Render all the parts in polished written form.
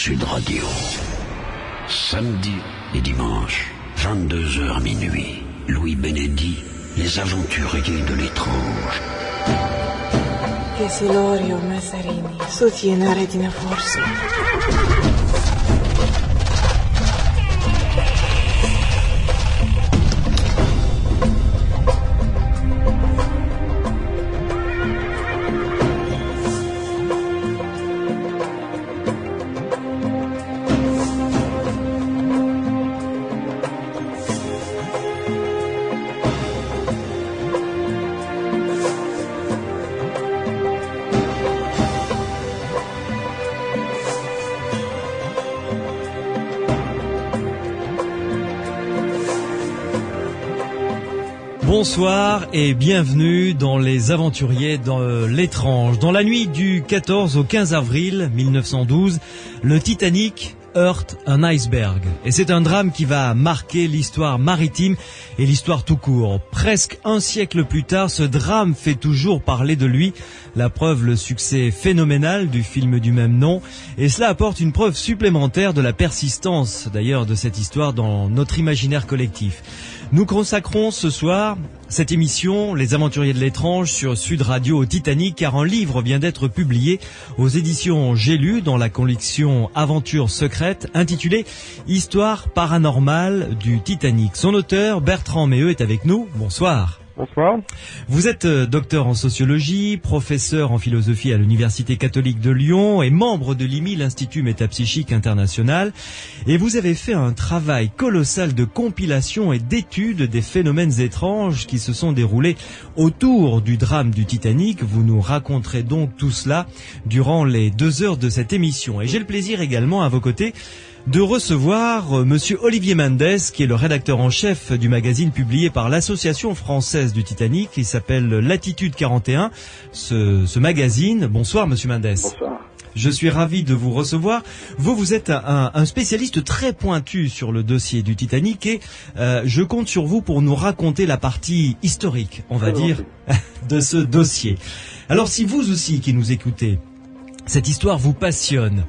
Sud Radio. Samedi et dimanche, 22h minuit. Louis Benedì, les aventuriers de l'étrange. Che Silorio Mazzarini, soutiene di forza. Bonsoir et bienvenue dans Les Aventuriers de l'étrange. Dans la nuit du 14 au 15 avril 1912, le Titanic heurte un iceberg. Et c'est un drame qui va marquer l'histoire maritime et l'histoire tout court. Presque un siècle plus tard, ce drame fait toujours parler de lui. La preuve, le succès phénoménal du film du même nom. Et cela apporte une preuve supplémentaire de la persistance, d'ailleurs, de cette histoire dans notre imaginaire collectif. Nous consacrons ce soir cette émission, Les Aventuriers de l'étrange, sur Sud Radio au Titanic, car un livre vient d'être publié aux éditions J'ai lu dans la collection Aventures secrètes, intitulé Histoire paranormale du Titanic. Son auteur, Bertrand Méheux, est avec nous. Bonsoir. Bonsoir. Vous êtes docteur en sociologie, professeur en philosophie à l'Université catholique de Lyon et membre de l'IMI, l'Institut métapsychique international. Et vous avez fait un travail colossal de compilation et d'étude des phénomènes étranges qui se sont déroulés autour du drame du Titanic. Vous nous raconterez donc tout cela durant les 2 heures de cette émission. Et j'ai le plaisir également à vos côtés de recevoir Monsieur Olivier Mendes, qui est le rédacteur en chef du magazine publié par l'Association française du Titanic, qui s'appelle Latitude 41, ce magazine. Bonsoir Monsieur Mendes. Bonsoir. Je suis ravi de vous recevoir. Vous êtes un spécialiste très pointu sur le dossier du Titanic et je compte sur vous pour nous raconter la partie historique, on va dire, de ce dossier. Alors si vous aussi qui nous écoutez, cette histoire vous passionne,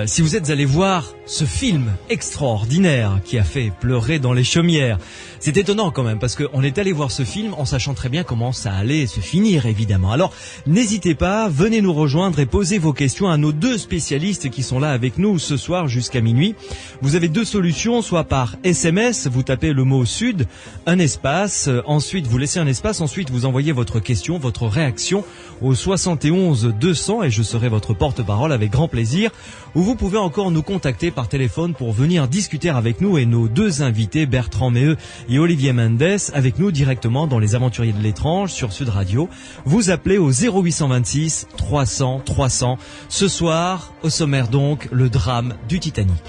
si vous êtes allé voir ce film extraordinaire qui a fait pleurer dans les chaumières, c'est étonnant quand même parce qu'on est allé voir ce film en sachant très bien comment ça allait se finir évidemment. Alors n'hésitez pas, venez nous rejoindre et posez vos questions à nos 2 spécialistes qui sont là avec nous ce soir jusqu'à minuit. Vous avez 2 solutions, soit par SMS, vous tapez le mot Sud, un espace, ensuite vous laissez un espace, ensuite vous envoyez votre question, votre réaction au 71 200 et je serai votre porte-parole avec grand plaisir. Ou vous pouvez encore nous contacter par téléphone pour venir discuter avec nous et nos 2 invités, Bertrand Méheux et Olivier Mendes, avec nous directement dans Les Aventuriers de l'étrange sur Sud Radio. Vous appelez au 0826 300 300. Ce soir, au sommaire donc, le drame du Titanic.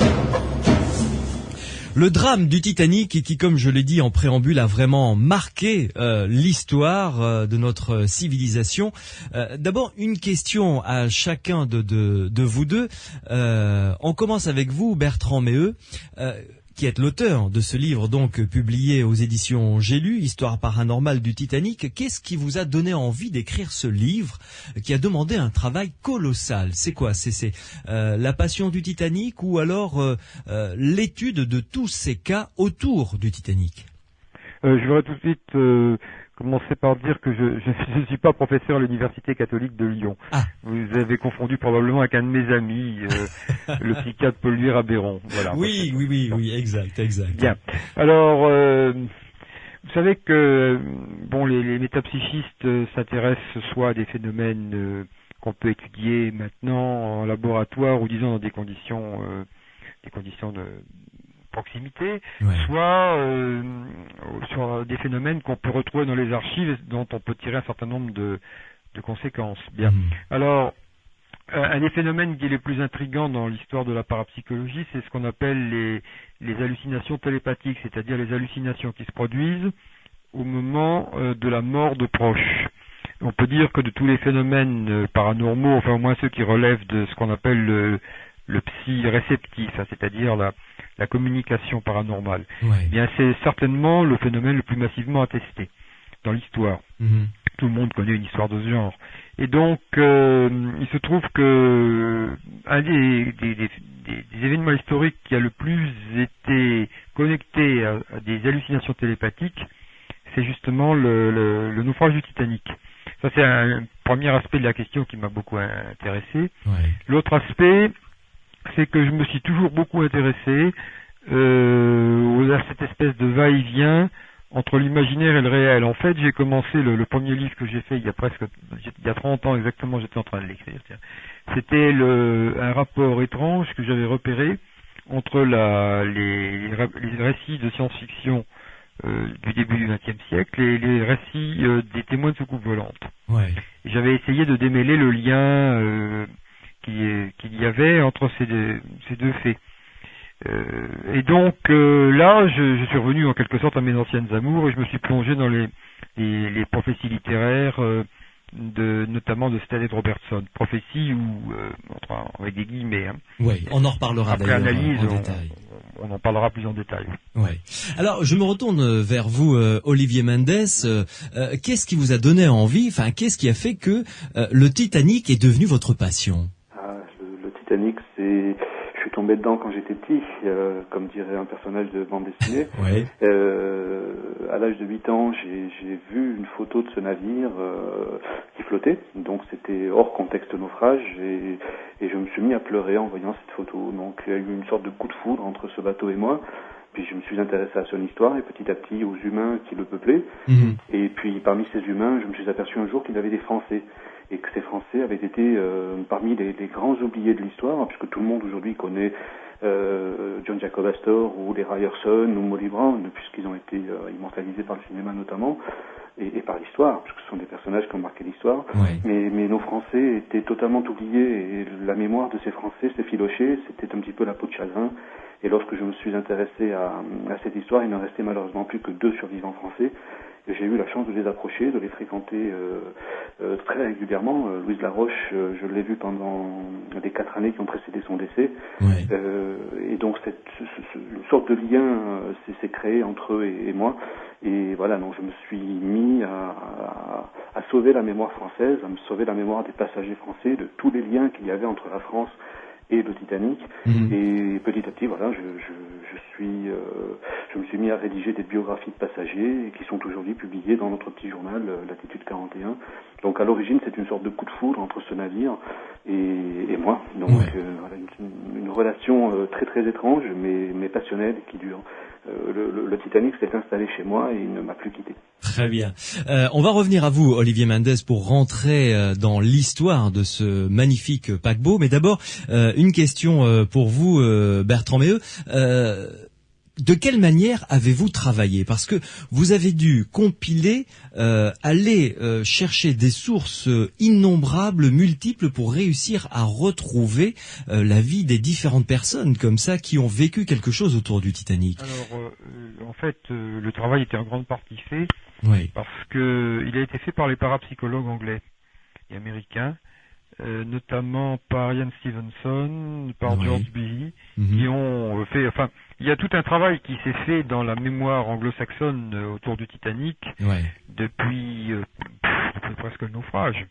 Le drame du Titanic qui, comme je l'ai dit en préambule, a vraiment marqué l'histoire de notre civilisation. D'abord, une question à chacun de vous deux. On commence avec vous, Bertrand Méheux, qui êtes l'auteur de ce livre donc publié aux éditions J'ai lu, Histoire paranormale du Titanic. Qu'est-ce qui vous a donné envie d'écrire ce livre qui a demandé un travail colossal? C'est quoi? C'est la passion du Titanic ou alors l'étude de tous ces cas autour du Titanic? Je voudrais tout de suite commencer par dire que je ne suis pas professeur à l'Université catholique de Lyon. Ah. Vous avez confondu probablement avec un de mes amis, le psychiatre Paul-Louis Rabeyron. Voilà. Oui, exact. Bien. Alors, vous savez que les métapsychistes s'intéressent soit à des phénomènes qu'on peut étudier maintenant en laboratoire ou disons dans des conditions de proximité, soit sur des phénomènes qu'on peut retrouver dans les archives et dont on peut tirer un certain nombre de conséquences. Bien. Alors, un des phénomènes qui est les plus intrigants dans l'histoire de la parapsychologie, c'est ce qu'on appelle les hallucinations télépathiques, c'est-à-dire les hallucinations qui se produisent au moment de la mort de proches. On peut dire que de tous les phénomènes paranormaux, enfin au moins ceux qui relèvent de ce qu'on appelle le psy réceptif, c'est-à-dire la communication paranormale. Ouais. Eh bien, c'est certainement le phénomène le plus massivement attesté dans l'histoire. tout le monde connaît une histoire de ce genre. Et donc, il se trouve que un des événements historiques qui a le plus été connecté à des hallucinations télépathiques, c'est justement le naufrage du Titanic. Ça, c'est un premier aspect de la question qui m'a beaucoup intéressé. Ouais. L'autre aspect, c'est que je me suis toujours beaucoup intéressé à cette espèce de va-et-vient entre l'imaginaire et le réel. En fait, j'ai commencé le premier livre que j'ai fait il y a 30 ans exactement, j'étais en train de l'écrire. C'était un rapport étrange que j'avais repéré entre les récits de science-fiction du début du XXe siècle et les récits des témoins de soucoupes volantes. Ouais. Et j'avais essayé de démêler le lien qu'il y avait entre ces deux faits. Et donc là, je suis revenu en quelque sorte à mes anciennes amours et je me suis plongé dans les prophéties littéraires, notamment de Stanley Robertson. Prophéties ou avec des guillemets. Hein. Ouais, on en reparlera après d'ailleurs analyse, en détail. On en parlera plus en détail. Ouais. Alors, je me retourne vers vous, Olivier Mendes. Qu'est-ce qui vous a donné envie, enfin, qu'est-ce qui a fait que le Titanic est devenu votre passion? Le Titanic, je suis tombé dedans quand j'étais petit, comme dirait un personnage de bande dessinée. Ouais. À l'âge de 8 ans, j'ai vu une photo de ce navire qui flottait, donc c'était hors contexte naufrage, et je me suis mis à pleurer en voyant cette photo. Donc il y a eu une sorte de coup de foudre entre ce bateau et moi, puis je me suis intéressé à son histoire et petit à petit aux humains qui le peuplaient. Mmh. Et puis parmi ces humains, je me suis aperçu un jour qu'il y avait des Français, et que ces Français avaient été parmi les grands oubliés de l'histoire, puisque tout le monde aujourd'hui connaît John Jacob Astor ou les Ryerson ou Molly Brown, puisqu'ils ont été immortalisés par le cinéma notamment, et par l'histoire, puisque ce sont des personnages qui ont marqué l'histoire. Ouais. Mais nos Français étaient totalement oubliés, et la mémoire de ces Français s'est filochée, c'était un petit peu la peau de chagrin. Et lorsque je me suis intéressé à cette histoire, il ne restait malheureusement plus que 2 survivants français. Et j'ai eu la chance de les approcher, de les fréquenter très régulièrement. Louise Laroche, je l'ai vu pendant les 4 années qui ont précédé son décès. Ouais. Et donc une sorte de lien s'est créé entre eux et moi. Et voilà, donc je me suis mis à sauver la mémoire française, à me sauver la mémoire des passagers français, de tous les liens qu'il y avait entre la France et le Titanic. Mmh. Et petit à petit, voilà, je me suis mis à rédiger des biographies de passagers qui sont aujourd'hui publiées dans notre petit journal Latitude 41. Donc à l'origine, c'est une sorte de coup de foudre entre ce navire et moi. Donc ouais. Voilà, une relation très très étrange, mais passionnelle qui dure. Le Titanic s'est installé chez moi et il ne m'a plus quitté. Très bien. On va revenir à vous, Olivier Mendes, pour rentrer dans l'histoire de ce magnifique paquebot. Mais d'abord, une question pour vous, Bertrand Méheux. De quelle manière avez-vous travaillé? Parce que vous avez dû compiler, aller chercher des sources innombrables, multiples, pour réussir à retrouver la vie des différentes personnes comme ça qui ont vécu quelque chose autour du Titanic. Alors, en fait, le travail était en grande partie fait, oui. Parce que il a été fait par les parapsychologues anglais et américains. Notamment par Ian Stevenson, par George Beatty, qui ont fait, enfin, il y a tout un travail qui s'est fait dans la mémoire anglo-saxonne autour du Titanic depuis presque le naufrage.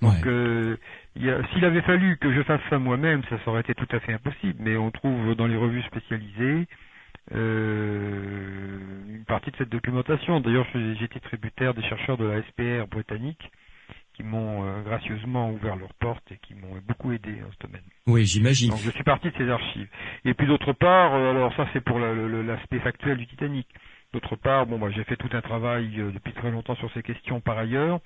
Donc, s'il avait fallu que je fasse ça moi-même, ça aurait été tout à fait impossible, mais on trouve dans les revues spécialisées une partie de cette documentation. D'ailleurs, j'étais tributaire des chercheurs de la SPR britannique, qui m'ont gracieusement ouvert leurs portes et qui m'ont beaucoup aidé dans ce domaine. Oui, j'imagine. Donc je suis parti de ces archives. Et puis d'autre part, alors ça c'est pour l'aspect factuel du Titanic. D'autre part, j'ai fait tout un travail depuis très longtemps sur ces questions par ailleurs.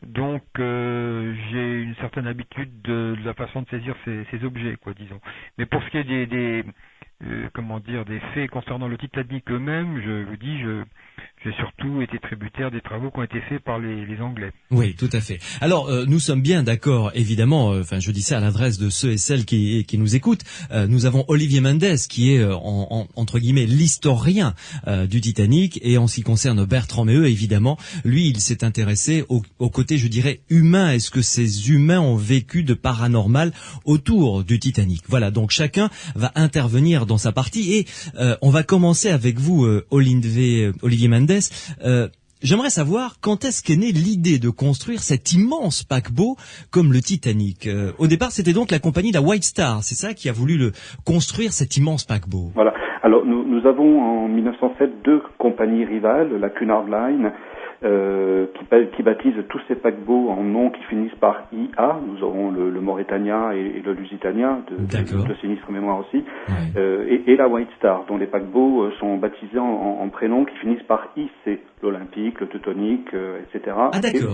Donc j'ai une certaine habitude de la façon de saisir ces objets, quoi, disons. Mais pour ce qui est des faits concernant le Titanic eux-mêmes, je vous dis, j'ai surtout été tributaire des travaux qui ont été faits par les Anglais. Oui, tout à fait. Alors, nous sommes bien d'accord, évidemment, je dis ça à l'adresse de ceux et celles qui nous écoutent. Nous avons Olivier Mendes, qui est, entre guillemets, l'historien du Titanic, et en ce qui concerne Bertrand Méheux, évidemment, lui, il s'est intéressé au côté, je dirais, humain. Est-ce que ces humains ont vécu de paranormal autour du Titanic? Voilà, donc chacun va intervenir dans sa partie, et on va commencer avec vous, Olivier Mendes. j'aimerais savoir quand est-ce qu'est née l'idée de construire cet immense paquebot comme le Titanic. Au départ, c'était donc la compagnie la White Star, c'est ça qui a voulu construire cet immense paquebot. Voilà. Alors nous avons en 1907 deux compagnies rivales, la Cunard Line, qui baptise tous ces paquebots en noms qui finissent par IA. Nous aurons le Mauretania et le Lusitania, de sinistre mémoire aussi, et la White Star, dont les paquebots sont baptisés en prénoms qui finissent par IC, l'Olympique, le Teutonique, etc.,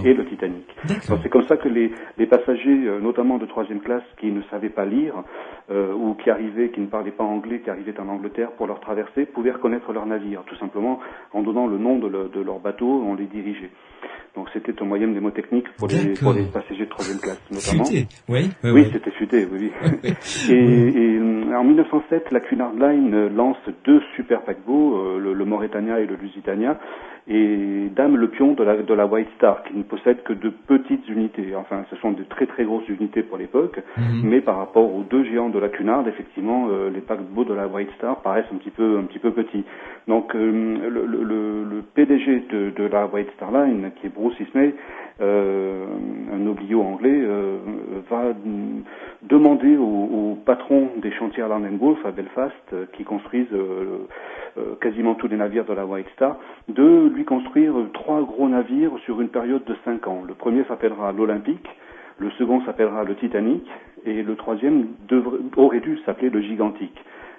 et le Titanic. Donc c'est comme ça que les passagers, notamment de troisième classe, qui ne savaient pas lire, ou qui ne parlaient pas anglais, qui arrivaient en Angleterre pour leur traversée, pouvaient reconnaître leur navire, tout simplement en donnant le nom de leur bateau, on les dirigeait. Donc c'était un moyen mnémotechnique pour les passagers de troisième classe, notamment. Futé, oui, c'était futé, oui. Et en 1907, la Cunard Line lance deux super paquebots, le Mauretania et le Lusitania, et dame le pion de la White Star, qui ne possède que de petites unités. Enfin, ce sont de très très grosses unités pour l'époque, mais par rapport aux deux géants de la Cunard, effectivement, les paquebots de la White Star paraissent un petit peu petits. Donc, le PDG de la White Star Line, qui est Bruce Ismay, un oblio anglais, va demander au patron des chantiers Harland & Wolff à Belfast, qui construisent quasiment tous les navires de la White Star, de lui construire 3 gros navires sur une période de 5 ans. Le premier s'appellera l'Olympique, le second s'appellera le Titanic, et le troisième aurait dû s'appeler le Gigantique.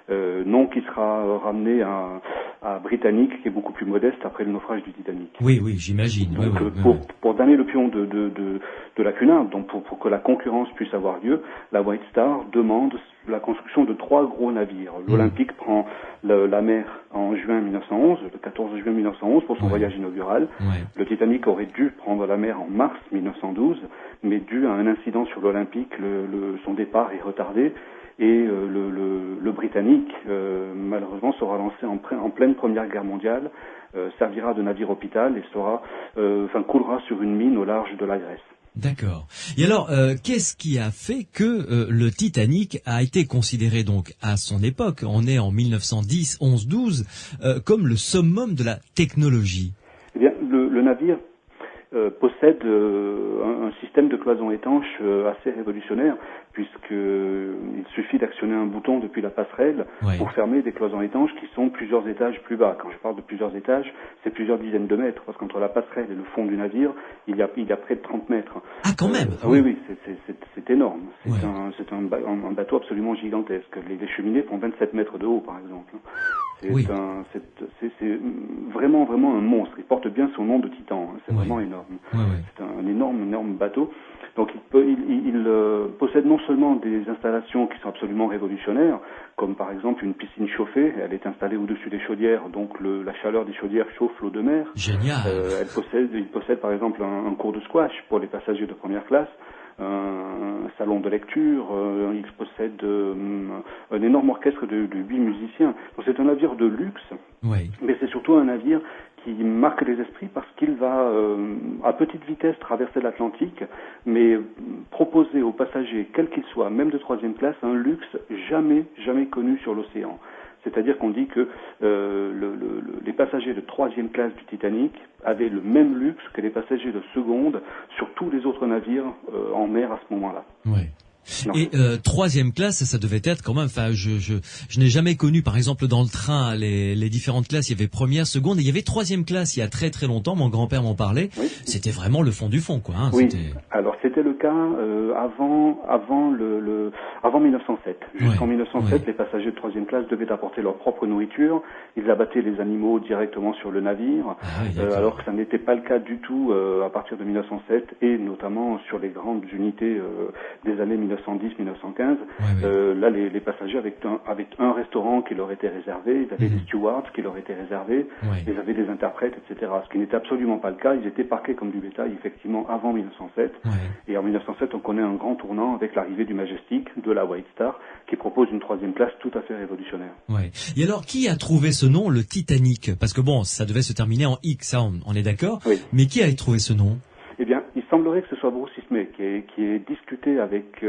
Nom qui sera ramené à Britannique, qui est beaucoup plus modeste après le naufrage du Titanic. Oui, j'imagine. Donc, pour donner le pion de la Cunard, donc pour que la concurrence puisse avoir lieu, la White Star demande la construction de 3 gros navires. L'Olympique prend la mer en juin 1911, le 14 juin 1911 pour son voyage inaugural. Le Titanic aurait dû prendre la mer en mars 1912, mais dû à un incident sur l'Olympique, son départ est retardé. Et le Britannique, malheureusement, sera lancé en pleine Première Guerre mondiale, servira de navire hôpital et coulera sur une mine au large de la Grèce. D'accord. Et alors, qu'est-ce qui a fait que le Titanic a été considéré donc à son époque, on est en 1910, 11, 12, comme le summum de la technologie? Eh bien, le navire possède un système de cloison étanche assez révolutionnaire, puisqu'il suffit d'actionner un bouton depuis la passerelle pour fermer des cloisons étanches qui sont plusieurs étages plus bas. Quand je parle de plusieurs étages, c'est plusieurs dizaines de mètres, parce qu'entre la passerelle et le fond du navire, il y a près de 30 mètres. Ah, quand même. Oui, c'est énorme. C'est un bateau absolument gigantesque. Les cheminées font 27 mètres de haut, par exemple. C'est vraiment un monstre. Il porte bien son nom de Titan. C'est vraiment énorme. C'est un énorme bateau. Donc il possède non seulement des installations qui sont absolument révolutionnaires, comme par exemple une piscine chauffée. Elle est installée au-dessus des chaudières, donc la chaleur des chaudières chauffe l'eau de mer. Génial. Il possède par exemple un cours de squash pour les passagers de première classe, un salon de lecture, il possède un énorme orchestre de 8 musiciens. Donc c'est un navire de luxe, mais c'est surtout un navire qui marque les esprits parce qu'il va à petite vitesse traverser l'Atlantique, mais proposer aux passagers, quels qu'ils soient, même de troisième classe, un luxe jamais connu sur l'océan. C'est-à-dire qu'on dit que les passagers de troisième classe du Titanic avaient le même luxe que les passagers de seconde sur tous les autres navires en mer à ce moment-là. Et troisième classe, ça devait être quand même. Enfin, je n'ai jamais connu, par exemple, dans le train, les différentes classes. Il y avait première, seconde, et il y avait troisième classe. Il y a très très longtemps, mon grand-père m'en parlait. C'était vraiment le fond du fond, quoi. Alors c'était le cas avant 1907. Jusqu'en 1907, les passagers de troisième classe devaient apporter leur propre nourriture. Ils abattaient les animaux directement sur le navire, alors que ça n'était pas le cas du tout à partir de 1907 et notamment sur les grandes unités des années 1910-1915. Là, les passagers avaient un restaurant qui leur était réservé, ils avaient des stewards qui leur étaient réservés, ils avaient des interprètes, etc. Ce qui n'était absolument pas le cas. Ils étaient parqués comme du bétail, effectivement, avant 1907. Et en 1907, on connaît un grand tournant avec l'arrivée du Majestic, de la White Star, qui propose une troisième classe tout à fait révolutionnaire. Et alors, qui a trouvé ce nom, le Titanic? Parce que bon, ça devait se terminer en X, ça, on est d'accord. Mais qui a trouvé ce nom? Eh bien, il semblerait que ce soit Bruce Ismay qui ait discuté avec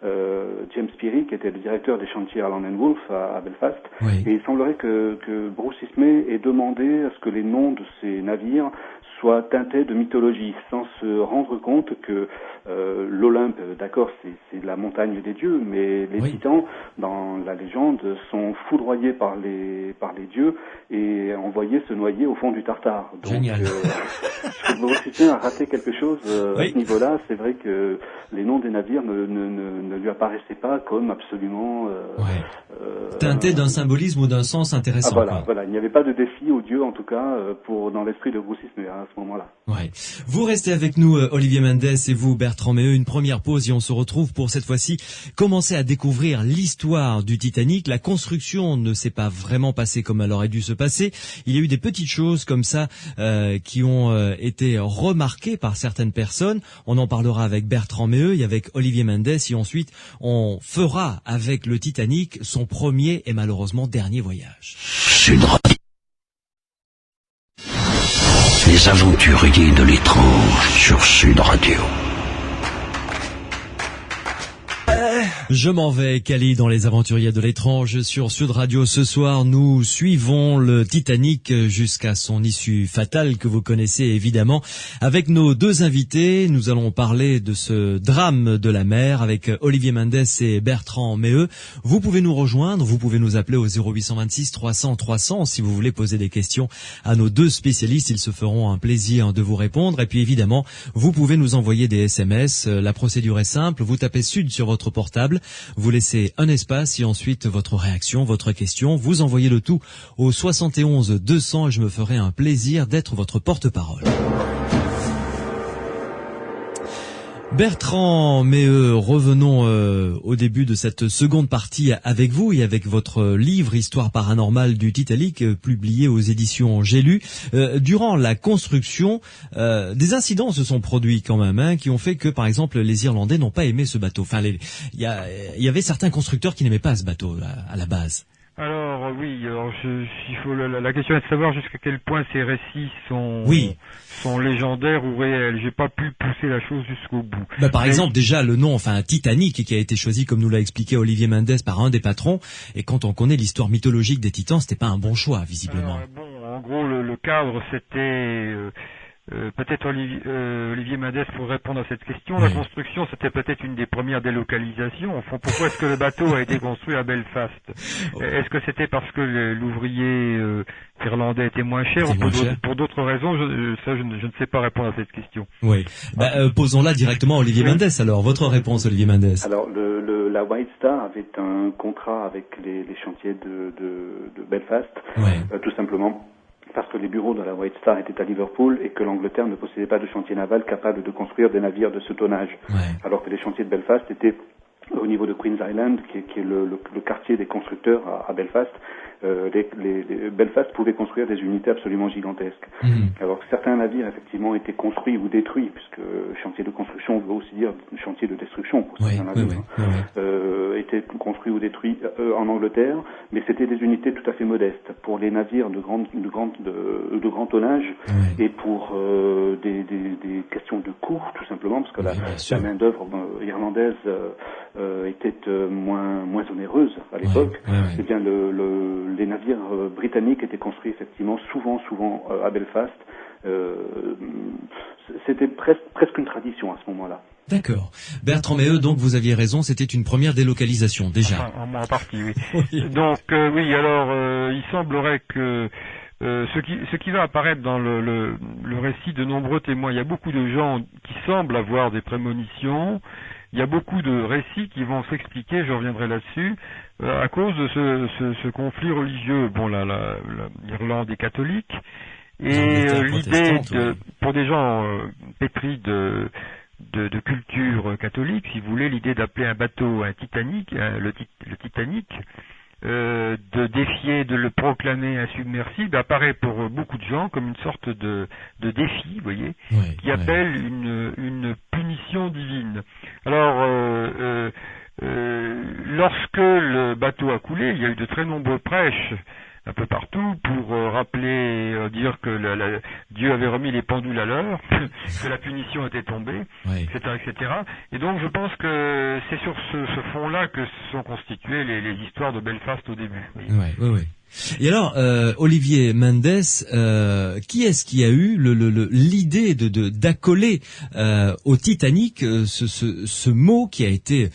James Peary, qui était le directeur des chantiers Harland & Wolff à Belfast. Oui. Et il semblerait que Bruce Ismay ait demandé à ce que les noms de ces navires soient teintés de mythologie, sans se rendre compte que l'Olympe, d'accord, c'est la montagne des dieux, mais les titans, dans la légende, sont foudroyés par les dieux et envoyés se noyer au fond du Tartare. Donc, génial. Bruce Ismay a raté quelque chose à ce niveau-là. C'est vrai que les noms des navires ne lui apparaissaient pas comme absolument teintés d'un symbolisme ou d'un sens intéressant. Voilà, il n'y avait pas de défi aux dieux, en tout cas, dans l'esprit de Bruce Ismay à ce moment-là. Ouais. Vous restez avec nous, Olivier Mendes, et vous, Bertrand Méheux, une première pause et on se retrouve pour cette fois-ci commencer à découvrir l'histoire du Titanic. La construction ne s'est pas vraiment passée comme elle aurait dû se passer. Il y a eu des petites choses comme ça qui ont été remarquées par certaines personnes. On en parlera avec Bertrand Méheux et avec Olivier Mendes et ensuite on fera avec le Titanic son premier et malheureusement dernier voyage. Sud Radio. Les aventuriers de l'étrange sur Sud Radio. Je m'en vais, Cali, dans les aventuriers de l'étrange sur Sud Radio. Ce soir, nous suivons le Titanic jusqu'à son issue fatale que vous connaissez évidemment. Avec nos deux invités, nous allons parler de ce drame de la mer avec Olivier Mendes et Bertrand Méheux. Vous pouvez nous rejoindre, vous pouvez nous appeler au 0826 300 300 si vous voulez poser des questions à nos deux spécialistes. Ils se feront un plaisir de vous répondre. Et puis évidemment, vous pouvez nous envoyer des SMS. La procédure est simple. Vous tapez Sud sur votre portable. Vous laissez un espace et ensuite votre réaction, votre question. Vous envoyez le tout au 71 200 et je me ferai un plaisir d'être votre porte-parole. Bertrand Méheux, revenons au début de cette seconde partie avec vous et avec votre livre Histoire paranormale du Titanic, publié aux éditions J'ai lu. Durant la construction, des incidents se sont produits quand même, qui ont fait que, par exemple, les Irlandais n'ont pas aimé ce bateau. Enfin, il y avait certains constructeurs qui n'aimaient pas ce bateau à la base. Alors la question est de savoir jusqu'à quel point ces récits sont légendaires ou réels. J'ai pas pu pousser la chose jusqu'au bout. Par exemple, déjà le nom, Titanic, qui a été choisi, comme nous l'a expliqué Olivier Mendes, par un des patrons. Et quand on connaît l'histoire mythologique des Titans, c'était pas un bon choix, visiblement. En gros, le cadre, c'était peut-être Olivier Mendes pour répondre à cette question. Oui. La construction, c'était peut-être une des premières délocalisations. Enfin, pourquoi est-ce que le bateau a été construit à Belfast? Est-ce que c'était parce que l'ouvrier irlandais était moins cher ou pour d'autres raisons? Je ne sais pas répondre à cette question. Oui. Posons-la directement à Olivier Mendes. Alors, votre réponse, Olivier Mendes. Alors, la White Star avait un contrat avec les chantiers de Belfast, tout simplement parce que les bureaux de la White Star étaient à Liverpool et que l'Angleterre ne possédait pas de chantier naval capable de construire des navires de ce tonnage. Alors que les chantiers de Belfast étaient au niveau de Queen's Island, qui est le quartier des constructeurs à Belfast. Belfast pouvait construire des unités absolument gigantesques. Alors que certains navires effectivement étaient construits ou détruits, puisque chantier de construction veut aussi dire chantier de destruction pour certains navires, étaient construits ou détruits en Angleterre, mais c'était des unités tout à fait modestes pour les navires de grand tonnage et pour des questions de coût tout simplement, parce que la main d'œuvre irlandaise était moins onéreuse à l'époque. Eh bien les navires britanniques étaient construits effectivement souvent à Belfast. C'était presque une tradition à ce moment-là. D'accord. Bertrand Méheux, donc vous aviez raison, c'était une première délocalisation déjà. En partie, oui. Donc alors il semblerait que ce qui va apparaître dans le récit de nombreux témoins, il y a beaucoup de gens qui semblent avoir des prémonitions. Il y a beaucoup de récits qui vont s'expliquer, je reviendrai là-dessus, à cause de ce conflit religieux. Bon, l'Irlande est catholique, et l'idée pour des gens pétris de culture catholique, si vous voulez, l'idée d'appeler un bateau un Titanic, le Titanic, de défier, de le proclamer insubmersible, apparaît pour beaucoup de gens comme une sorte de défi, vous voyez, qui appelle une punition divine. Alors, lorsque le bateau a coulé, il y a eu de très nombreux prêches un peu partout pour rappeler, dire que Dieu avait remis les pendules à l'heure, que la punition était tombée, Oui. etc., etc. Et donc je pense que c'est sur ce fond-là que se sont constituées les histoires de Belfast au début. Oui. Oui. Et alors, Olivier Mendes, qui est-ce qui a eu l'idée d'accoler au Titanic ce mot qui a été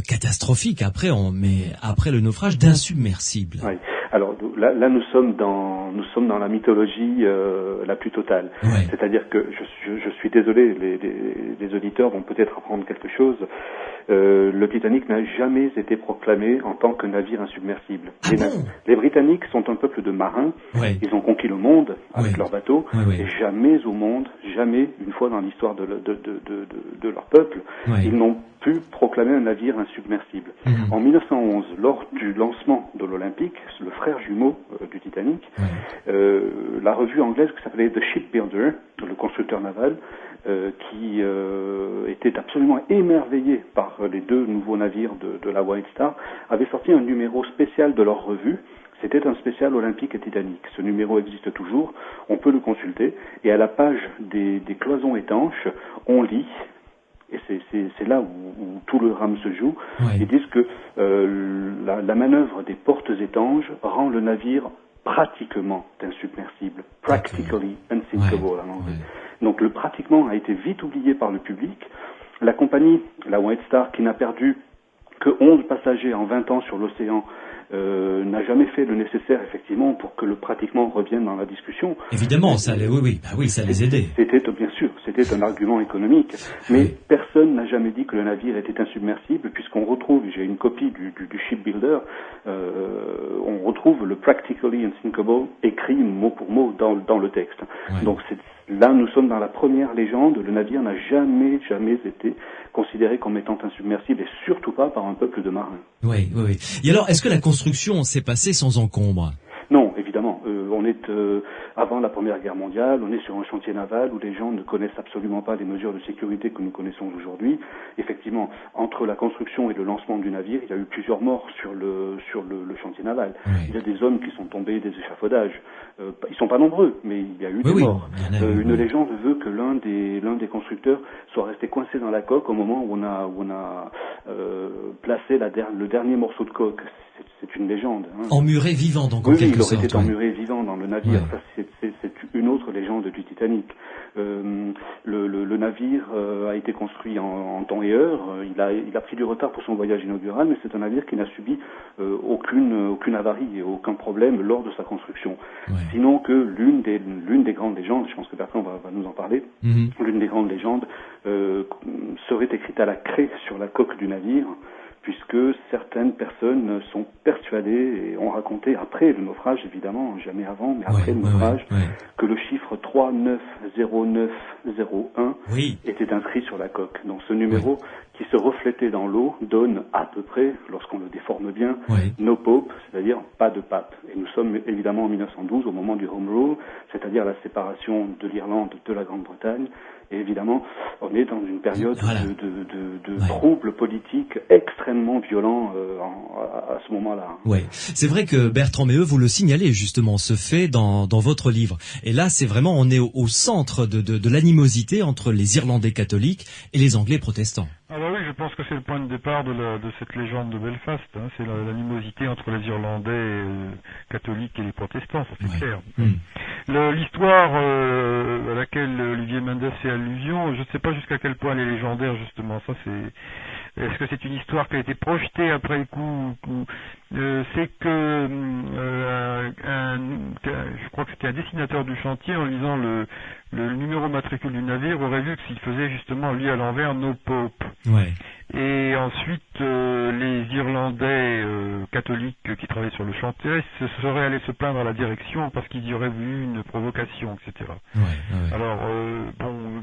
catastrophique après le naufrage d'insubmersible? Oui. Alors là nous sommes dans la mythologie la plus totale. Ouais. C'est-à-dire que je suis désolé, les auditeurs vont peut-être apprendre quelque chose. Le Titanic n'a jamais été proclamé en tant que navire insubmersible. Les Britanniques sont un peuple de marins. Ouais. Ils ont conquis le monde avec Ouais. leurs bateaux. Ouais. Et jamais au monde, jamais une fois dans l'histoire de leur peuple, Ouais. ils n'ont pu proclamer un navire insubmersible. Mhm. En 1911, lors du lancement de l'Olympique, le frère jumeau du Titanic, la revue anglaise qui s'appelait The Shipbuilder, le constructeur naval, qui était absolument émerveillé par les deux nouveaux navires de la White Star, avait sorti un numéro spécial de leur revue. C'était un spécial Olympique et Titanic. Ce numéro existe toujours, on peut le consulter, et à la page des cloisons étanches, on lit, et c'est là où tout le drame se joue, Ouais. ils disent que la manœuvre des portes étanches rend le navire pratiquement insubmersible. Practically unsinkable en anglais. Ouais. Donc le pratiquement a été vite oublié par le public. La compagnie, la White Star, qui n'a perdu que 11 passagers en 20 ans sur l'océan, n'a jamais fait le nécessaire effectivement pour que le pratiquement revienne dans la discussion. Évidemment, ça allait, oui, ça les aidait. C'était bien sûr, c'était un argument économique, mais personne n'a jamais dit que le navire était insubmersible, puisqu'on retrouve, j'ai une copie du shipbuilder, on retrouve le practically unsinkable écrit mot pour mot dans le texte. Ouais. Donc là, nous sommes dans la première légende. Le navire n'a jamais été considéré comme étant insubmersible, et surtout pas par un peuple de marins. Oui. Et alors, est-ce que la construction s'est passée sans encombre? Non, évidemment. On est avant la Première Guerre mondiale, on est sur un chantier naval où les gens ne connaissent absolument pas les mesures de sécurité que nous connaissons aujourd'hui. Effectivement, entre la construction et le lancement du navire, il y a eu plusieurs morts sur le chantier naval. Oui. Il y a des hommes qui sont tombés des échafaudages. Ils sont pas nombreux, mais il y a eu des morts. Il y en a eu, Une légende veut que l'un des constructeurs soit resté coincé dans la coque au moment où on a placé le dernier morceau de coque. C'est une légende. Hein. Emmuré vivant, donc, en Oui, quelque il aurait sorte. été emmuré vivant dans le navire. Ouais. Ça, c'est une autre légende du Titanic. Le navire a été construit en temps et heure. Il a pris du retard pour son voyage inaugural, mais c'est un navire qui n'a subi aucune avarie et aucun problème lors de sa construction. Ouais. Sinon que l'une des grandes légendes, je pense que Bertrand va nous en parler, l'une des grandes légendes serait écrite à la craie sur la coque du navire, puisque certaines personnes sont persuadées et ont raconté après le naufrage, évidemment, jamais avant, mais après le naufrage, que le chiffre 390901 était inscrit sur la coque. Donc ce numéro qui se reflétait dans l'eau donne à peu près, lorsqu'on le déforme bien, no pope, c'est-à-dire pas de pape. Et nous sommes évidemment en 1912 au moment du Home Rule, c'est-à-dire la séparation de l'Irlande de la Grande-Bretagne. Et évidemment, on est dans une période de troubles politiques extrêmement violents à ce moment-là. Ouais, c'est vrai que Bertrand Méheux, vous le signalez justement, ce fait dans votre livre. Et là, c'est vraiment, on est au centre de l'animosité entre les Irlandais catholiques et les Anglais protestants. Ah bah oui, je pense que c'est le point de départ de cette légende de Belfast. Hein. C'est l'animosité entre les Irlandais catholiques et les protestants, ça c'est clair. L'histoire à laquelle Olivier Mendes fait allusion, je ne sais pas jusqu'à quel point elle est légendaire justement. Ça c'est. Est-ce que c'est une histoire qui a été projetée après coup c'est que je crois que c'était un dessinateur du chantier, en lisant le numéro matricule du navire, aurait vu que s'il faisait justement lui à l'envers No Pope. Ouais. Et ensuite les Irlandais catholiques qui travaillaient sur le chantier se seraient allés se plaindre à la direction parce qu'ils y auraient vu une provocation, etc. Ouais. Alors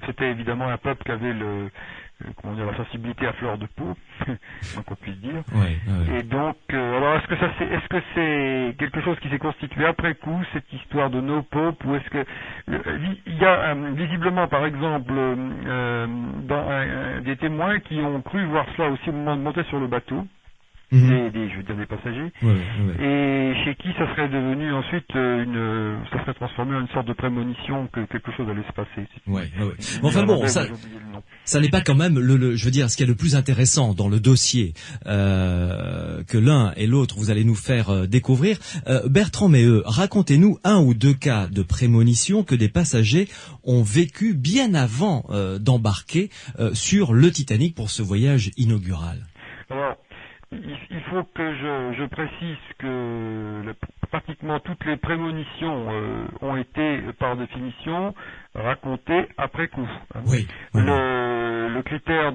c'était évidemment un peuple qui avait la sensibilité à fleur de peau, donc on puisse dire. Ouais. Et donc, alors est-ce que c'est quelque chose qui s'est constitué après coup, cette histoire de No Pope, ou est-ce que il y a visiblement, par exemple, des témoins qui ont cru voir cela aussi au moment de monter sur le bateau. Je veux dire des passagers, et chez qui ça serait devenu ensuite ça serait transformé en une sorte de prémonition que quelque chose allait se passer. Ouais. Enfin bon, ça n'est pas quand même je veux dire, ce qui est le plus intéressant dans le dossier que l'un et l'autre vous allez nous faire découvrir. Bertrand Meheux, racontez-nous un ou deux cas de prémonition que des passagers ont vécu bien avant d'embarquer sur le Titanic pour ce voyage inaugural. Alors, il faut que je précise que pratiquement toutes les prémonitions ont été, par définition, racontées après coup. Oui. Le critère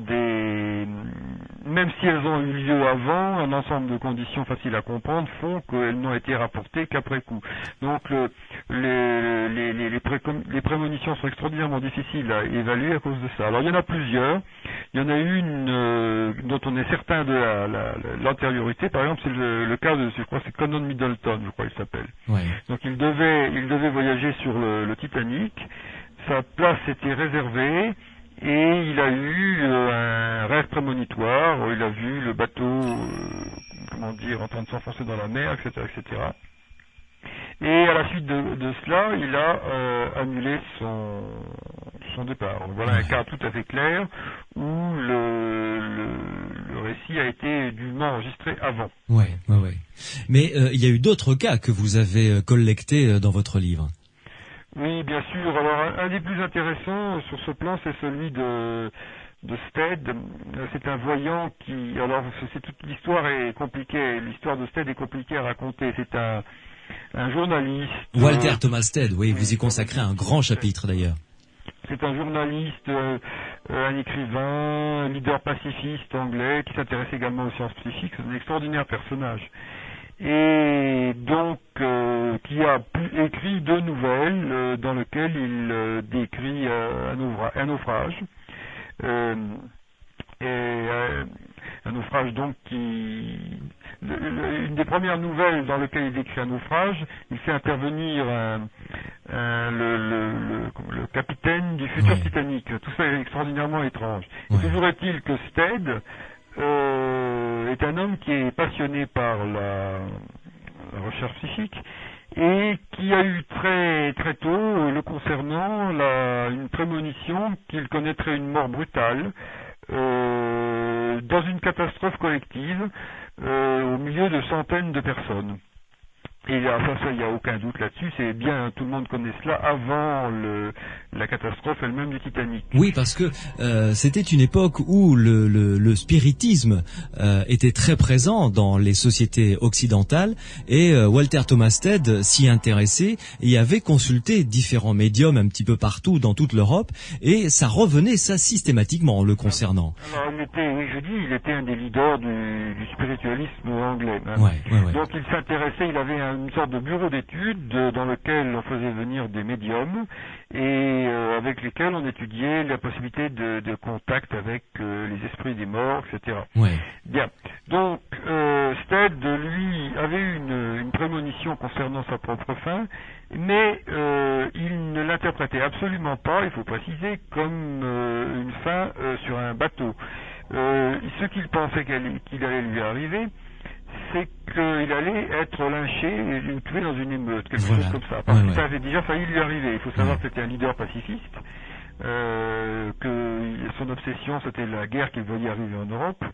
même si elles ont eu lieu avant, un ensemble de conditions faciles à comprendre font qu'elles n'ont été rapportées qu'après coup. Donc les prémonitions sont extraordinairement difficiles à évaluer à cause de ça. Alors il y en a plusieurs. Il y en a une dont on est certain de l'antériorité. Par exemple, c'est le cas je crois que c'est Conan Middleton, je crois qu'il s'appelle. Ouais. Donc il devait voyager sur le Titanic. Sa place était réservée. Et il a eu un rêve prémonitoire, il a vu le bateau, en train de s'enfoncer dans la mer, etc., etc. Et à la suite de cela, il a annulé son départ. Voilà un cas tout à fait clair où le récit a été dûment enregistré avant. Ouais. Mais il y a eu d'autres cas que vous avez collectés dans votre livre. Oui, bien sûr. Alors, un des plus intéressants sur ce plan, c'est celui de Stead. C'est un voyant qui... Alors, toute l'histoire est compliquée. L'histoire de Stead est compliquée à raconter. C'est un journaliste... Walter Thomas Stead, oui, vous y consacrez un grand chapitre, d'ailleurs. C'est un journaliste, un écrivain, un leader pacifiste anglais qui s'intéresse également aux sciences psychiques. C'est un extraordinaire personnage. Et donc qui a écrit 2 nouvelles dans lesquelles il décrit un naufrage. Un naufrage donc une des premières nouvelles dans lesquelles il décrit un naufrage, il fait intervenir le capitaine du futur Titanic. Tout ça est extraordinairement étrange. Toujours est-il que Stead est un homme qui est passionné par la recherche psychique et qui a eu très très tôt, le concernant, une prémonition qu'il connaîtrait une mort brutale dans une catastrophe collective au milieu de centaines de personnes. Et ça, il n'y a aucun doute là-dessus, c'est bien, tout le monde connaît cela avant la catastrophe elle-même du Titanic. Oui, parce que c'était une époque où le spiritisme était très présent dans les sociétés occidentales et Walter Thomas Stead s'y intéressait et avait consulté différents médiums un petit peu partout dans toute l'Europe et ça revenait systématiquement le concernant. Alors il était un des leaders du spiritualisme anglais. Hein. Ouais. Donc il s'intéressait, il avait une sorte de bureau d'études dans lequel on faisait venir des médiums et avec lesquels on étudiait la possibilité de contact avec les esprits des morts, etc. Ouais. Bien. Donc Stead, lui, avait eu une prémonition concernant sa propre fin, mais il ne l'interprétait absolument pas, il faut préciser, comme une fin sur un bateau. Ce qu'il pensait qu'il allait lui arriver, c'est qu'il allait être lynché ou tué dans une émeute, quelque chose comme ça. Parce que ça avait déjà failli lui arriver. Il faut savoir que c'était un leader pacifiste, que son obsession c'était la guerre qu'il voyait arriver en Europe.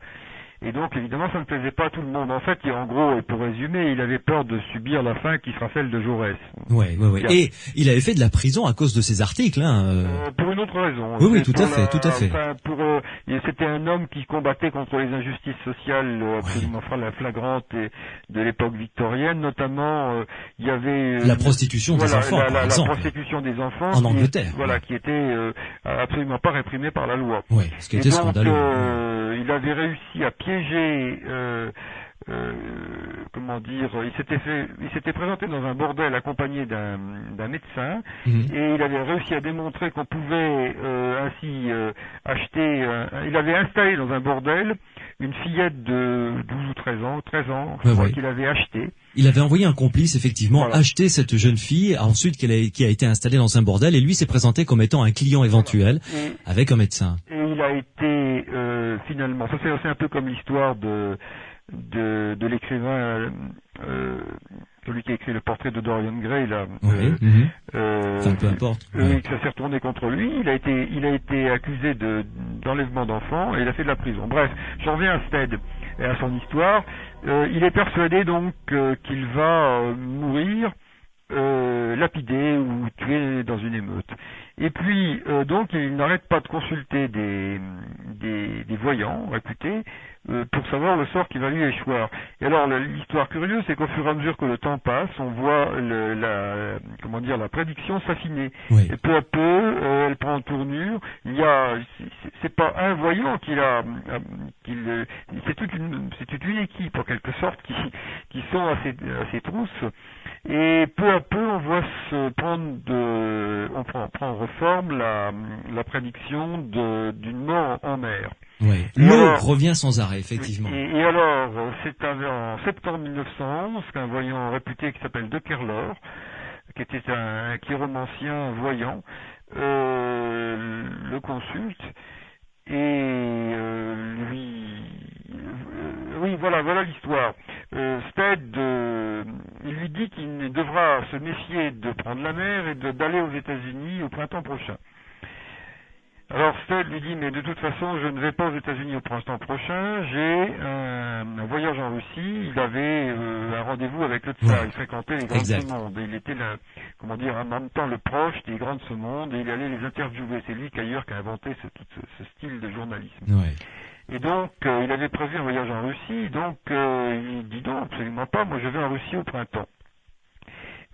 Et donc, évidemment, ça ne plaisait pas à tout le monde. En fait, en gros, pour résumer, il avait peur de subir la fin qui sera celle de Jaurès. Ouais. Et il avait fait de la prison à cause de ses articles, pour une autre raison. Oui, tout à fait. Enfin, c'était un homme qui combattait contre les injustices sociales absolument flagrantes de l'époque victorienne, notamment, il y avait... la prostitution des enfants, par exemple. La prostitution des enfants. En Angleterre. Qui était absolument pas réprimée par la loi. Oui, ce qui était scandaleux. Il avait réussi à piéger comment dire, il s'était présenté dans un bordel accompagné d'un médecin, et il avait réussi à démontrer qu'on pouvait ainsi acheter, il avait installé dans un bordel une fillette de 12 ou 13 ans, je crois qu'il avait acheté. Il avait envoyé un complice, effectivement, voilà, acheter cette jeune fille, ensuite qui a été installée dans un bordel, et lui s'est présenté comme étant un client éventuel, avec un médecin. Et il a été, finalement, ça c'est un peu comme l'histoire de l'écrivain, celui qui a écrit le portrait de Dorian Gray, là. Enfin, peu importe. Que ça s'est retourné contre lui. Il a été accusé d'enlèvement d'enfants et il a fait de la prison. Bref, j'en reviens à Stead et à son histoire. Il est persuadé donc qu'il va mourir lapidé ou tué dans une émeute. Et puis donc il n'arrête pas de consulter des voyants réputés pour savoir le sort qui va lui échoir. Et alors l'histoire curieuse, c'est qu'au fur et à mesure que le temps passe, on voit la prédiction s'affiner. Oui. Et peu à peu, elle prend tournure. C'est pas un voyant c'est toute une équipe en quelque sorte qui sont à ses trousses. Et peu à peu, on voit prend reforme la prédiction d'une mort en mer. Oui. L'eau revient sans arrêt, effectivement. Et alors, c'est en septembre 1911 qu'un voyant réputé qui s'appelle De Kerlor, qui était un chiromancien voyant, le consulte et voilà l'histoire. Stead, il lui dit qu'il devra se méfier de prendre la mer et d'aller aux États-Unis au printemps prochain. Alors Stead lui dit, mais de toute façon, je ne vais pas aux États-Unis au printemps prochain, j'ai un voyage en Russie, il avait un rendez-vous avec le tsar, il fréquentait les grands de ce monde, et il était en même temps le proche des grands de ce monde, et il allait les interviewer. C'est lui qu'ailleurs qui a inventé ce style de journalisme. Ouais. Et donc, il avait prévu un voyage en Russie, donc il dit non, absolument pas, moi je vais en Russie au printemps.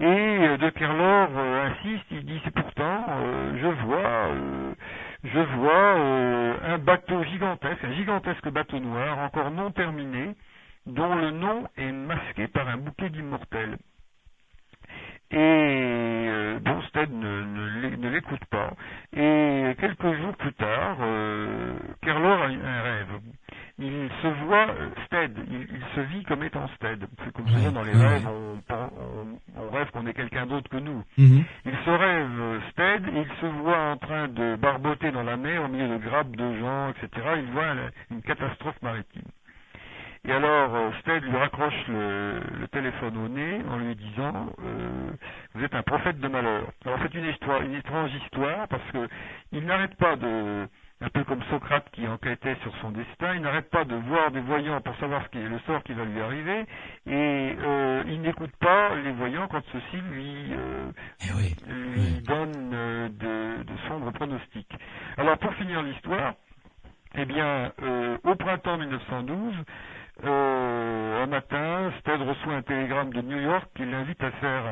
Et De Kerlor insiste, il dit, c'est pourtant, je vois un bateau gigantesque, un gigantesque bateau noir, encore non terminé, dont le nom est masqué par un bouquet d'immortels. Et Stead ne l'écoute pas. Et quelques jours plus tard, Kerlor a un rêve. Il se voit Stead, il se vit comme étant Stead. C'est comme souvent dans les rêves, on rêve qu'on est quelqu'un d'autre que nous. Il se rêve Stead, et il se voit en train de barboter dans la mer au milieu de grappes de gens, etc. Il voit une catastrophe maritime. Et alors, Stead lui raccroche le téléphone au nez en lui disant vous êtes un prophète de malheur. Alors c'est une étrange histoire, parce que il n'arrête pas un peu comme Socrate qui enquêtait sur son destin, il n'arrête pas de voir des voyants pour savoir le sort qui va lui arriver, et il n'écoute pas les voyants quand ceux-ci lui donnent de sombres pronostics. Alors pour finir l'histoire, eh bien, au printemps 1912, un matin, Stead reçoit un télégramme de New York qui l'invite à faire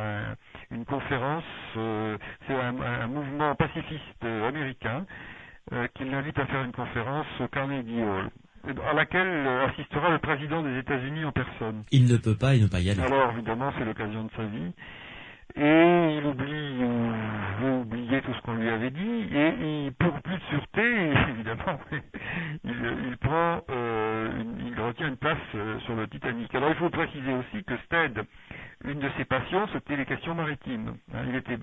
une conférence. C'est un mouvement pacifiste américain qui l'invite à faire une conférence au Carnegie Hall, à laquelle assistera le président des États-Unis en personne. Il ne peut pas y aller. Alors évidemment, c'est l'occasion de sa vie. Et il veut oublier tout ce qu'on lui avait dit, et pour plus de sûreté, évidemment, il retient une place sur le Titanic. Alors il faut préciser aussi que Stead, une de ses passions, c'était les questions maritimes. Il était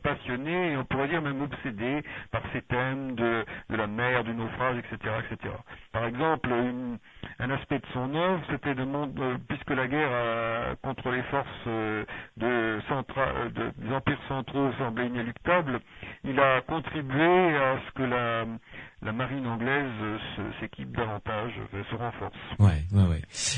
passionné, et on pourrait dire même obsédé par ces thèmes de la mer, du naufrage, etc., etc. Par exemple, un aspect de son œuvre, c'était puisque la guerre contre les forces des empires centraux semblait inéluctable, il a contribué à ce que la marine anglaise s'équipe davantage, se renforce. Ouais.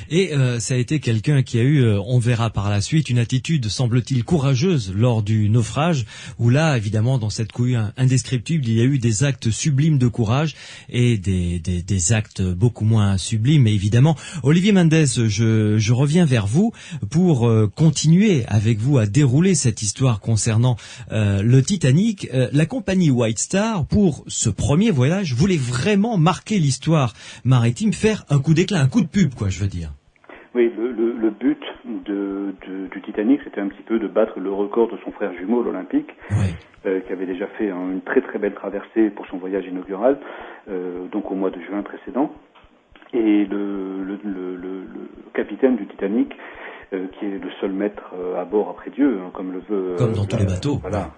Et ça a été quelqu'un qui a eu, on verra par la suite, une attitude, semble-t-il, courageuse lors du naufrage, où là, évidemment, dans cette cohue indescriptible, il y a eu des actes sublimes de courage et des actes beaucoup moins sublimes. Et évidemment, Olivier Mendes, je reviens vers vous pour continuer avec vous à dérouler cette histoire concernant le Titanic. La compagnie White Star, pour ce premier voyage, voulait vraiment marquer l'histoire maritime, faire un coup d'éclat, un coup de pub, quoi, je veux dire. Oui, le but du Titanic, c'était un petit peu de battre le record de son frère jumeau, l'Olympique, qui avait déjà fait une très très belle traversée pour son voyage inaugural, donc au mois de juin précédent. Et le capitaine du Titanic, qui est le seul maître à bord après Dieu, hein, comme le veut... Comme dans tous les bateaux. Voilà,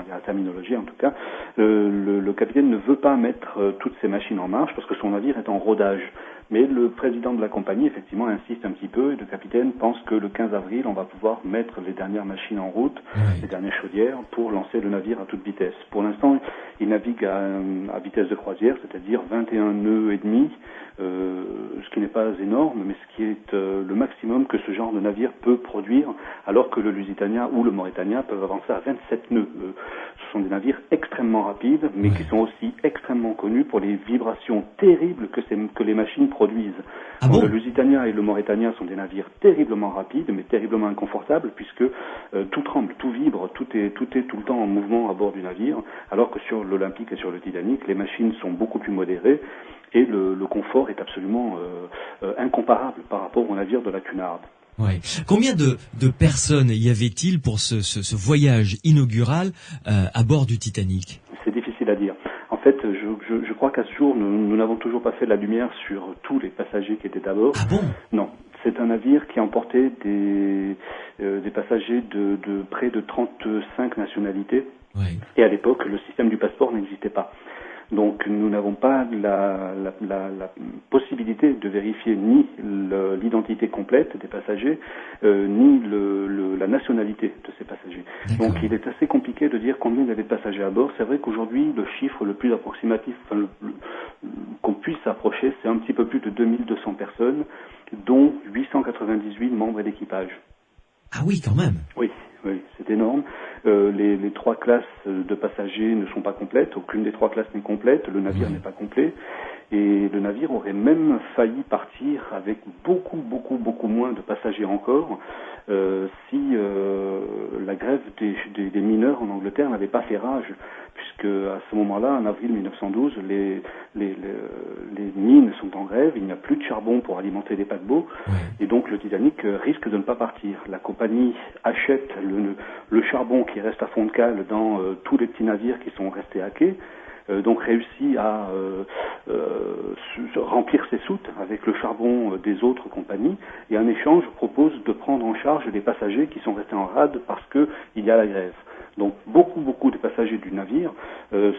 la terminologie en tout cas. Le capitaine ne veut pas mettre toutes ses machines en marche parce que son navire est en rodage. Mais le président de la compagnie, effectivement, insiste un petit peu et le capitaine pense que le 15 avril, on va pouvoir mettre les dernières machines en route, les dernières chaudières, pour lancer le navire à toute vitesse. Pour l'instant, il navigue à vitesse de croisière, c'est-à-dire 21 nœuds et demi, ce qui n'est pas énorme, mais ce qui est le maximum que ce genre de navire peut produire, alors que le Lusitania ou le Mauretania peuvent avancer à 27 nœuds. Ce sont des navires extrêmement rapides, mais qui sont aussi extrêmement connus pour les vibrations terribles que les machines produisent. Le Lusitania et le Mauretania sont des navires terriblement rapides, mais terriblement inconfortables, puisque tout tremble, tout vibre, tout est tout le temps en mouvement à bord du navire, alors que sur l'Olympique et sur le Titanic, les machines sont beaucoup plus modérées, et le confort est absolument incomparable par rapport au navire de la Cunard. Ouais. Combien de personnes y avait-il pour ce voyage inaugural à bord du Titanic? C'est difficile à dire. En fait, je crois qu'à ce jour, nous n'avons toujours pas fait la lumière sur tous les passagers qui étaient à bord. Ah bon? Non. C'est un navire qui emportait des passagers de près de 35 nationalités. Ouais. Et à l'époque, le système du passeport n'existait pas. Donc nous n'avons pas la possibilité de vérifier ni l'identité complète des passagers, ni la nationalité de ces passagers. Donc il est assez compliqué de dire combien il y avait de passagers à bord. C'est vrai qu'aujourd'hui, le chiffre le plus approximatif qu'on puisse s'approcher, c'est un petit peu plus de 2200 personnes, dont 898 membres d'équipage. Ah oui, quand même. Oui, c'est énorme. Les trois classes de passagers ne sont pas complètes, aucune des trois classes n'est complète, le navire n'est pas complet, et le navire aurait même failli partir avec beaucoup moins de passagers encore si la grève des mineurs en Angleterre n'avait pas fait rage, puisque à ce moment-là, en avril 1912, les mines sont en grève, il n'y a plus de charbon pour alimenter les paquebots, et donc le Titanic risque de ne pas partir. La compagnie achète le charbon qui reste à fond de cale dans tous les petits navires qui sont restés à quai, donc réussit à remplir ses soutes avec le charbon des autres compagnies, et en échange propose de prendre en charge les passagers qui sont restés en rade parce qu'il y a la grève. Donc beaucoup des passagers du navire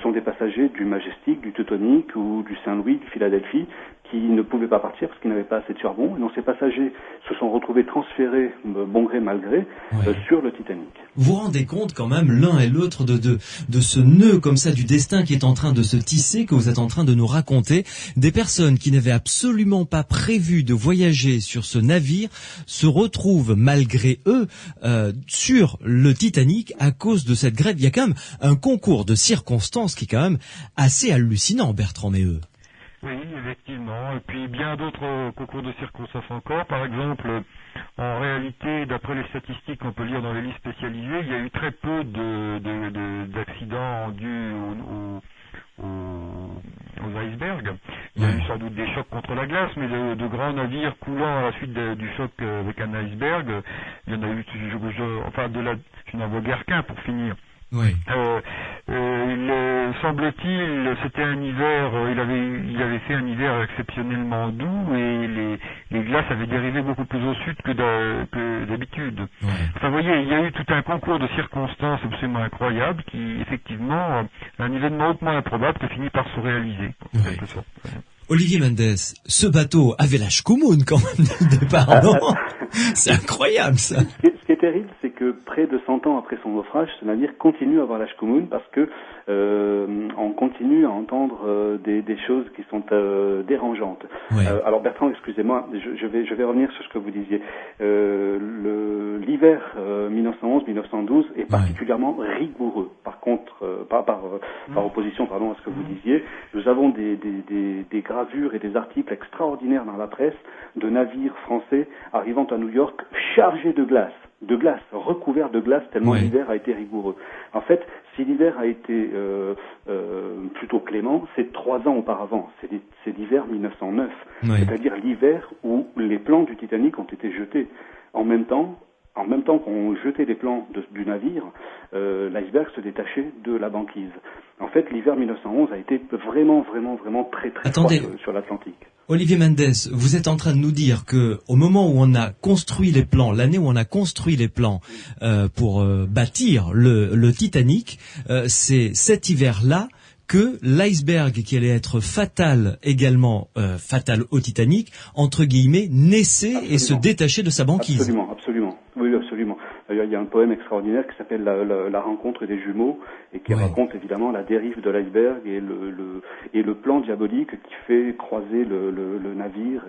sont des passagers du Majestic, du Teutonic ou du Saint-Louis, du Philadelphie, qui ne pouvaient pas partir parce qu'ils n'avaient pas assez de charbon. Et donc ces passagers se sont retrouvés transférés, bon gré mal gré, sur le Titanic. Vous vous rendez compte quand même l'un et l'autre de ce nœud comme ça du destin qui est en train de se tisser, que vous êtes en train de nous raconter. Des personnes qui n'avaient absolument pas prévu de voyager sur ce navire se retrouvent malgré eux sur le Titanic à cause de cette grève. Il y a quand même un concours de circonstances qui est quand même assez hallucinant, Bertrand Méheux. Oui, effectivement. Et puis bien d'autres concours de circonstances encore. Par exemple, en réalité, d'après les statistiques qu'on peut lire dans les livres spécialisés, il y a eu très peu d'accidents dus aux icebergs. Il y a eu sans doute des chocs contre la glace, mais de grands navires coulant à la suite du choc avec un iceberg, il y en a eu, je n'en vois guère qu'un pour finir. Oui. Semble-t-il, c'était un hiver, il avait fait un hiver exceptionnellement doux et les glaces avaient dérivé beaucoup plus au sud que d'habitude. Ouais. Enfin, vous voyez, il y a eu tout un concours de circonstances absolument incroyables qui, effectivement, un événement hautement improbable qui finit par se réaliser, en quelque sorte. Olivier Mendes, ce bateau avait la Shkumun quand même dès le départ, non? C'est incroyable, ça. Ce qui est terrible, c'est que près de 100 ans après son naufrage, ce navire continue à avoir la Shkumun parce que on continue à entendre des choses qui sont dérangeantes. Ouais. Alors Bertrand, excusez-moi, je vais revenir sur ce que vous disiez. L'hiver 1911-1912 est particulièrement rigoureux. Par contre, par opposition, à ce que vous disiez, nous avons des gravures et des articles extraordinaires dans la presse de navires français arrivant à New York chargés de glace. de glace, recouvert de glace tellement l'hiver a été rigoureux. En fait, si l'hiver a été plutôt clément, c'est 3 ans auparavant, c'est l'hiver 1909, c'est-à-dire l'hiver où les plans du Titanic ont été jetés. En même temps qu'on jetait les plans du navire, l'iceberg se détachait de la banquise. En fait, l'hiver 1911 a été vraiment très froid sur l'Atlantique. Olivier Mendes, vous êtes en train de nous dire que au moment où on a construit les plans, l'année où on a construit les plans pour bâtir le Titanic, c'est cet hiver-là que l'iceberg qui allait être fatal également, fatal au Titanic, entre guillemets, naissait et se détachait de sa banquise. Absolument. Oui, absolument. Il y a un poème extraordinaire qui s'appelle la rencontre des jumeaux et qui raconte évidemment la dérive de l'iceberg et le plan diabolique qui fait croiser le navire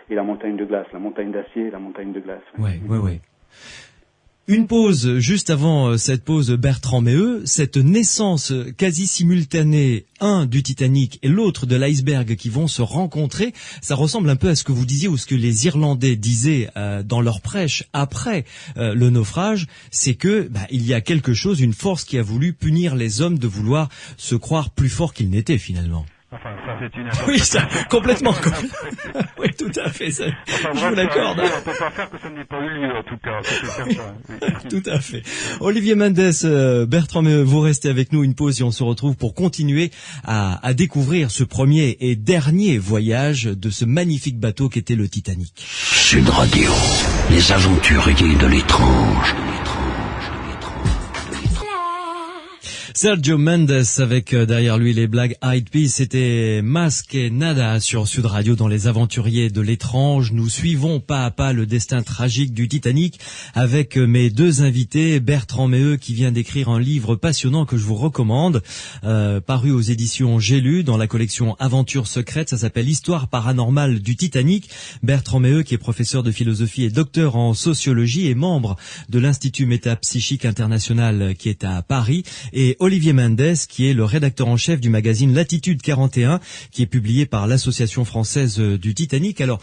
et la montagne de glace, la montagne d'acier et la montagne de glace. Oui. Une pause, juste avant cette pause, Bertrand Méheux, cette naissance quasi simultanée, un du Titanic et l'autre de l'iceberg qui vont se rencontrer, ça ressemble un peu à ce que vous disiez ou ce que les Irlandais disaient dans leur prêche après le naufrage, c'est que il y a quelque chose, une force qui a voulu punir les hommes de vouloir se croire plus forts qu'ils n'étaient finalement. Enfin, ça c'est une oui, ça, complètement. Oui, tout à fait. Ça, je vous l'accorde. On ne peut pas faire que ça n'ait pas eu lieu, en tout cas. Oui. Tout à fait. Olivier Mendes, Bertrand Méheux, vous restez avec nous une pause et on se retrouve pour continuer à découvrir ce premier et dernier voyage de ce magnifique bateau qu'était le Titanic. Sud Radio, les aventuriers de l'étrange. Sergio Mendes avec derrière lui les Black Eyed Peas, c'était Masque et Nada sur Sud Radio dans les aventuriers de l'étrange. Nous suivons pas à pas le destin tragique du Titanic avec mes deux invités, Bertrand Méheux qui vient d'écrire un livre passionnant que je vous recommande, paru aux éditions J'ai lu dans la collection Aventures secrètes, ça s'appelle Histoire paranormale du Titanic. Bertrand Méheux qui est professeur de philosophie et docteur en sociologie et membre de l'Institut Métapsychique International qui est à Paris, et Olivier Mendes, qui est le rédacteur en chef du magazine Latitude 41, qui est publié par l'Association française du Titanic. Alors,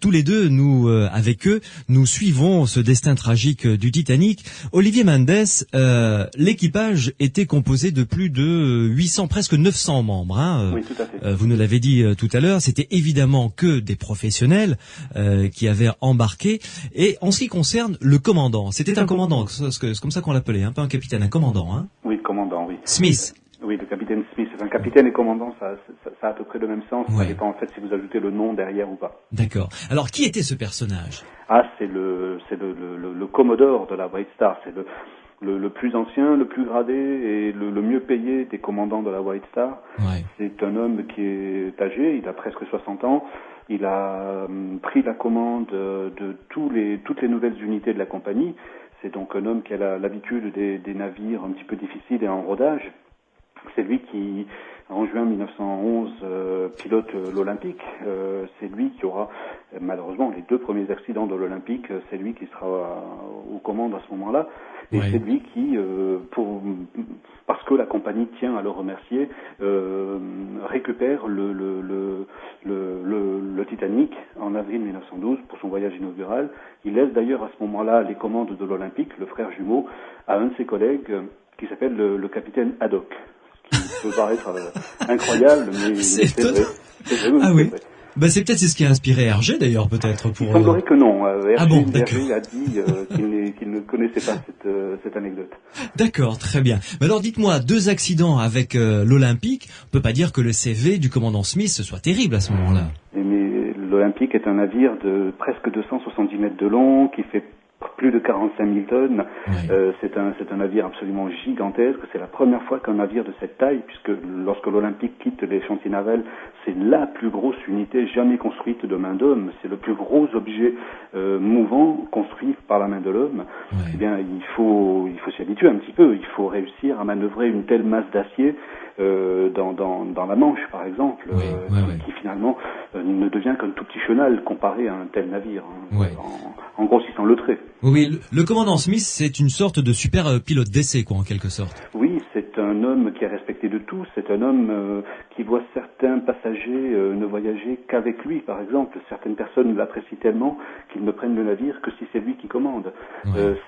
tous les deux, nous, avec eux, nous suivons ce destin tragique du Titanic. Olivier Mendes, l'équipage était composé de plus de 800, presque 900 membres. Hein. Oui, tout à fait. Vous nous l'avez dit tout à l'heure, c'était évidemment que des professionnels qui avaient embarqué. Et en ce qui concerne le commandant, c'était un commandant, c'est comme ça qu'on l'appelait, un peu un capitaine, un commandant. Hein. Oui, commandant, oui. Smith. Oui, le capitaine Smith. Enfin, capitaine et commandant, ça a à peu près le même sens. Ça dépend en fait si vous ajoutez le nom derrière ou pas. D'accord. Alors, qui était ce personnage ? C'est le commodore de la White Star. C'est le plus ancien, le plus gradé et le mieux payé des commandants de la White Star. Ouais. C'est un homme qui est âgé, il a presque 60 ans. Il a pris la commande de toutes les nouvelles unités de la compagnie. C'est donc un homme qui a l'habitude des navires un petit peu difficiles et en rodage. C'est lui qui, en juin 1911, pilote l'Olympique. C'est lui qui aura, malheureusement, les 2 premiers accidents de l'Olympique. C'est lui qui sera aux commandes à ce moment-là. Et c'est lui qui, parce que la compagnie tient à le remercier, récupère le Titanic en avril 1912 pour son voyage inaugural. Il laisse d'ailleurs à ce moment-là les commandes de l'Olympique, le frère jumeau, à un de ses collègues qui s'appelle le capitaine Haddock. Ce qui peut paraître incroyable, mais c'est vrai. Ah oui. C'est peut-être ce qui a inspiré Hergé d'ailleurs, peut-être pour. Il semblerait que non. Hergé a dit qu'il ne connaissait pas cette anecdote. D'accord, très bien. Mais alors dites-moi, 2 accidents avec l'Olympique, on peut pas dire que le CV du commandant Smith soit terrible à ce moment-là. Mais l'Olympique est un navire de presque 270 mètres de long, qui fait plus de 45 000 tonnes. Ouais. C'est un navire absolument gigantesque. C'est la première fois qu'un navire de cette taille, puisque lorsque l'Olympique quitte les chantiers navals, c'est la plus grosse unité jamais construite de main d'homme. C'est le plus gros objet mouvant construit par la main de l'homme. Ouais. Eh bien, il faut s'y habituer un petit peu. Il faut réussir à manœuvrer une telle masse d'acier dans la Manche, par exemple, qui finalement ne devient qu'un tout petit chenal comparé à un tel navire, en grossissant le trait. Oui, le commandant Smith, c'est une sorte de super pilote d'essai, quoi, en quelque sorte. Oui, c'est c'est un homme qui est respecté de tous, c'est un homme qui voit certains passagers ne voyager qu'avec lui, par exemple. Certaines personnes l'apprécient tellement qu'ils ne prennent le navire que si c'est lui qui commande.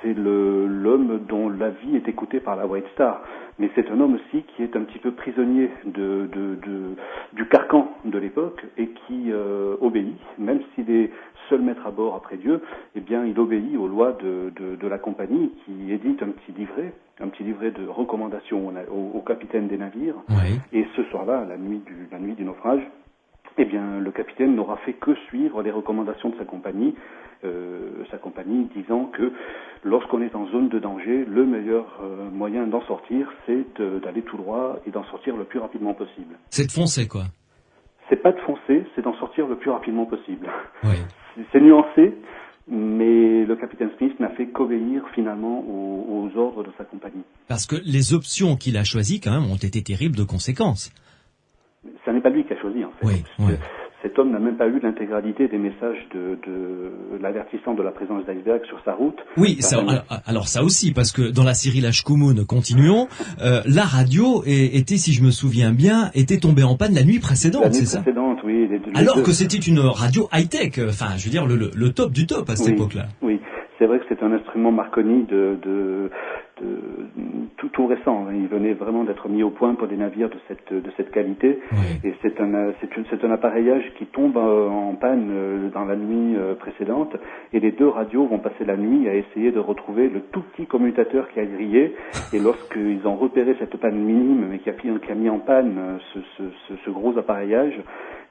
C'est l'homme dont la vie est écoutée par la White Star. Mais c'est un homme aussi qui est un petit peu prisonnier du carcan de l'époque et qui obéit, même s'il est seul maître à bord après Dieu, eh bien il obéit aux lois de la compagnie qui édite un petit livret de recommandations au capitaine des navires. Oui. Et ce soir-là, la nuit du naufrage, eh bien le capitaine n'aura fait que suivre les recommandations de sa compagnie disant que lorsqu'on est en zone de danger, le meilleur moyen d'en sortir, c'est d'aller tout droit et d'en sortir le plus rapidement possible. C'est de foncer, quoi. C'est pas de foncer, c'est d'en sortir le plus rapidement possible. Oui. C'est nuancé, mais le capitaine Smith n'a fait qu'obéir finalement aux ordres de sa compagnie. Parce que les options qu'il a choisies, quand même, ont été terribles de conséquences. Ça n'est pas lui qui a choisi, en fait. Oui. Cet homme n'a même pas eu l'intégralité des messages de l'avertissement de la présence d'iceberg sur sa route. Oui, alors ça aussi, parce que dans la série La Shkumun, continuons, la radio était, si je me souviens bien, était tombée en panne la nuit précédente, c'est ça ? Oui. Alors que c'était une radio high-tech, enfin, je veux dire, le top du top à cette époque-là. Oui, c'est vrai que c'est un instrument Marconi tout récent. Il venait vraiment d'être mis au point pour des navires de cette qualité. Oui. Et c'est un appareillage qui tombe en panne dans la nuit précédente. Et les deux radios vont passer la nuit à essayer de retrouver le tout petit commutateur qui a grillé. Et lorsqu'ils ont repéré cette panne minime, mais qui a mis en panne ce gros appareillage,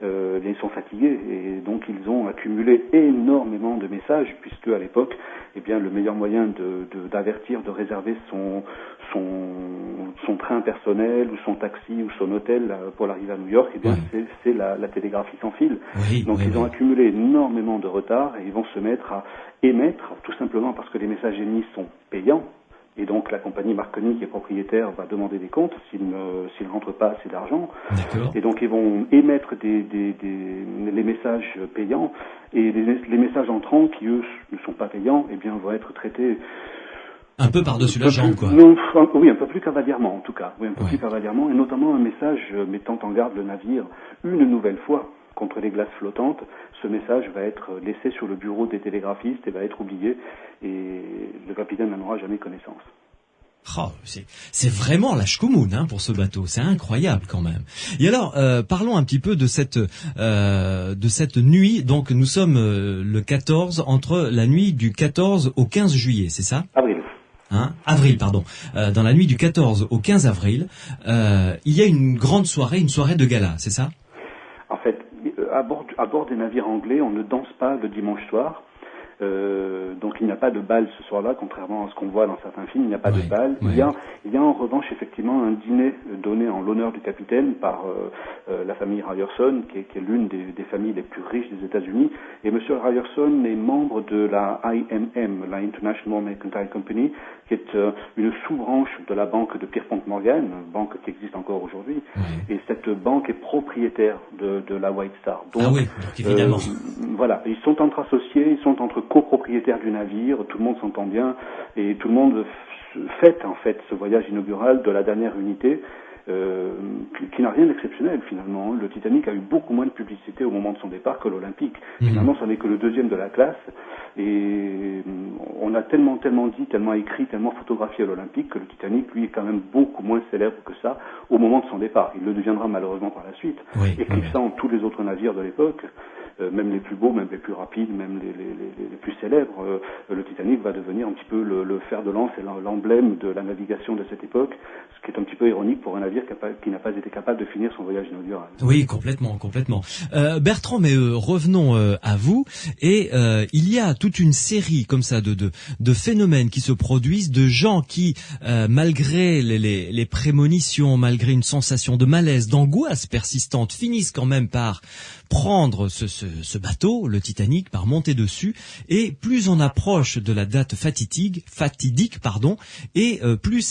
ils sont fatigués et donc ils ont accumulé énormément de messages puisque à l'époque, eh bien, le meilleur moyen d'avertir, de réserver son train personnel ou son taxi ou son hôtel pour l'arrivée à New York, eh bien, c'est la télégraphie sans fil. Donc ils ont accumulé énormément de retard et ils vont se mettre à émettre tout simplement parce que les messages émis sont payants. Et donc la compagnie Marconi, qui est propriétaire, va demander des comptes s'il ne rentre pas assez d'argent. D'accord. Et donc ils vont émettre les messages payants et les messages entrants qui eux ne sont pas payants, eh bien vont être traités un peu par-dessus la jambe, quoi. Oui, un peu plus cavalièrement en tout cas. Oui, un peu plus cavalièrement, et notamment un message mettant en garde le navire une nouvelle fois contre les glaces flottantes. Ce message va être laissé sur le bureau des télégraphistes et va être oublié, et le capitaine n'en aura jamais connaissance. Oh, c'est vraiment la Shkumun pour ce bateau, c'est incroyable quand même. Et alors, parlons un petit peu de cette nuit. Donc nous sommes le 14, entre la nuit du 14 au 15 juillet, c'est ça ? Avril, pardon. Dans la nuit du 14 au 15 avril, il y a une grande soirée, une soirée de gala, c'est ça ? En fait, à bord des navires anglais, on ne danse pas le dimanche soir. Donc il n'y a pas de bal ce soir-là, contrairement à ce qu'on voit dans certains films, il n'y a pas de bal. Il y a en revanche effectivement un dîner donné en l'honneur du capitaine par la famille Ryerson, qui est l'une des familles les plus riches des États-Unis. Et M. Ryerson est membre de la IMM, la International Mercantile Company, qui est une sous-branche de la banque de Pierpont Morgan, banque qui existe encore aujourd'hui. Et cette banque est propriétaire de la White Star. Donc, donc évidemment. Voilà, ils sont entre associés, ils sont entre copropriétaires du navire, tout le monde s'entend bien et tout le monde fête en fait ce voyage inaugural de la dernière unité qui n'a rien d'exceptionnel finalement. Le Titanic a eu beaucoup moins de publicité au moment de son départ que l'Olympique. Finalement, ce n'est que le deuxième de la classe et on a tellement dit, tellement écrit, tellement photographié à l'Olympique que le Titanic, lui, est quand même beaucoup moins célèbre que ça au moment de son départ. Il le deviendra malheureusement par la suite, éclipsant tous les autres navires de l'époque. Même les plus beaux, même les plus rapides, même les plus célèbres, le Titanic va devenir un petit peu le fer de lance et l'emblème de la navigation de cette époque, ce qui est un petit peu ironique pour un navire qui n'a pas été capable de finir son voyage inaugural. Oui, complètement. Bertrand, mais revenons à vous, et il y a toute une série comme ça de phénomènes qui se produisent, de gens qui, malgré les prémonitions, malgré une sensation de malaise, d'angoisse persistante, finissent quand même par prendre ce bateau, le Titanic, par monter dessus, et plus on approche de la date fatidique, et plus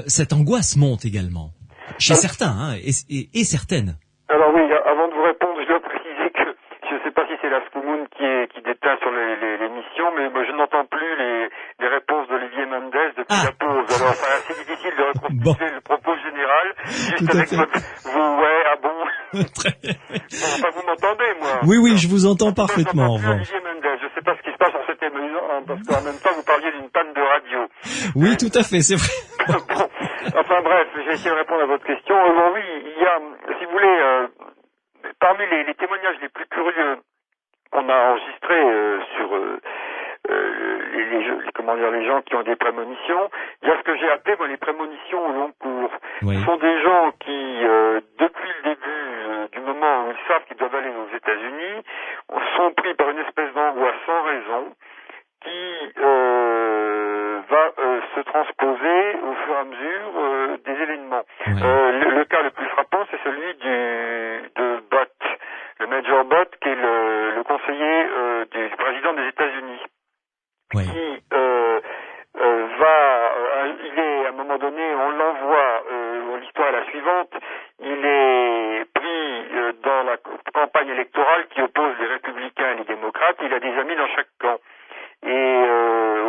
cette angoisse monte également chez certains et certaines. Alors oui, avant de vous répondre, je dois préciser que je ne sais pas si c'est la Shkumun qui déteint sur l'émission, mais moi, je n'entends plus les réponses d'Olivier Mendes depuis la pause. Alors c'est assez difficile de reconstituer le propos Tout à fait. Ouais, ah bon. Très bien. Bon, enfin, vous m'entendez, moi. Oui, je vous entends parfaitement, en revanche. Olivier Mendes, je sais pas ce qui se passe, on s'était amusant, parce qu'en même temps, vous parliez d'une panne de radio. Oui, tout à fait, c'est vrai. Bon. Enfin bref, j'ai essayé de répondre à votre question. Oui, il y a, si vous voulez, parmi les témoignages les plus curieux qu'on a enregistrés sur les gens qui ont des prémonitions, il y a ce que j'ai appelé les prémonitions au long cours. Oui. Ce sont des gens qui, depuis le début du moment où ils savent qu'ils doivent aller aux États-Unis, sont pris par une espèce d'angoisse sans raison qui va se transposer au fur et à mesure des événements. Oui. Le cas le plus frappant, c'est celui de Bott, le Major Bott, qui est le conseiller du président des États-Unis, Oui. qui il est à un moment donné, on l'envoie, l'histoire est la suivante, il est pris dans la campagne électorale qui oppose les républicains et les démocrates, il a des amis dans chaque camp. Et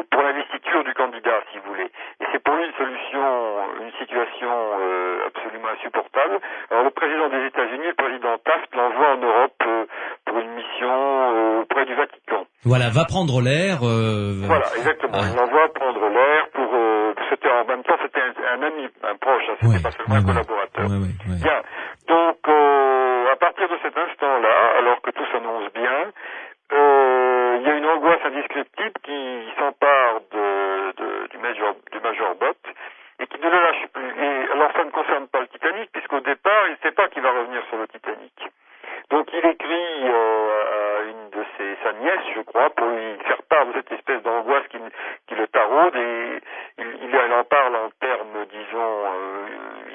pour l'investiture du candidat, si vous voulez. Et c'est pour lui une situation absolument insupportable. Alors le président des États-Unis, le président Taft, l'envoie en Europe pour une mission auprès du Vatican. Voilà, va prendre l'air. Voilà, exactement. Il l'envoie prendre l'air pour. C'était en même temps, c'était un ami, un proche. Hein, c'était pas seulement un collaborateur. Bien. Donc à partir de cet instant-là, alors que tout s'annonce bien. Il y a une angoisse indescriptible qui s'empare du Major Bott et qui ne le lâche plus. Et alors ça ne concerne pas le Titanic, puisqu'au départ, il ne sait pas qu'il va revenir sur le Titanic. Donc il écrit à une de sa nièce, je crois, pour lui faire part de cette espèce d'angoisse qui le taraude, et il en parle en termes, disons,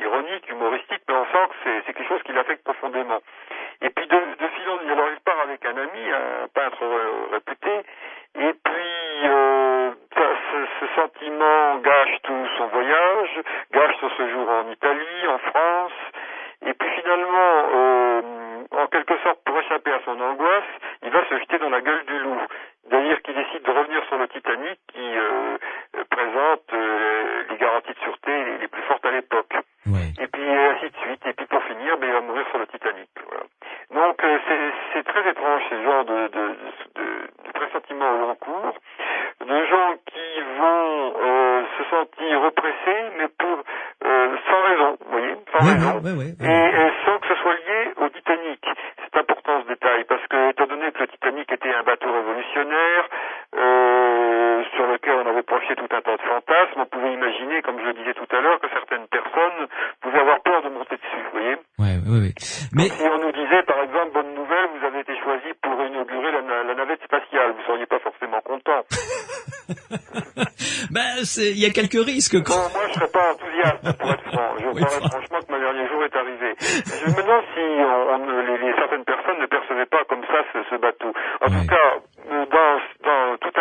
ironiques, humoristiques, mais on sent que c'est quelque chose qui l'affecte profondément. Et puis de fil en aiguille, alors il part avec un ami, un peintre réputé, et puis ce sentiment gâche tout son voyage, gâche son séjour en Italie, en France, et puis finalement, en quelque sorte, pour échapper à son angoisse, il va se jeter dans la gueule du loup. C'est-à-dire qu'il décide de revenir sur le Titanic qui présente les garanties de sûreté les plus fortes à l'époque. Ouais. Et puis ainsi de suite. Et puis pour finir, il va mourir sur le Titanic. Voilà. Donc c'est très étrange ces genres de pressentiments au long cours, de gens qui vont se sentir repressés, mais sans raison, vous voyez, sans raison, et sans que ce soit lié au Titanic. C'est important ce détail, parce que étant donné que le Titanic était un bateau révolutionnaire, sur lequel on avait projeté tout un tas de fantasmes, on pouvait imaginer, comme je le disais tout à l'heure, que certaines personnes pouvaient avoir peur de monter dessus, vous voyez. Oui. Mais si on nous disait, par exemple, bonne nouvelle, vous avez été choisi pour inaugurer la navette spatiale, vous seriez pas forcément content. Il y a quelques risques. Bon, moi, je serais pas enthousiaste, pour être franc. Je crois franchement que mon dernier jour est arrivé. Je me demande si certaines personnes ne percevaient pas comme ça ce bateau. En tout cas, dans tout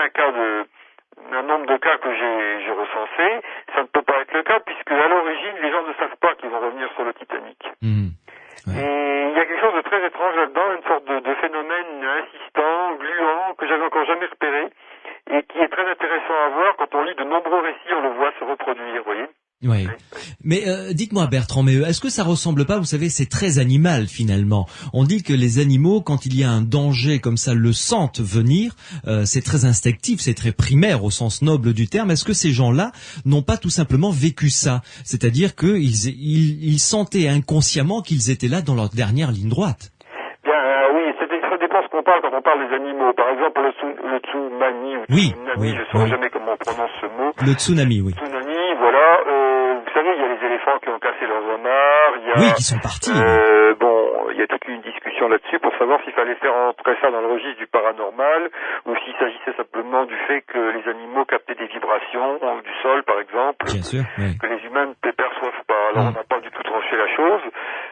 un nombre de cas que j'ai recensé, ça ne peut pas être le cas, puisque à l'origine, les gens ne savent pas qu'ils vont revenir sur le Titanic. Et il y a quelque chose de très étrange là-dedans, une sorte de phénomène insistant, gluant, que j'avais encore jamais repéré, et qui est très intéressant à voir quand on lit de nombreux récits, on le voit se reproduire, vous voyez. Oui. Mais dites-moi Bertrand, mais est-ce que ça ressemble pas, vous savez, c'est très animal finalement. On dit que les animaux, quand il y a un danger comme ça, le sentent venir. C'est très instinctif, c'est très primaire au sens noble du terme. Est-ce que ces gens-là n'ont pas tout simplement vécu ça? C'est-à-dire qu'ils sentaient inconsciemment qu'ils étaient là dans leur dernière ligne droite. Bien, oui, ça dépend ce qu'on parle quand on parle des animaux. Par exemple, le tsunami ou tsunami, je ne saurais jamais comment on prononce ce mot. Le tsunami, oui. Tsunami, voilà. Vous savez, il y a les éléphants qui ont cassé leurs amarres. Qui sont partis. Il y a toute une discussion là-dessus pour savoir s'il fallait faire entrer ça dans le registre du paranormal ou s'il s'agissait simplement du fait que les animaux captaient des vibrations du sol, par exemple, bien sûr, que les humains ne perçoivent pas. Alors on n'a pas du tout tranché la chose.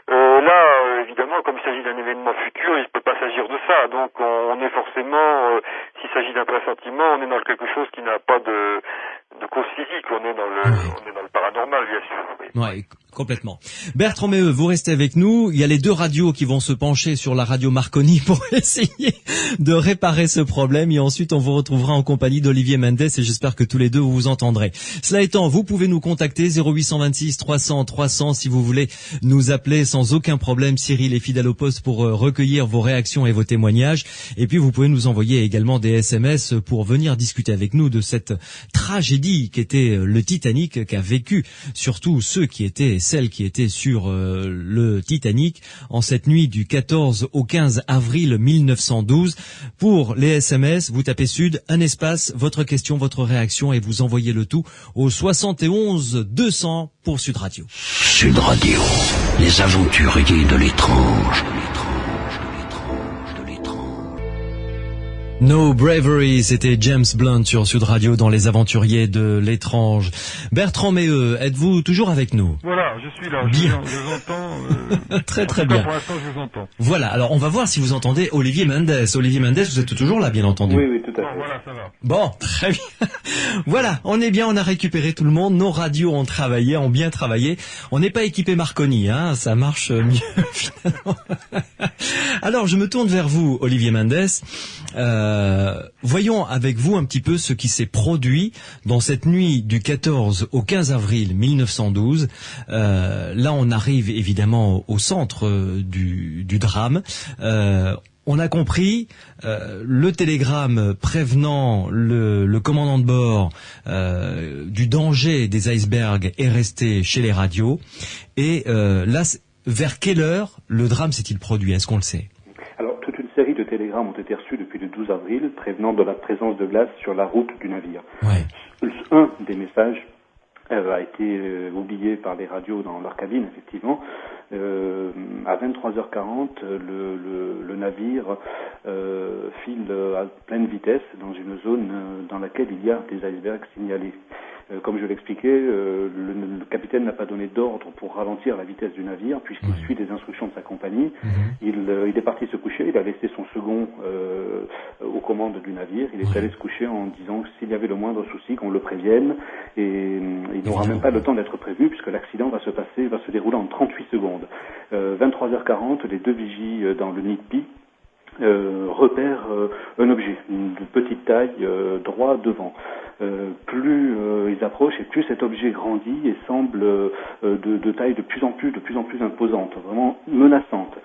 Là, évidemment, comme il s'agit d'un événement futur, il ne peut pas s'agir de ça. Donc on est forcément, s'il s'agit d'un pressentiment, on est dans quelque chose qui n'a pas de cause physique. On est dans le paranormal, bien sûr. Oui. Ouais. Complètement. Bertrand Méheux, vous restez avec nous. Il y a les deux radios qui vont se pencher sur la radio Marconi pour essayer de réparer ce problème. Et ensuite, on vous retrouvera en compagnie d'Olivier Mendes et j'espère que tous les deux vous vous entendrez. Cela étant, vous pouvez nous contacter 0826 300 300 si vous voulez nous appeler sans aucun problème. Cyril est fidèle au poste pour recueillir vos réactions et vos témoignages. Et puis, vous pouvez nous envoyer également des SMS pour venir discuter avec nous de cette tragédie qu'était le Titanic, qu'a vécu surtout celles qui étaient sur le Titanic en cette nuit du 14 au 15 avril 1912. Pour les SMS, vous tapez Sud, un espace, votre question, votre réaction et vous envoyez le tout au 71 200 pour Sud Radio. Sud Radio, les aventuriers de l'étrange. No Bravery, c'était James Blunt sur Sud Radio dans Les Aventuriers de l'étrange. Bertrand Méheux, êtes-vous toujours avec nous? Voilà, je suis là, Bien. je vous entends. Très très bien. Pour l'instant, je vous entends. Voilà, alors on va voir si vous entendez Olivier Mendes. Olivier Mendes, vous êtes toujours là, bien entendu. Oui, tout à fait. Bon, voilà, ça va. Bon, très bien. Voilà, on est bien, on a récupéré tout le monde. Nos radios ont travaillé, ont bien travaillé. On n'est pas équipé Marconi, hein, ça marche mieux finalement. Alors, je me tourne vers vous, Olivier Mendes. Voyons avec vous un petit peu ce qui s'est produit dans cette nuit du 14 au 15 avril 1912. Là, on arrive évidemment au centre du drame. On a compris, le télégramme prévenant le commandant de bord du danger des icebergs est resté chez les radios. Et là, vers quelle heure le drame s'est-il produit? Est-ce qu'on le sait? Alors, toute une série de télégrammes ont été reçus depuis le 12 avril, prévenant de la présence de glace sur la route du navire. Ouais. Un des messages a été oublié par les radios dans leur cabine, effectivement. À 23h40, le navire file à pleine vitesse dans une zone dans laquelle il y a des icebergs signalés. Comme je l'expliquais, le capitaine n'a pas donné d'ordre pour ralentir la vitesse du navire puisqu'il suit des instructions de sa compagnie. Il est parti se coucher, il a laissé son second aux commandes du navire. Il est allé se coucher en disant que s'il y avait le moindre souci, qu'on le prévienne. Et il n'aura même pas le temps d'être prévu puisque l'accident va se dérouler en 38 secondes. 23h40, les deux vigies dans le nid de pie repèrent un objet de petite taille droit devant. Plus ils approchent et plus cet objet grandit et semble de taille de plus en plus imposante, vraiment menaçante.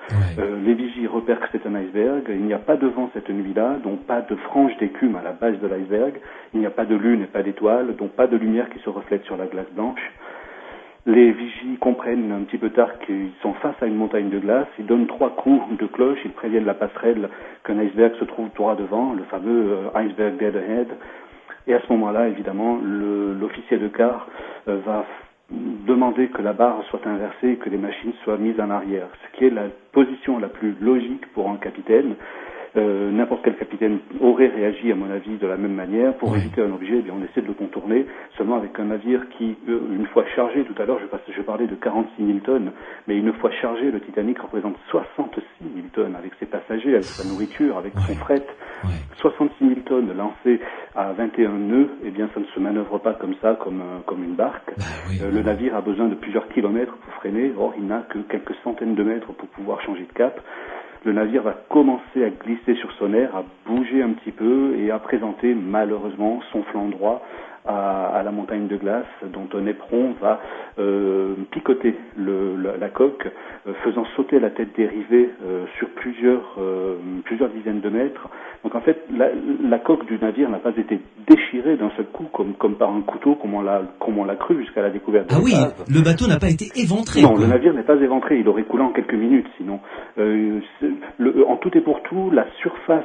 Les vigies repèrent que c'est un iceberg. Il n'y a pas de vent cette nuit-là, donc pas de frange d'écume à la base de l'iceberg. Il n'y a pas de lune et pas d'étoiles, donc pas de lumière qui se reflète sur la glace blanche. Les vigies comprennent un petit peu tard qu'ils sont face à une montagne de glace. Ils donnent 3 coups de cloche. Ils préviennent la passerelle qu'un iceberg se trouve droit devant, le fameux iceberg dead ahead. Et à ce moment-là, évidemment, l'officier de quart va demander que la barre soit inversée et que les machines soient mises en arrière, ce qui est la position la plus logique pour un capitaine. N'importe quel capitaine aurait réagi, à mon avis, de la même manière. Pour éviter un objet, eh bien, on essaie de le contourner, seulement avec un navire qui, une fois chargé, tout à l'heure, je parlais de 46 000 tonnes, mais une fois chargé, le Titanic représente 66 000 tonnes, avec ses passagers, avec sa nourriture, avec son fret. 66 000 tonnes lancées à 21 nœuds, eh bien, ça ne se manœuvre pas comme ça, comme une barque. Le navire a besoin de plusieurs kilomètres pour freiner. Or, il n'a que quelques centaines de mètres pour pouvoir changer de cap. Le navire va commencer à glisser sur son air, à bouger un petit peu et à présenter malheureusement son flanc droit à la montagne de glace dont un éperon va picoter la coque, faisant sauter la tête dérivée sur plusieurs dizaines de mètres. Donc en fait, la coque du navire n'a pas été déchirée d'un seul coup comme par un couteau, comme on l'a cru jusqu'à la découverte. Ah oui, le bateau n'a pas été éventré. Non, le navire n'est pas éventré, il aurait coulé en quelques minutes sinon. En tout et pour tout, la surface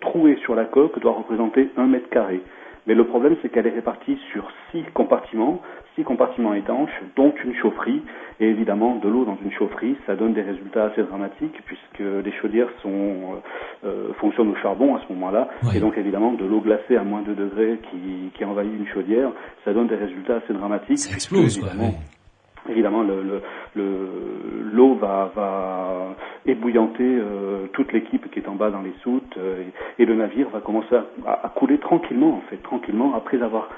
trouée sur la coque doit représenter 1 mètre carré. Mais le problème, c'est qu'elle est répartie sur 6 compartiments étanches, dont une chaufferie. Et évidemment, de l'eau dans une chaufferie, ça donne des résultats assez dramatiques, puisque les chaudières fonctionnent au charbon à ce moment-là. Et donc, évidemment, de l'eau glacée à moins 2 degrés qui envahit une chaudière, ça donne des résultats assez dramatiques. Ça explose, Évidemment, l'eau va ébouillanter toute l'équipe qui est en bas dans les soutes et le navire va commencer à couler tranquillement, après avoir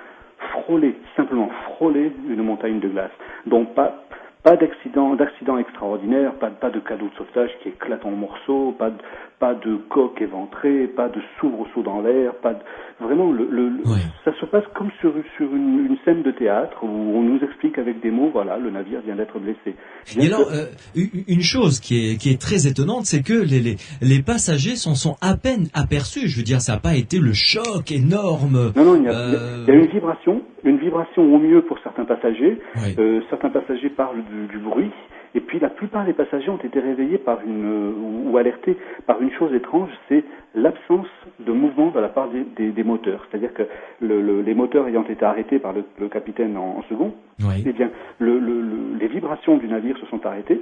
simplement frôlé une montagne de glace, dont pas Pas d'accident extraordinaire, pas de cadeau de sauvetage qui éclate en morceaux, pas de coque éventrée, pas de soubresaut dans l'air, vraiment ça se passe comme sur une scène de théâtre où on nous explique avec des mots, voilà, le navire vient d'être blessé. Et alors, une chose qui est très étonnante, c'est que les passagers sont à peine aperçus. Je veux dire, ça n'a pas été le choc énorme. Non, il y a une vibration au mieux pour certains passagers. Oui. Certains passagers parlent du bruit. Et puis la plupart des passagers ont été réveillés ou alertés par une chose étrange, c'est l'absence de mouvement de la part des moteurs. C'est-à-dire que les moteurs ayant été arrêtés par le capitaine en second, oui. Eh bien les vibrations du navire se sont arrêtées.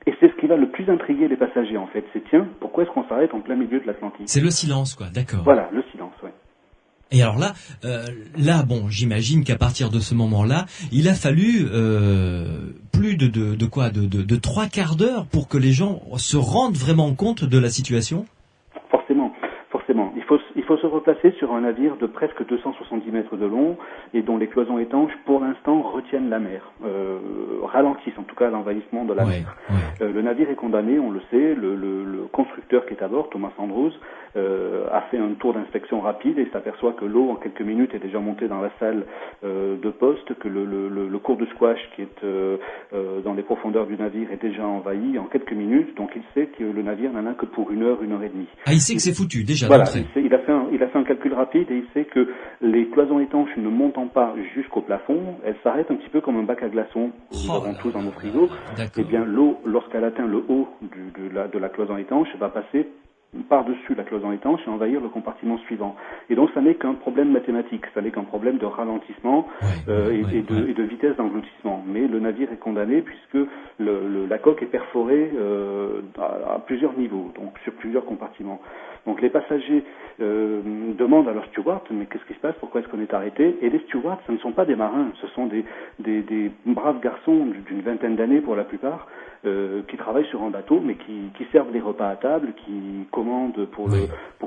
Et c'est ce qui va le plus intriguer les passagers en fait. C'est tiens, pourquoi est-ce qu'on s'arrête en plein milieu de l'Atlantique ? C'est le silence, quoi. D'accord. Voilà, le silence, oui. Et alors bon, j'imagine qu'à partir de ce moment-là, il a fallu plus de 3 quarts d'heure pour que les gens se rendent vraiment compte de la situation. Forcément. Il faut se replacer sur un navire de presque 270 mètres de long et dont les cloisons étanches, pour l'instant, retiennent la mer, ralentissent en tout cas l'envahissement de la mer. Ouais. Le navire est condamné, on le sait. Le constructeur qui est à bord, Thomas Andrews, a fait un tour d'inspection rapide et s'aperçoit que l'eau en quelques minutes est déjà montée dans la salle de poste, que le cours de squash qui est dans les profondeurs du navire est déjà envahi en quelques minutes, donc il sait que le navire n'en a que pour 1 heure, 1 heure et demie. Ah, il sait que c'est foutu déjà. Voilà, il a fait un calcul rapide et il sait que les cloisons étanches ne montant pas jusqu'au plafond, elles s'arrêtent un petit peu comme un bac à glaçons que nous avons tous dans nos frigos. Eh bien l'eau, lorsqu'elle atteint le haut de la cloison étanche, va passer par-dessus la cloison étanche et envahir le compartiment suivant. Et donc ça n'est qu'un problème mathématique, ça n'est qu'un problème de ralentissement et de vitesse d'engloutissement. Mais le navire est condamné puisque la coque est perforée à plusieurs niveaux, donc sur plusieurs compartiments. Donc les passagers demandent à leur steward, mais qu'est-ce qui se passe, pourquoi est-ce qu'on est arrêté ? Et les stewards, ce ne sont pas des marins, ce sont des braves garçons d'une vingtaine d'années pour la plupart, qui travaillent sur un bateau, mais qui servent les repas à table, qui commandent pour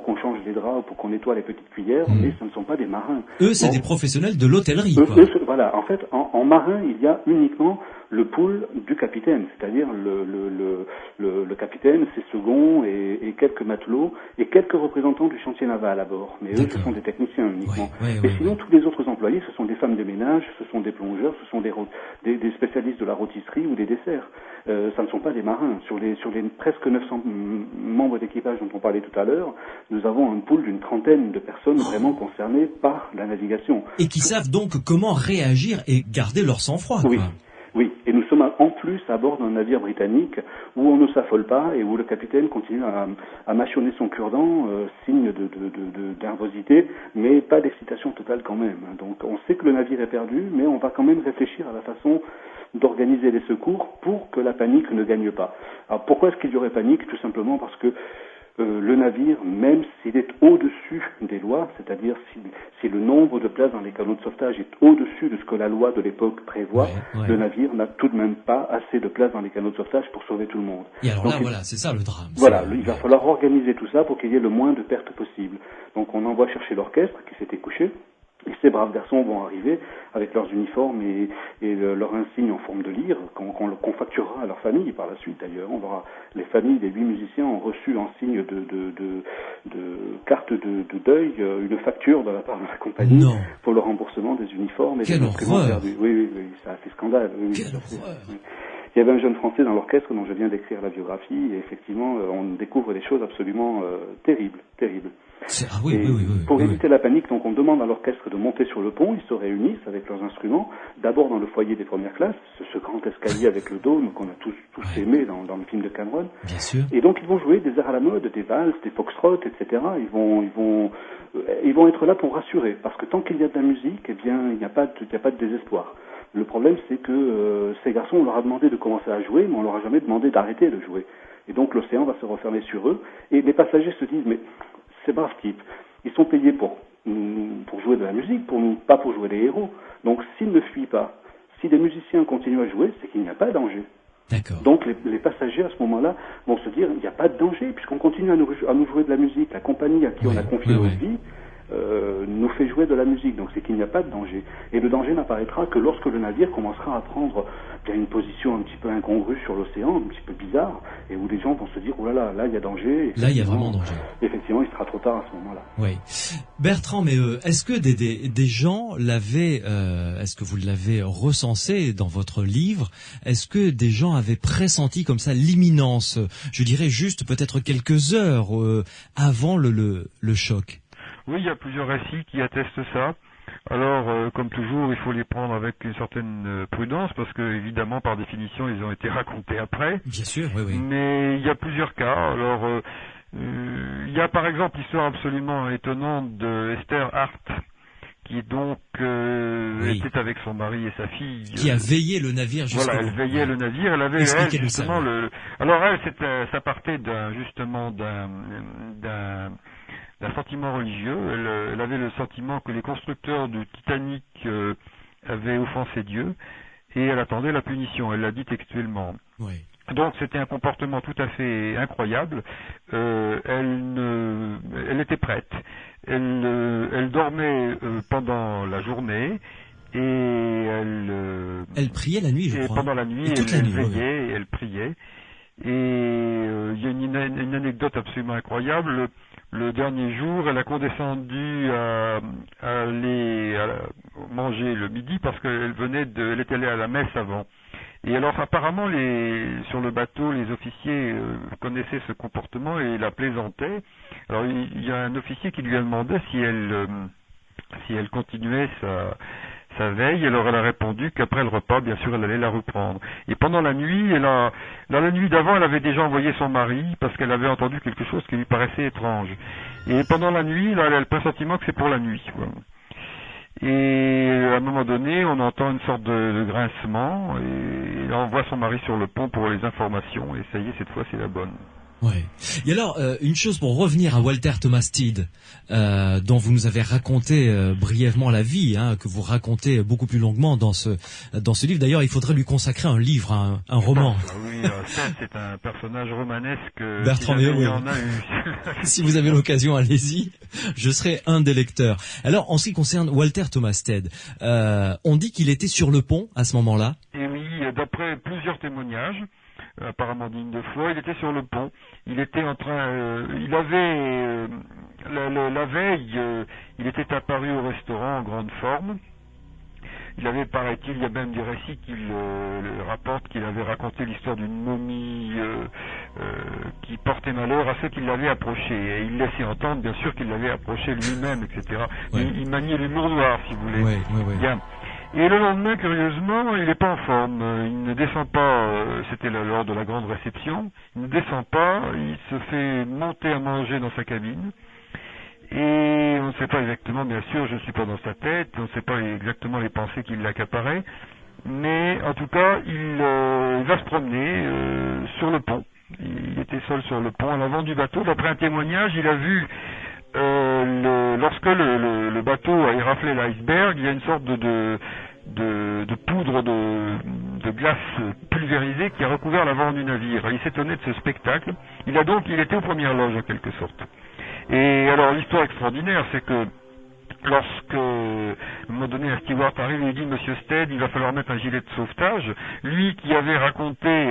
qu'on change les draps, pour qu'on nettoie les petites cuillères, mais ce ne sont pas des marins. Eux, c'est des professionnels de l'hôtellerie, quoi. Voilà, en fait, en marin, il y a uniquement le pool du capitaine, c'est-à-dire le capitaine, ses seconds et quelques matelots et quelques représentants du chantier naval à bord. Mais eux, ce sont des techniciens uniquement. Sinon, tous les autres employés, ce sont des femmes de ménage, ce sont des plongeurs, ce sont des spécialistes de la rôtisserie ou des desserts. Ça ne sont pas des marins. Sur les presque 900 membres d'équipage dont on parlait tout à l'heure, nous avons un pool d'une trentaine de personnes vraiment concernées par la navigation. Et qui savent donc comment réagir et garder leur sang-froid. Oui, et nous sommes en plus à bord d'un navire britannique où on ne s'affole pas et où le capitaine continue à mâchonner son cure-dent, signe de nervosité, mais pas d'excitation totale quand même. Donc on sait que le navire est perdu, mais on va quand même réfléchir à la façon d'organiser les secours pour que la panique ne gagne pas. Alors pourquoi est-ce qu'il y aurait panique ? Tout simplement parce que le navire, même s'il est au-dessus des lois, c'est-à-dire si le nombre de places dans les canots de sauvetage est au-dessus de ce que la loi de l'époque prévoit, le navire n'a tout de même pas assez de places dans les canots de sauvetage pour sauver tout le monde. Et alors c'est ça le drame. Voilà, il va falloir organiser tout ça pour qu'il y ait le moins de pertes possible. Donc on envoie chercher l'orchestre qui s'était couché. Et ces braves garçons vont arriver avec leurs uniformes et leurs insignes en forme de lyre qu'on facturera à leur famille par la suite d'ailleurs. Les familles des 8 musiciens ont reçu en signe de carte de deuil une facture de la part de la compagnie pour le remboursement des uniformes et des instruments perdus. Oui, ça a fait scandale. Quelle horreur. Il y avait un jeune Français dans l'orchestre dont je viens d'écrire la biographie et effectivement on découvre des choses absolument terribles. Pour éviter la panique, donc on demande à l'orchestre de monter sur le pont, ils se réunissent avec leurs instruments, d'abord dans le foyer des premières classes, ce grand escalier avec le dôme qu'on a tous aimé dans le film de Cameron. Bien sûr. Et donc ils vont jouer des airs à la mode, des valses, des foxtrots, etc. Ils vont être là pour rassurer, parce que tant qu'il y a de la musique, eh bien il n'y a pas de désespoir. Le problème, c'est que ces garçons, on leur a demandé de commencer à jouer, mais on leur a jamais demandé d'arrêter de jouer. Et donc l'océan va se refermer sur eux, et les passagers se disent, mais ces braves types, ils sont payés pour jouer de la musique, pas pour jouer des héros. Donc s'ils ne fuient pas, si les musiciens continuent à jouer, c'est qu'il n'y a pas de danger. D'accord. Donc les passagers à ce moment-là vont se dire, il n'y a pas de danger, puisqu'on continue à nous jouer de la musique. La compagnie à qui on a confié notre vie nous fait jouer de la musique, donc c'est qu'il n'y a pas de danger. Et le danger n'apparaîtra que lorsque le navire commencera à prendre une position un petit peu incongrue sur l'océan, un petit peu bizarre, et où les gens vont se dire, oh là là, là il y a danger. Là il y a vraiment danger. Effectivement, il sera trop tard à ce moment-là. Oui. Bertrand, mais est-ce que des gens l'avaient, est-ce que vous l'avez recensé dans votre livre? Est-ce que des gens avaient pressenti comme ça l'imminence, je dirais juste peut-être quelques heures avant le choc? Oui, il y a plusieurs récits qui attestent ça. Alors, comme toujours, il faut les prendre avec une certaine prudence, parce que, évidemment, par définition, ils ont été racontés après. Bien sûr, oui, oui. Mais il y a plusieurs cas. Alors, il y a par exemple l'histoire absolument étonnante de Esther Hart, qui donc était avec son mari et sa fille. Qui a veillé le navire jusqu'au bout. Voilà, elle veillait le navire, elle avait justement Alors elle, ça partait d'un sentiment religieux. Elle avait le sentiment que les constructeurs du Titanic avaient offensé Dieu, et elle attendait la punition. Elle l'a dit textuellement. Oui. Donc c'était un comportement tout à fait incroyable. Elle était prête. Elle dormait pendant la journée, et elle priait la nuit, je crois. Pendant la nuit, elle veillait et elle priait. Et il y a une anecdote absolument incroyable. Le dernier jour, elle a condescendu à aller manger le midi, parce qu'elle elle était allée à la messe avant. Et alors apparemment, sur le bateau, les officiers connaissaient ce comportement et la plaisantaient. Alors il y a un officier qui lui a demandé si elle continuait sa veille. Alors elle a répondu qu'après le repas, bien sûr, elle allait la reprendre. Et pendant la nuit, dans la nuit d'avant, elle avait déjà envoyé son mari parce qu'elle avait entendu quelque chose qui lui paraissait étrange. Et pendant la nuit, là, elle a le pressentiment que c'est pour la nuit, quoi. Et à un moment donné, on entend une sorte de grincement, et là, on voit son mari sur le pont pour les informations, et ça y est, cette fois, c'est la bonne. Ouais. Et alors, une chose pour revenir à Walter Thomas Stead, dont vous nous avez raconté brièvement la vie, que vous racontez beaucoup plus longuement dans ce livre. D'ailleurs, il faudrait lui consacrer un livre, un roman. Oui, Stead, c'est un personnage romanesque. Bertrand Méo, si vous avez l'occasion, allez-y. Je serai un des lecteurs. Alors, en ce qui concerne Walter Thomas Stead, on dit qu'il était sur le pont à ce moment-là. Et oui, d'après plusieurs témoignages, apparemment digne de foi, il était sur le pont. Il était en train, il avait la veille, il était apparu au restaurant en grande forme. Il avait, paraît-il, il y a même des récits qui rapportent qu'il avait raconté l'histoire d'une momie qui portait malheur à ceux qui l'avaient approché. Et il laissait entendre, bien sûr, qu'il l'avait approché lui-même, etc. Ouais. Il maniait l'humour noir, si vous voulez. Ouais. Bien. Et le lendemain, curieusement, il n'est pas en forme. Il ne descend pas, c'était lors de la grande réception, il ne descend pas, il se fait monter à manger dans sa cabine. Et on ne sait pas exactement, bien sûr, je ne suis pas dans sa tête, on ne sait pas exactement les pensées qui l'accaparaient, mais en tout cas, il va se promener sur le pont. Il était seul sur le pont à l'avant du bateau. D'après un témoignage, il a vu lorsque le bateau a éraflé l'iceberg, il y a une sorte de poudre de glace pulvérisée qui a recouvert l'avant du navire. Il s'étonnait de ce spectacle. Il était aux premières loges en quelque sorte. Et alors l'histoire extraordinaire, c'est que lorsque, à un moment donné, un steward arrive et lui dit, Monsieur Stead, il va falloir mettre un gilet de sauvetage, lui qui avait raconté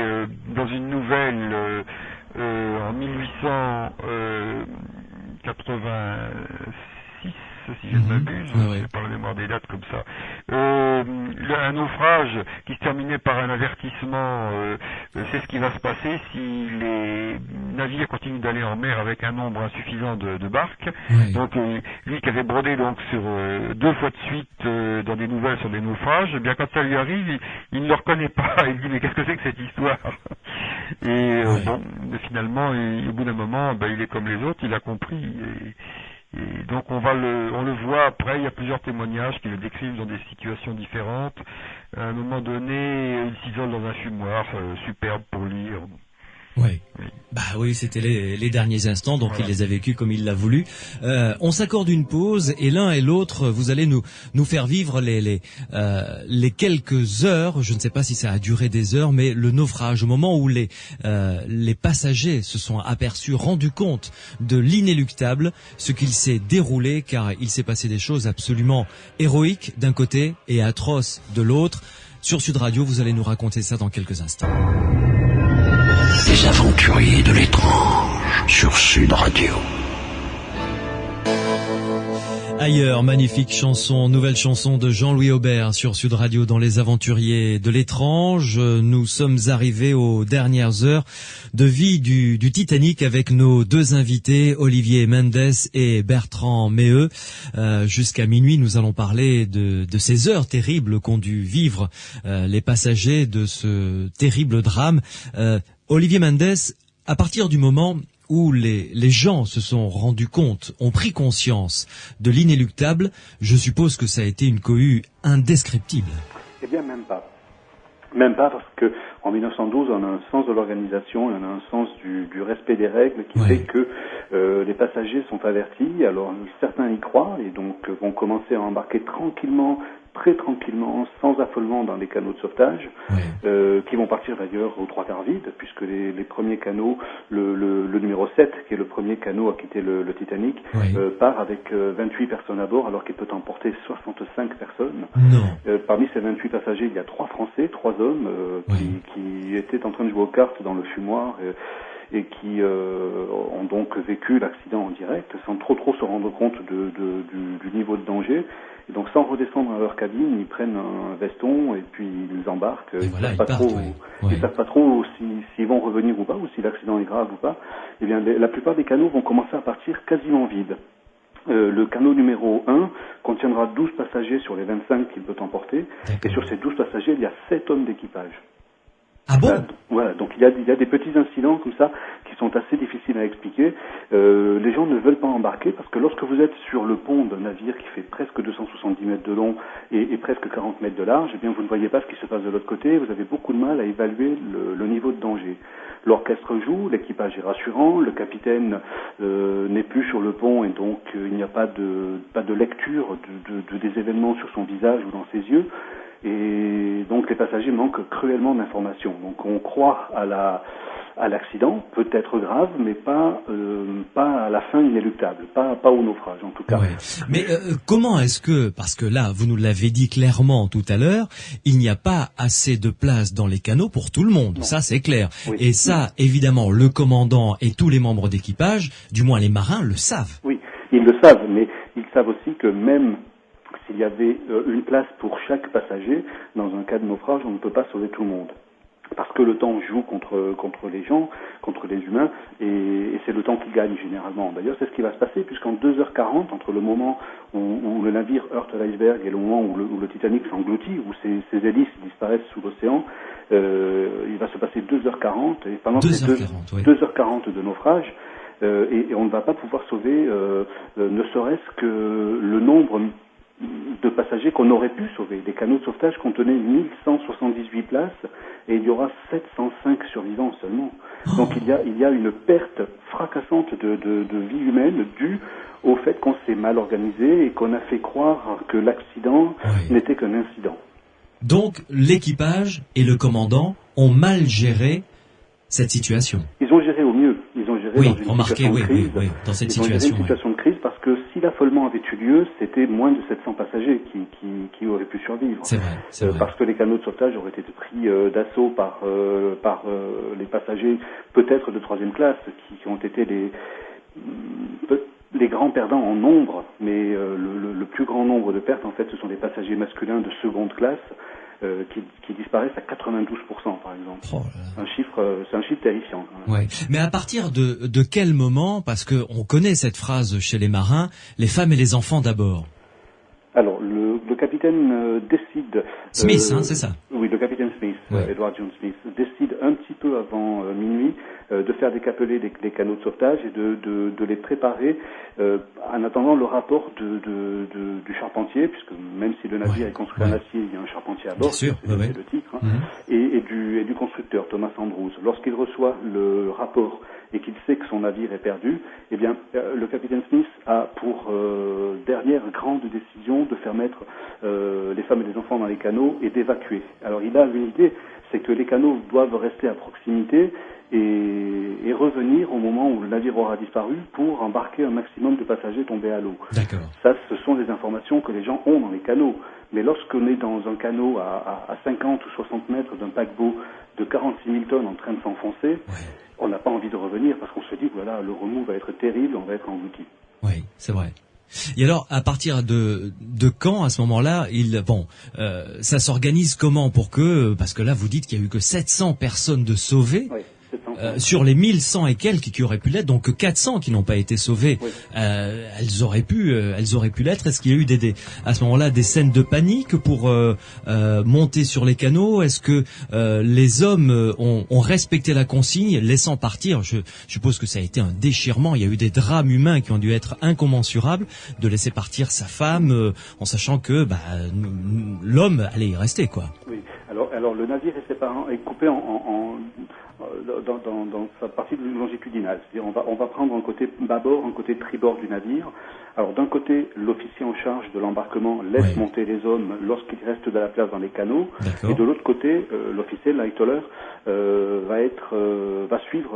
dans une nouvelle en 1886, si je ne m'abuse, c'est par la mémoire des dates comme ça, un naufrage qui se terminait par un avertissement, c'est ce qui va se passer si les navires continuent d'aller en mer avec un nombre insuffisant de barques. Oui. Donc lui qui avait brodé donc sur 2 fois de suite dans des nouvelles sur des naufrages, eh bien quand ça lui arrive, il ne le reconnaît pas, il dit mais qu'est-ce que c'est que cette histoire? Et finalement, au bout d'un moment, il est comme les autres, il a compris. Et donc on le voit après, il y a plusieurs témoignages qui le décrivent dans des situations différentes. À un moment donné, il s'isole dans un fumoir, superbe pour lire. Oui. Bah oui, c'était les derniers instants, donc il les a vécus comme il l'a voulu. On s'accorde une pause et l'un et l'autre, vous allez nous faire vivre les quelques heures. Je ne sais pas si ça a duré des heures, mais le naufrage, au moment où les passagers se sont aperçus, rendus compte de l'inéluctable, ce qu'il s'est déroulé, car il s'est passé des choses absolument héroïques d'un côté et atroces de l'autre. Sur Sud Radio, vous allez nous raconter ça dans quelques instants. Les aventuriers de l'étrange sur Sud Radio. Ailleurs, magnifique chanson, nouvelle chanson de Jean-Louis Aubert sur Sud Radio dans Les Aventuriers de l'étrange. Nous sommes arrivés aux dernières heures de vie du Titanic avec nos deux invités, Olivier Mendes et Bertrand Meheux. Jusqu'à minuit, nous allons parler de ces heures terribles qu'ont dû vivre les passagers de ce terrible drame. Olivier Mendes, à partir du moment où les gens se sont rendus compte, ont pris conscience de l'inéluctable, je suppose que ça a été une cohue indescriptible. Eh bien, même pas. Même pas, parce que en 1912, on a un sens de l'organisation, on a un sens du respect des règles qui fait que les passagers sont avertis. Alors certains y croient et donc vont commencer à embarquer tranquillement, très tranquillement, sans affolement dans les canaux de sauvetage, qui vont partir d'ailleurs aux trois quarts vides, puisque les premiers canaux, le numéro 7, qui est le premier canot à quitter le Titanic, part avec 28 personnes à bord, alors qu'il peut emporter 65 personnes. Parmi ces 28 passagers, il y a 3 Français, 3 hommes, qui étaient en train de jouer aux cartes dans le fumoir, et qui ont donc vécu l'accident en direct, sans trop se rendre compte du niveau de danger. Et donc sans redescendre à leur cabine, ils prennent un veston et puis ils embarquent. Ils savent pas trop s'ils vont revenir ou pas, ou si l'accident est grave ou pas. Eh bien, la plupart des canots vont commencer à partir quasiment vides. Le canot numéro 1 contiendra 12 passagers sur les 25 qu'il peut emporter. Et sur ces 12 passagers, il y a 7 hommes d'équipage. Ah bon? Voilà, donc il y a des petits incidents comme ça qui sont assez difficiles à expliquer. Les gens ne veulent pas embarquer parce que lorsque vous êtes sur le pont d'un navire qui fait presque 270 mètres de long et presque 40 mètres de large, eh bien vous ne voyez pas ce qui se passe de l'autre côté, vous avez beaucoup de mal à évaluer le niveau de danger. L'orchestre joue, l'équipage est rassurant, le capitaine n'est plus sur le pont et donc il n'y a pas de lecture des événements sur son visage ou dans ses yeux. Et donc les passagers manquent cruellement d'informations. Donc on croit à l'accident, peut-être grave, mais pas à la fin inéluctable, pas au naufrage en tout cas. Mais comment est-ce que, parce que là vous nous l'avez dit clairement tout à l'heure, il n'y a pas assez de place dans les canots pour tout le monde, ça c'est clair. Et ça évidemment le commandant et tous les membres d'équipage, du moins les marins, le savent. Oui, ils le savent, mais ils savent aussi que même s'il y avait une place pour chaque passager, dans un cas de naufrage, on ne peut pas sauver tout le monde. Parce que le temps joue contre les gens, contre les humains, et c'est le temps qui gagne généralement. D'ailleurs, c'est ce qui va se passer, puisqu'en 2h40, entre le moment où le navire heurte l'iceberg et le moment où le Titanic s'engloutit, où ses hélices disparaissent sous l'océan, il va se passer 2h40, et pendant ces 2h40 de naufrage, et on ne va pas pouvoir sauver ne serait-ce que le nombre de passagers qu'on aurait pu sauver. Les canots de sauvetage contenaient 1178 places et il y aura 705 survivants seulement. Donc il y a une perte fracassante de vie humaine due au fait qu'on s'est mal organisé et qu'on a fait croire que l'accident n'était qu'un incident. Donc l'équipage et le commandant ont mal géré cette situation. Ils ont géré au mieux. Ils ont géré dans une situation de crise. Dans cette situation de crise parce que si l'affolement avait eu lieu, c'était moins de 700 passagers qui auraient pu survivre. C'est vrai. Parce que les canots de sauvetage auraient été pris d'assaut par les passagers peut-être de troisième classe qui ont été les grands perdants en nombre, mais le plus grand nombre de pertes, en fait, ce sont des passagers masculins de seconde classe qui disparaissent à 92%, par exemple. C'est un chiffre terrifiant. Mais à partir de quel moment, parce que on connaît cette phrase chez les marins, les femmes et les enfants d'abord. Alors, le capitaine décide... Smith, c'est ça? Oui, le capitaine Smith, Edward John Smith, décide un petit peu avant minuit de faire décapeler les canaux de sauvetage et de les préparer en attendant le rapport du charpentier, puisque même si le navire est construit en acier, il y a un charpentier à bord, c'est le titre, et du constructeur, Thomas Andrews. Lorsqu'il reçoit le rapport et qu'il sait que son navire est perdu, eh bien, le capitaine Smith a pour dernière grande décision de faire mettre les femmes et les enfants dans les canaux et d'évacuer. Alors il a une idée, c'est que les canaux doivent rester à proximité et revenir au moment où le navire aura disparu pour embarquer un maximum de passagers tombés à l'eau. D'accord. Ça, ce sont des informations que les gens ont dans les canaux. Mais lorsqu'on est dans un canot à 50 ou 60 mètres d'un paquebot de 46 000 tonnes en train de s'enfoncer, on n'a pas envie de revenir parce qu'on se dit, voilà, le remous va être terrible, on va être englouti. Oui, c'est vrai. Et alors, à partir de quand, à ce moment-là, ça s'organise comment pour que, parce que là, vous dites qu'il y a eu que 700 personnes de sauvées. Oui. Sur les 1100 et quelques qui auraient pu l'être, donc 400 qui n'ont pas été sauvés, elles auraient pu l'être. Est-ce qu'il y a eu à ce moment-là des scènes de panique pour monter sur les canaux? Est-ce que les hommes ont respecté la consigne, laissant partir? Je suppose que ça a été un déchirement. Il y a eu des drames humains qui ont dû être incommensurables, de laisser partir sa femme en sachant que l'homme allait y rester, quoi. Oui. Alors le navire est coupé dans sa partie longitudinale. C'est-à-dire on va prendre un côté bâbord, un côté tribord du navire. Alors d'un côté, l'officier en charge de l'embarquement laisse monter les hommes lorsqu'il reste de la place dans les canaux. Et de l'autre côté, l'officier, le lightoller, va suivre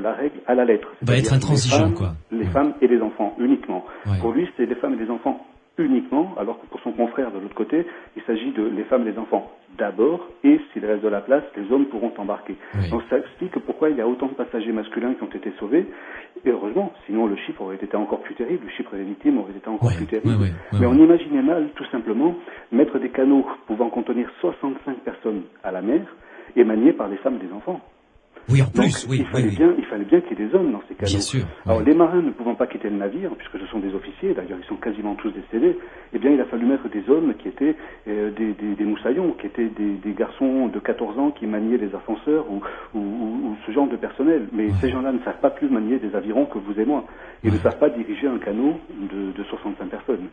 la règle à la lettre. Va être intransigeant, les femmes et les enfants uniquement. Pour lui, c'est les femmes et les enfants uniquement, alors que pour son confrère de l'autre côté, il s'agit de les femmes et les enfants d'abord, et s'il reste de la place, les hommes pourront embarquer. Donc ça explique pourquoi il y a autant de passagers masculins qui ont été sauvés, et heureusement, sinon le chiffre aurait été encore plus terrible, le chiffre des victimes aurait été encore plus terrible. Mais on imaginait mal, tout simplement, mettre des canaux pouvant contenir 65 personnes à la mer, et maniés par des femmes et des enfants. Oui, en plus, donc, il fallait bien qu'il y ait des hommes dans ces canaux. Bien sûr. Alors, les marins ne pouvant pas quitter le navire, puisque ce sont des officiers, d'ailleurs ils sont quasiment tous décédés, eh bien il a fallu mettre des hommes qui étaient des moussaillons, qui étaient des garçons de 14 ans qui maniaient les ascenseurs ou ce genre de personnel. Mais ces gens-là ne savent pas plus manier des avirons que vous et moi. Ils ne savent pas diriger un canot de 65 personnes.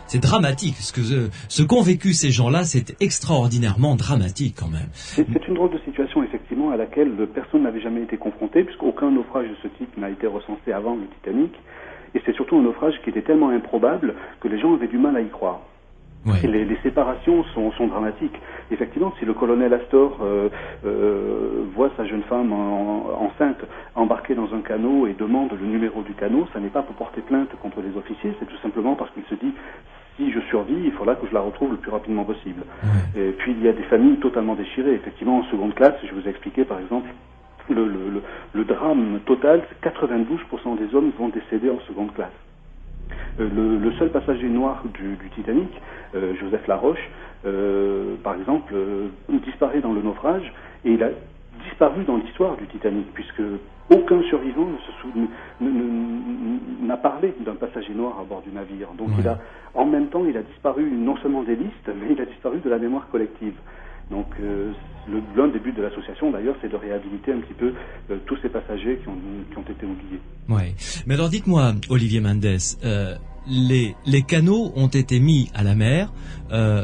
C'est dramatique. Ce qu'ont vécu ces gens-là, c'est extraordinairement dramatique quand même. C'est une drôle de situation, effectivement, à laquelle personne n'avait jamais été confronté, puisqu'aucun naufrage de ce type n'a été recensé avant le Titanic. Et c'est surtout un naufrage qui était tellement improbable que les gens avaient du mal à y croire. Et les séparations sont dramatiques. Effectivement, si le colonel Astor voit sa jeune femme enceinte embarquée dans un canot et demande le numéro du canot, ça n'est pas pour porter plainte contre les officiers, c'est tout simplement parce qu'il se dit si je survis, il faudra que je la retrouve le plus rapidement possible. Et puis il y a des familles totalement déchirées. Effectivement, en seconde classe, je vous ai expliqué par exemple, le drame total, c'est 92% des hommes vont décéder en seconde classe. Le seul passager noir du Titanic, Joseph Laroche, par exemple, disparaît dans le naufrage et il a disparu dans l'histoire du Titanic, puisque aucun survivant n'a parlé d'un passager noir à bord du navire. Donc en même temps, il a disparu non seulement des listes, mais il a disparu de la mémoire collective. Donc l'un des buts de l'association, d'ailleurs, c'est de réhabiliter un petit peu tous ces passagers qui ont été oubliés. Ouais. Mais alors dites-moi, Olivier Mendes, les canaux ont été mis à la mer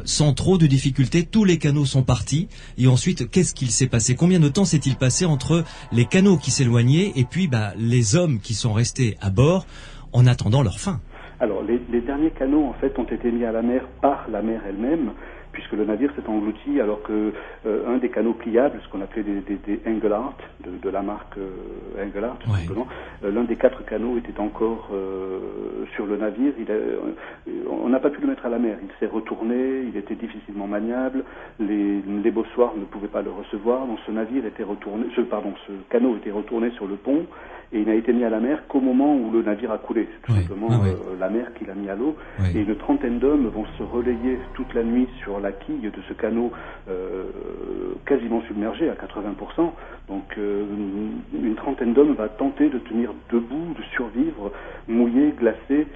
sans trop de difficultés. Tous les canaux sont partis. Et ensuite, qu'est-ce qu'il s'est passé? Combien de temps s'est-il passé entre les canaux qui s'éloignaient et puis les hommes qui sont restés à bord en attendant leur fin? Alors, les derniers canaux, en fait, ont été mis à la mer par la mer elle-même, puisque le navire s'est englouti, alors que un des canaux pliables, ce qu'on appelait des Engelhardt, de la marque Engelhardt, tout simplement, l'un des 4 canaux était encore sur le navire. On n'a pas pu le mettre à la mer. Il s'est retourné, il était difficilement maniable, les bossoirs ne pouvaient pas le recevoir, donc ce canot était retourné sur le pont, et il n'a été mis à la mer qu'au moment où le navire a coulé. C'est tout simplement la mer qui l'a mis à l'eau. Oui. Et une trentaine d'hommes vont se relayer toute la nuit sur la quille de ce canot quasiment submergé à 80%. Donc une trentaine d'hommes va tenter de tenir debout, de survivre, mouillé, glacé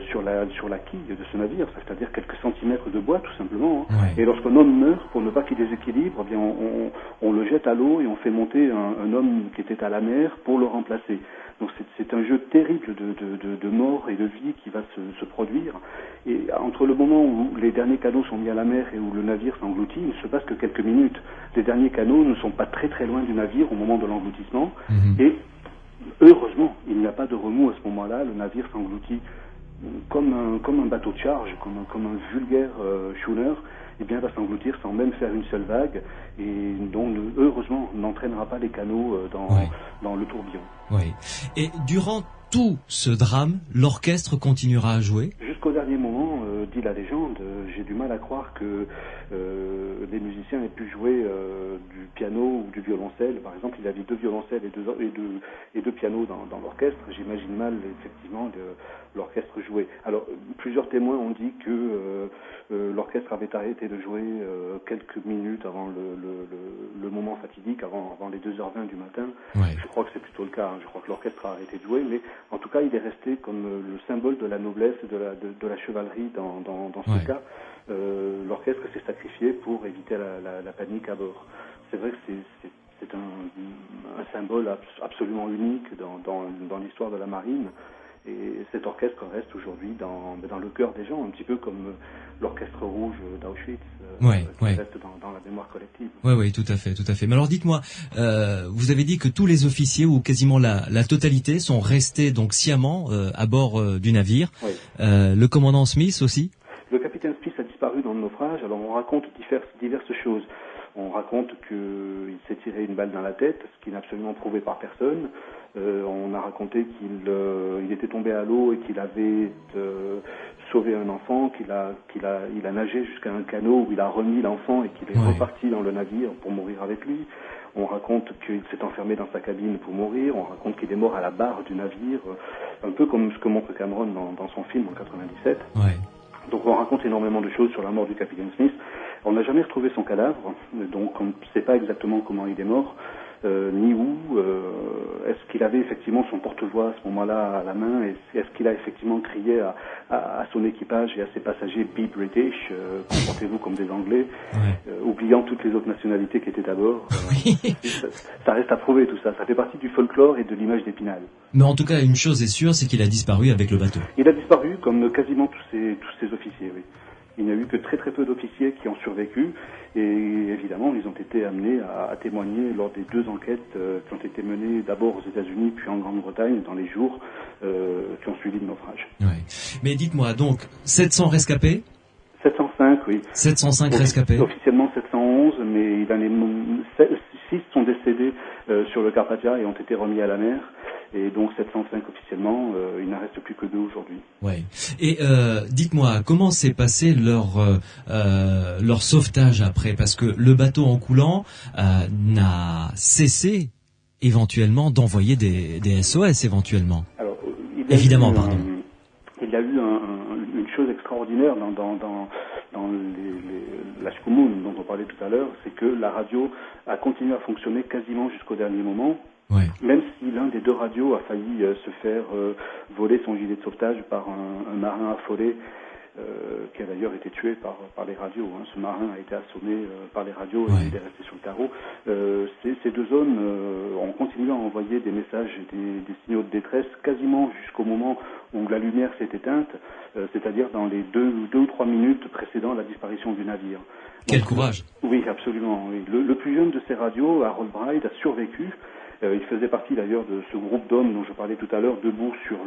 sur la quille de ce navire, c'est-à-dire quelques centimètres de bois tout simplement. Hein. Ouais. Et lorsqu'un homme meurt, pour ne pas qu'il déséquilibre, eh bien on le jette à l'eau et on fait monter un homme qui était à la mer pour le remplacer. Donc c'est un jeu terrible de mort et de vie qui va se produire. Et entre le moment où les derniers canots sont mis à la mer et où le navire s'engloutit, il ne se passe que quelques minutes. Les derniers canots ne sont pas très très loin du navire au moment de l'engloutissement. Et heureusement, il n'y a pas de remous à ce moment-là. Le navire s'engloutit comme un bateau de charge, comme un vulgaire schooner. Eh bien, va s'engloutir sans même faire une seule vague et donc heureusement n'entraînera pas les canots dans le tourbillon. Oui. Et durant tout ce drame, l'orchestre continuera à jouer? Jusqu'au dernier moment, dit la légende, j'ai du mal à croire que les musiciens aient pu jouer du piano ou du violoncelle. Par exemple, il y avait 2 violoncelles et deux pianos dans l'orchestre. J'imagine mal effectivement l'orchestre jouer. Alors, plusieurs témoins ont dit que l'orchestre avait arrêté de jouer quelques minutes avant le moment fatidique, avant les 2h20 du matin. Ouais. Je crois que c'est plutôt le cas. Je crois que l'orchestre a arrêté de jouer, mais en tout cas, il est resté comme le symbole de la noblesse et de la chevalerie dans ce cas. L'orchestre s'est sacrifié pour éviter la panique à bord. C'est vrai que c'est un symbole absolument unique dans l'histoire de la marine. Et cet orchestre reste aujourd'hui dans le cœur des gens, un petit peu comme l'orchestre rouge d'Auschwitz, qui reste dans la mémoire collective. Oui, tout à fait. Mais alors dites-moi, vous avez dit que tous les officiers, ou quasiment la totalité, sont restés donc sciemment à bord du navire. Oui. Le commandant Smith aussi? Le capitaine Smith a disparu dans le naufrage. Alors on raconte diverses choses. On raconte qu'il s'est tiré une balle dans la tête, ce qui n'est absolument prouvé par personne. On a raconté qu'il était tombé à l'eau et qu'il avait sauvé un enfant, qu'il a nagé jusqu'à un canot où il a remis l'enfant et qu'il est reparti dans le navire pour mourir avec lui. On raconte qu'il s'est enfermé dans sa cabine pour mourir. On raconte qu'il est mort à la barre du navire, un peu comme ce que montre Cameron dans son film en 97. Ouais. Donc on raconte énormément de choses sur la mort du capitaine Smith. On n'a jamais retrouvé son cadavre, donc on ne sait pas exactement comment il est mort, ni où. Est-ce qu'il avait effectivement son porte-voix à ce moment-là à la main? Est-ce qu'il a effectivement crié à son équipage et à ses passagers « Be British », comportez-vous comme des Anglais, oubliant toutes les autres nationalités qui étaient à bord. Ça reste à prouver tout ça. Ça fait partie du folklore et de l'image d'Épinal. Mais en tout cas, une chose est sûre, c'est qu'il a disparu avec le bateau. Il a disparu comme quasiment tous ces officiers, oui. Il n'y a eu que très très peu d'officiers qui ont survécu et évidemment ils ont été amenés à témoigner lors des 2 enquêtes qui ont été menées d'abord aux États-Unis puis en Grande-Bretagne dans les jours qui ont suivi le naufrage. Ouais. Mais dites-moi, donc 700 rescapés? 705, oui. 705 rescapés. Officiellement 711, mais 6 sont décédés sur le Carpathia et ont été remis à la mer. Et donc 705 officiellement, il n'en reste plus que 2 aujourd'hui. Ouais. Et dites-moi, comment s'est passé leur sauvetage après? Parce que le bateau en coulant n'a cessé éventuellement d'envoyer des SOS éventuellement. Alors, il y a eu une chose extraordinaire dans la Shkumun dont on parlait tout à l'heure, c'est que la radio a continué à fonctionner quasiment jusqu'au dernier moment. Ouais. Même si l'un des 2 radios a failli se faire voler son gilet de sauvetage par un marin affolé qui a d'ailleurs été tué par les radios. Hein. Ce marin a été assommé par les radios et il est resté sur le carreau. Ces 2 hommes ont continué à envoyer des messages, des signaux de détresse quasiment jusqu'au moment où la lumière s'est éteinte, c'est-à-dire dans les 2 ou 3 minutes précédant la disparition du navire. Quel courage! Oui, absolument. Oui. Le plus jeune de ces radios, Harold Bride, a survécu. Il faisait partie d'ailleurs de ce groupe d'hommes dont je parlais tout à l'heure, debout sur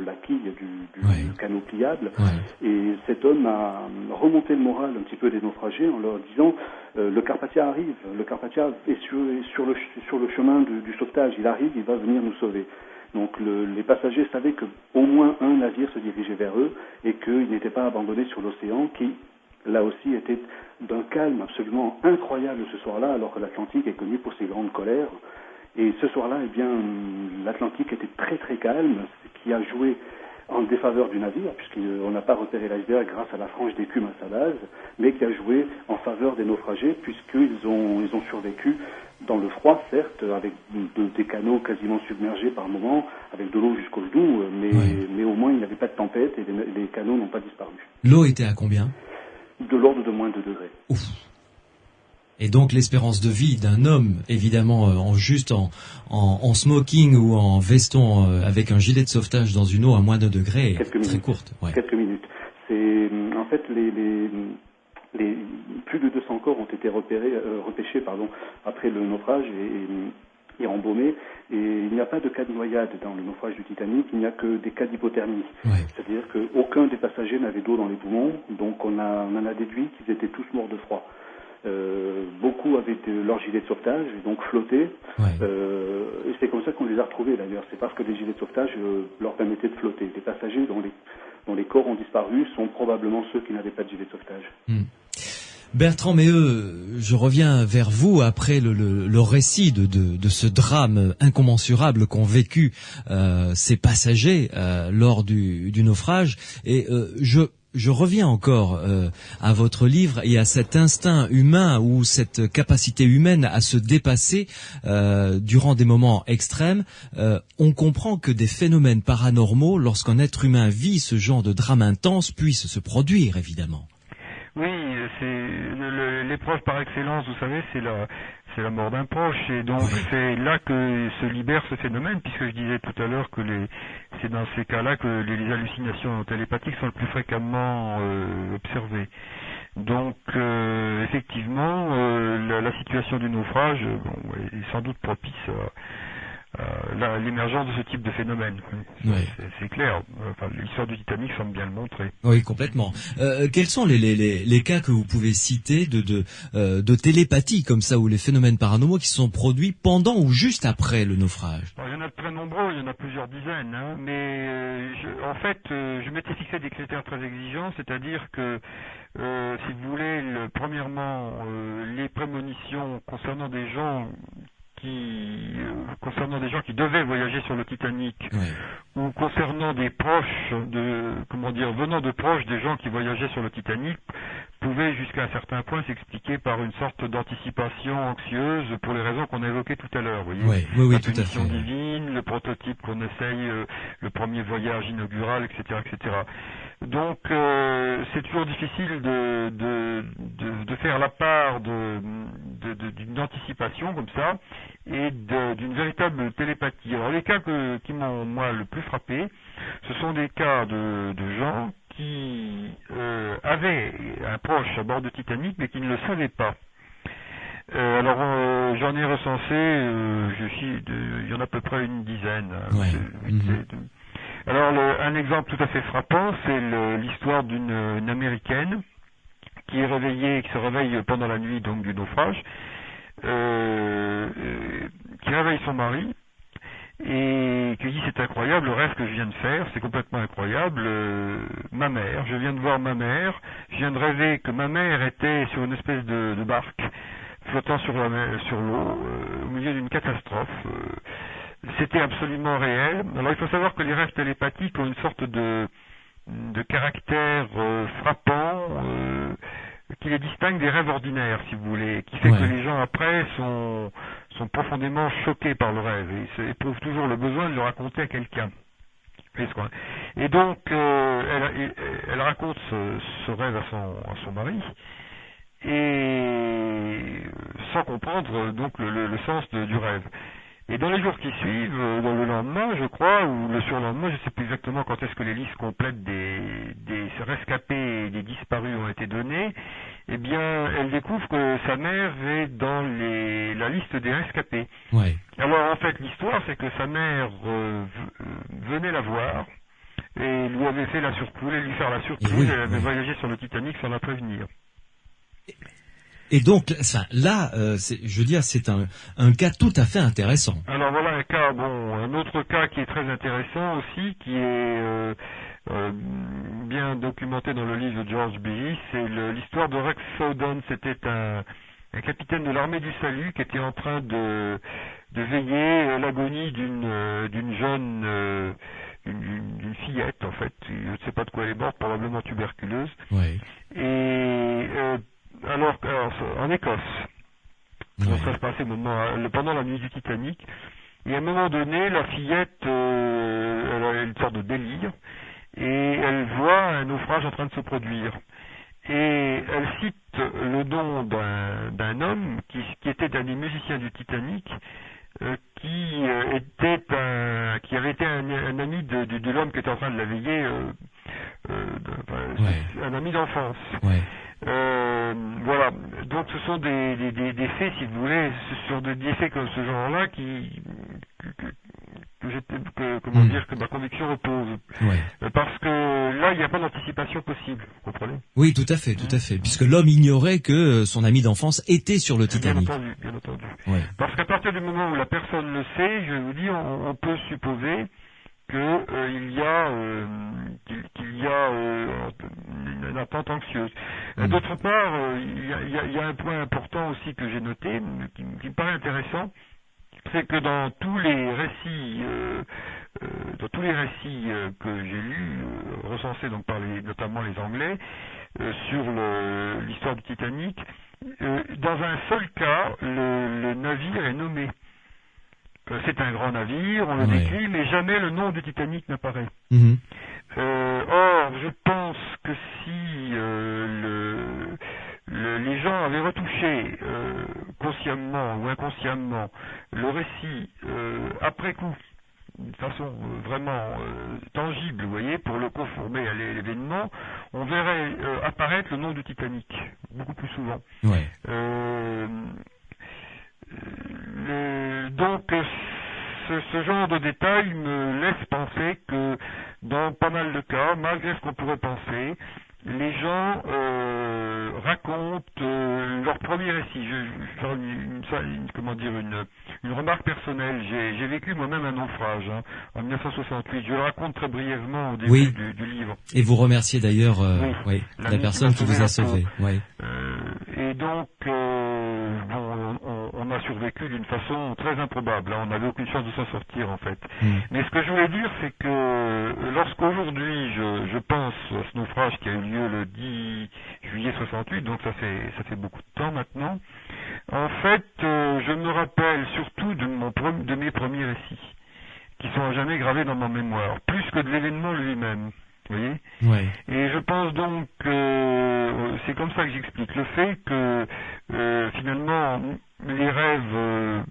la quille du canot pliable. Ouais. Et cet homme a remonté le moral un petit peu des naufragés en leur disant le Carpathia arrive, le Carpathia est sur le chemin du sauvetage, il arrive, il va venir nous sauver. Donc les passagers savaient qu'au moins un navire se dirigeait vers eux et qu'ils n'étaient pas abandonnés sur l'océan qui, là aussi, était d'un calme absolument incroyable ce soir-là, alors que l'Atlantique est connu pour ses grandes colères. Et ce soir-là, eh bien, l'Atlantique était très très calme, ce qui a joué en défaveur du navire, puisqu'on n'a pas repéré l'iceberg grâce à la frange d'écume à sa base, mais qui a joué en faveur des naufragés, puisqu'ils ont survécu dans le froid, certes, avec des canaux quasiment submergés par moments, avec de l'eau jusqu'au genou, mais au moins il n'y avait pas de tempête et les canaux n'ont pas disparu. L'eau était à combien? De l'ordre de moins de 2 degrés. Ouf. Et donc l'espérance de vie d'un homme, évidemment en smoking ou en veston avec un gilet de sauvetage dans une eau à moins de 2 degrés, est très courte. Ouais. Quelques minutes. C'est en fait les plus de 200 corps ont été repêchés après le naufrage et embaumés. Et il n'y a pas de cas de noyade dans le naufrage du Titanic, il n'y a que des cas d'hypothermie. Ouais. C'est-à-dire qu'aucun des passagers n'avait d'eau dans les poumons, donc on en a déduit qu'ils étaient tous morts de froid. Beaucoup avaient leur gilet de sauvetage, donc flottaient. Ouais. Et c'est comme ça qu'on les a retrouvés d'ailleurs. C'est parce que les gilets de sauvetage leur permettaient de flotter. Les passagers dont les corps ont disparu sont probablement ceux qui n'avaient pas de gilet de sauvetage. Bertrand Méheux, je reviens vers vous après le récit de ce drame incommensurable qu'ont vécu ces passagers lors du naufrage. Et je reviens encore à votre livre et à cet instinct humain ou cette capacité humaine à se dépasser durant des moments extrêmes. On comprend que des phénomènes paranormaux, lorsqu'un être humain vit ce genre de drame intense, puissent se produire, évidemment. Oui, c'est l'épreuve par excellence, vous savez, c'est la mort d'un proche, et donc c'est là que se libère ce phénomène, puisque je disais tout à l'heure que c'est dans ces cas-là que les hallucinations télépathiques sont le plus fréquemment observées. Donc effectivement, la situation du naufrage est sans doute propice à l'émergence de ce type de phénomène. Ouais. C'est clair. Enfin, l'histoire du Titanic semble bien le montrer. Oui, complètement. Quels sont les cas que vous pouvez citer de télépathie comme ça, ou les phénomènes paranormaux qui se sont produits pendant ou juste après le naufrage? Alors, il y en a très nombreux, il y en a plusieurs dizaines, hein, mais je m'étais fixé des critères très exigeants, c'est-à-dire que si vous voulez, premièrement, les prémonitions concernant des gens qui devaient voyager sur le Titanic, ou concernant des proches venant de proches des gens qui voyageaient sur le Titanic, pouvaient jusqu'à un certain point s'expliquer par une sorte d'anticipation anxieuse pour les raisons qu'on a évoquées tout à l'heure. Oui, la punition divine, le prototype qu'on essaye, le premier voyage inaugural, etc., etc. Donc c'est toujours difficile de faire la part d'une anticipation comme ça et d'une véritable télépathie. Alors les cas qui m'ont moi le plus frappé, ce sont des cas de gens qui avaient un proche à bord de Titanic mais qui ne le savaient pas. Alors j'en ai recensé, il y en a à peu près une dizaine. Alors un exemple tout à fait frappant, c'est l'histoire d'une Américaine qui se réveille pendant la nuit donc du naufrage, qui réveille son mari et qui dit: c'est incroyable le rêve que je viens de faire, c'est complètement incroyable, je viens de voir ma mère, je viens de rêver que ma mère était sur une espèce de barque flottant sur l'eau au milieu d'une catastrophe. C'était absolument réel. Alors il faut savoir que les rêves télépathiques ont une sorte de caractère frappant qui les distingue des rêves ordinaires, si vous voulez, qui fait que les gens après sont profondément choqués par le rêve et éprouvent toujours le besoin de le raconter à quelqu'un. Et donc elle raconte ce rêve à son mari, et sans comprendre donc le sens du rêve. Et dans les jours qui suivent, dans le lendemain, je crois, ou le surlendemain, je ne sais plus exactement quand est-ce que les listes complètes des rescapés et des disparus ont été données, eh bien, elle découvre que sa mère est dans la liste des rescapés. Ouais. Alors, en fait, l'histoire, c'est que sa mère venait la voir et lui avait fait voulait lui faire la surprise, elle avait voyagé sur le Titanic sans la prévenir. Et donc, là, je veux dire, c'est un cas tout à fait intéressant. Alors voilà un autre cas qui est très intéressant aussi, qui est bien documenté dans le livre de George Beatty, c'est l'histoire de Rex Sowdon. C'était un capitaine de l'armée du salut qui était en train de veiller à l'agonie d'une jeune d'une fillette en fait. Je ne sais pas de quoi elle est morte, probablement tuberculeuse. Ouais. Et alors en Écosse. Donc ça se passait pendant la nuit du Titanic. Et à un moment donné, la fillette, elle a une sorte de délire, et elle voit un naufrage en train de se produire. Et elle cite le nom d'un homme qui était un des musiciens du Titanic, qui avait été un ami de l'homme qui était en train de la veiller, un ami d'enfance. Ouais. Voilà. Donc ce sont des faits, si vous voulez, ce sont des faits comme ce genre-là que ma conviction repose. Ouais. Parce que là, il n'y a pas d'anticipation possible, vous comprenez? Oui, tout à fait, puisque l'homme ignorait que son ami d'enfance était sur le Titanic. Bien entendu. Ouais. Parce qu'à partir du moment où la personne le sait, je vais vous dire, on peut supposer qu'il y a une attente anxieuse. D'autre part, il y a un point important aussi que j'ai noté, qui me paraît intéressant, c'est que dans tous les récits que j'ai lus, recensés donc par notamment les Anglais, sur l'histoire du Titanic, dans un seul cas, le navire est nommé. C'est un grand navire, on le décrit, mais jamais le nom du Titanic n'apparaît. Mm-hmm. Or, je pense que si les gens avaient retouché consciemment ou inconsciemment le récit après coup, de façon vraiment tangible, vous voyez, pour le conformer à l'événement, on verrait apparaître le nom du Titanic beaucoup plus souvent. Ouais. Donc ce genre de détails me laisse penser que dans pas mal de cas, malgré ce qu'on pourrait penser, les gens racontent leur premier récit. Une remarque personnelle. J'ai vécu moi-même un naufrage en 1968. Je le raconte très brièvement au début du livre. Et vous remerciez d'ailleurs la personne qui vous a sauvé. Et donc, on a survécu d'une façon très improbable. On n'avait aucune chance de s'en sortir en fait. Mais ce que je voulais dire, c'est que lorsqu'aujourd'hui je pense à ce naufrage qui a eu lieu le 10 juillet 68, donc ça fait beaucoup de temps maintenant, en fait je me rappelle surtout de mes premiers récits, qui sont à jamais gravés dans ma mémoire, plus que de l'événement lui-même. Vous voyez ? Et je pense donc que c'est comme ça que j'explique le fait que finalement les rêves,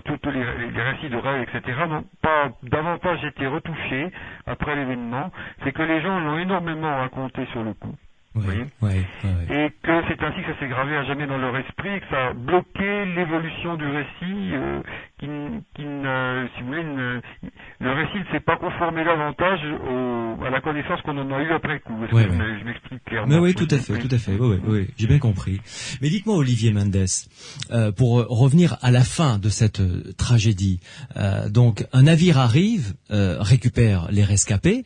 tous les récits de rêves, etc., n'ont pas davantage été retouchés après l'événement. C'est que les gens l'ont énormément raconté sur le coup. Et que c'est ainsi que ça s'est gravé à jamais dans leur esprit, et que ça a bloqué l'évolution du récit, si vous voulez, le récit ne s'est pas conformé davantage à la connaissance qu'on en a eu après coup. Je m'explique clairement. Mais oui, tout à fait. Oui, j'ai bien compris. Mais dites-moi, Olivier Mendes, pour revenir à la fin de cette tragédie, donc un navire arrive, récupère les rescapés.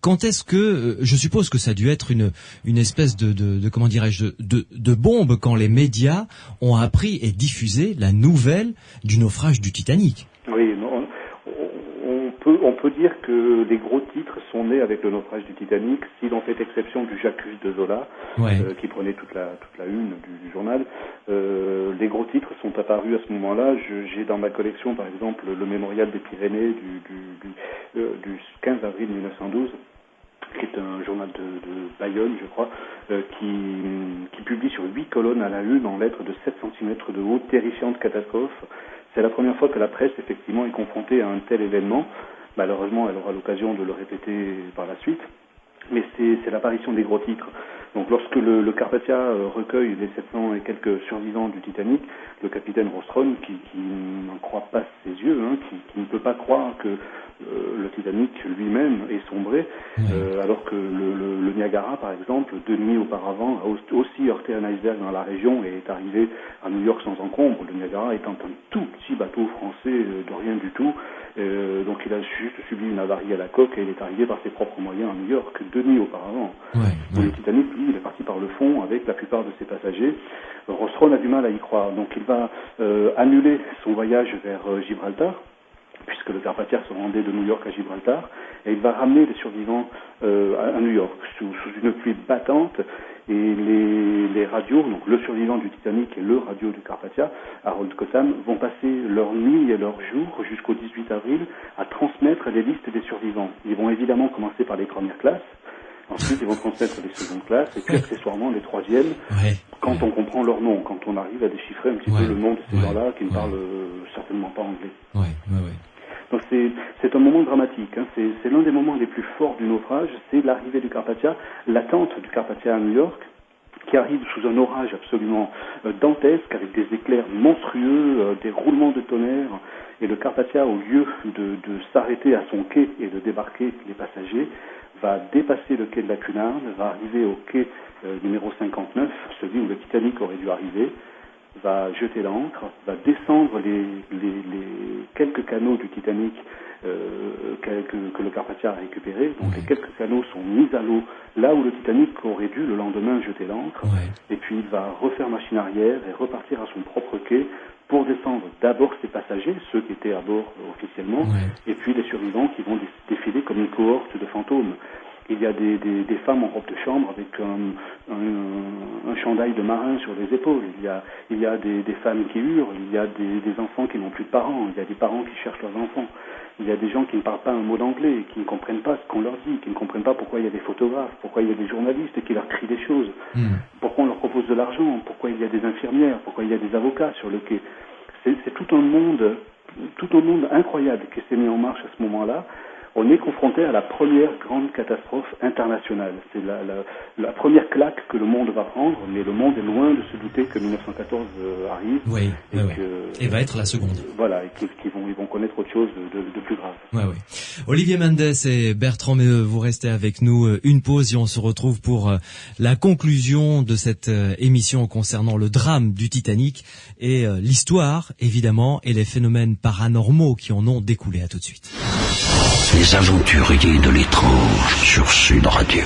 Quand est-ce que, je suppose que ça a dû être une espèce de comment dirais-je, de bombe quand les médias ont appris et diffusé la nouvelle du naufrage du Titanic. Oui, non, on peut dire que les gros titres sont nés avec le naufrage du Titanic, si l'on fait exception du J'accuse de Zola, qui prenait toute la une du journal. Les gros titres sont apparus à ce moment-là. J'ai dans ma collection, par exemple, le Mémorial des Pyrénées du 15 avril 1912. Qui est un journal de Bayonne, je crois, qui publie sur 8 colonnes à la une en lettres de 7 cm de haut, terrifiante catastrophe. C'est la première fois que la presse, effectivement, est confrontée à un tel événement. Malheureusement, elle aura l'occasion de le répéter par la suite. Mais c'est l'apparition des gros titres. Donc lorsque le Carpathia recueille les 700 et quelques survivants du Titanic, le capitaine Rostron, qui n'en croit pas ses yeux, qui ne peut pas croire que le Titanic lui-même est sombré, alors que le Niagara, par exemple, 2 nuits auparavant, a aussi heurté un iceberg dans la région et est arrivé à New York sans encombre. Le Niagara étant un tout petit bateau français de rien du tout, donc il a juste subi une avarie à la coque et il est arrivé par ses propres moyens à New York 2 nuits auparavant. Le Titanic, lui, il est parti par le fond avec la plupart de ses passagers. Rostron a du mal à y croire, donc il va annuler son voyage vers Gibraltar. puisque le Carpathia se rendait de New York à Gibraltar, et il va ramener les survivants à New York sous une pluie battante, et les radios, donc le survivant du Titanic et le radio du Carpathia, Harold Cotham, vont passer leur nuit et leur jour jusqu'au 18 avril à transmettre les listes des survivants. Ils vont évidemment commencer par les premières classes, ensuite ils vont transmettre les secondes classes, et puis accessoirement les troisièmes, quand on comprend leur nom, quand on arrive à déchiffrer un petit peu le nom de ces gens-là qui ne parlent certainement pas anglais. Donc c'est un moment dramatique, hein. C'est l'un des moments les plus forts du naufrage, c'est l'arrivée du Carpathia, l'attente du Carpathia à New York, qui arrive sous un orage absolument dantesque, avec des éclairs monstrueux, des roulements de tonnerre, et le Carpathia, au lieu de s'arrêter à son quai et de débarquer les passagers, va dépasser le quai de la Cunard, va arriver au quai numéro 59, celui où le Titanic aurait dû arriver, va jeter l'ancre, va descendre les quelques canaux du Titanic que le Carpathia a récupérés. Donc les quelques canaux sont mis à l'eau là où le Titanic aurait dû le lendemain jeter l'ancre. Et puis il va refaire machine arrière et repartir à son propre quai pour descendre d'abord ses passagers, ceux qui étaient à bord officiellement, et puis les survivants qui vont défiler comme une cohorte de fantômes. Il y a des femmes en robe de chambre avec un chandail de marin sur les épaules. Il y a des femmes qui hurlent. Il y a des enfants qui n'ont plus de parents. Il y a des parents qui cherchent leurs enfants. Il y a des gens qui ne parlent pas un mot d'anglais, qui ne comprennent pas ce qu'on leur dit, qui ne comprennent pas pourquoi il y a des photographes, pourquoi il y a des journalistes qui leur crient des choses, pourquoi on leur propose de l'argent, pourquoi il y a des infirmières, pourquoi il y a des avocats sur le quai. C'est tout un monde incroyable qui s'est mis en marche à ce moment-là. On est confronté à la première grande catastrophe internationale. C'est la première claque que le monde va prendre, mais le monde est loin de se douter que 1914 arrive. Et va être la seconde. Voilà, et qu'ils vont connaître autre chose de plus grave. Olivier Mendes et Bertrand Méheux, vous restez avec nous une pause et on se retrouve pour la conclusion de cette émission concernant le drame du Titanic et l'histoire, évidemment, et les phénomènes paranormaux qui en ont découlé. À tout de suite. Les aventuriers de l'étrange sur Sud Radio.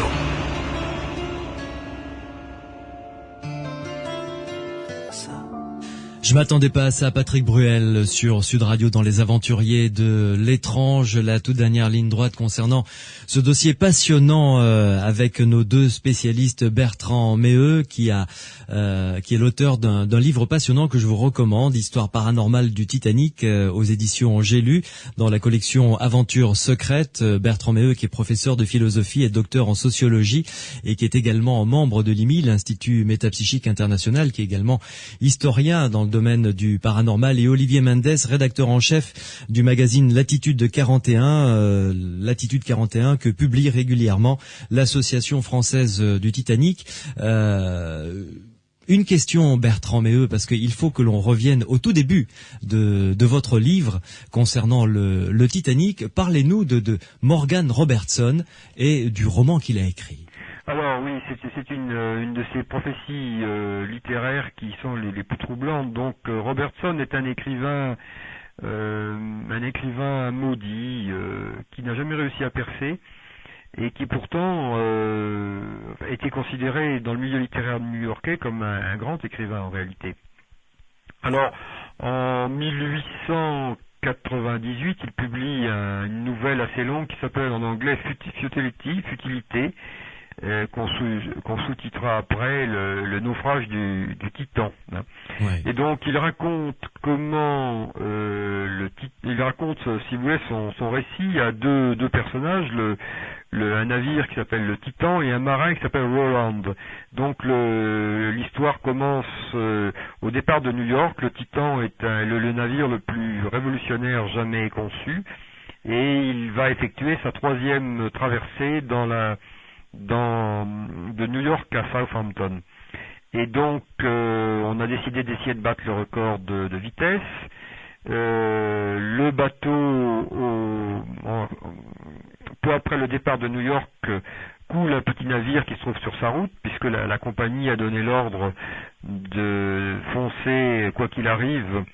Je m'attendais pas à ça, Patrick Bruel sur Sud Radio dans Les Aventuriers de l'étrange, la toute dernière ligne droite concernant ce dossier passionnant avec nos deux spécialistes, Bertrand Méheux qui est l'auteur d'un livre passionnant que je vous recommande, Histoire paranormale du Titanic aux éditions J'ai lu dans la collection Aventures secrètes. Bertrand Méheux qui est professeur de philosophie et docteur en sociologie et qui est également membre de l'IMI, l'Institut métapsychique international, qui est également historien dans le domaine du paranormal, et Olivier Mendes, rédacteur en chef du magazine Latitude 41, Latitude 41 que publie régulièrement l'Association française du Titanic. Une question, Bertrand Méheux, parce qu'il faut que l'on revienne au tout début de votre livre concernant le Titanic. Parlez-nous de Morgan Robertson et du roman qu'il a écrit. Alors oui, c'est une de ces prophéties littéraires qui sont les plus troublantes. Donc Robertson est un écrivain maudit qui n'a jamais réussi à percer et qui pourtant a été considéré dans le milieu littéraire new-yorkais comme un grand écrivain en réalité. Alors en 1898, il publie une nouvelle assez longue qui s'appelle en anglais Futilité, qu'on sous-titrera après le naufrage du Titan. Et donc il raconte comment il raconte, si vous voulez, son récit à deux personnages, un navire qui s'appelle le Titan et un marin qui s'appelle Roland. Donc l'histoire commence au départ de New York. Le Titan est le navire le plus révolutionnaire jamais conçu et il va effectuer sa troisième traversée de New York à Southampton. Et donc on a décidé d'essayer de battre le record de vitesse. Le bateau, peu après le départ de New York, coule un petit navire qui se trouve sur sa route, puisque la compagnie a donné l'ordre de foncer, quoi qu'il arrive,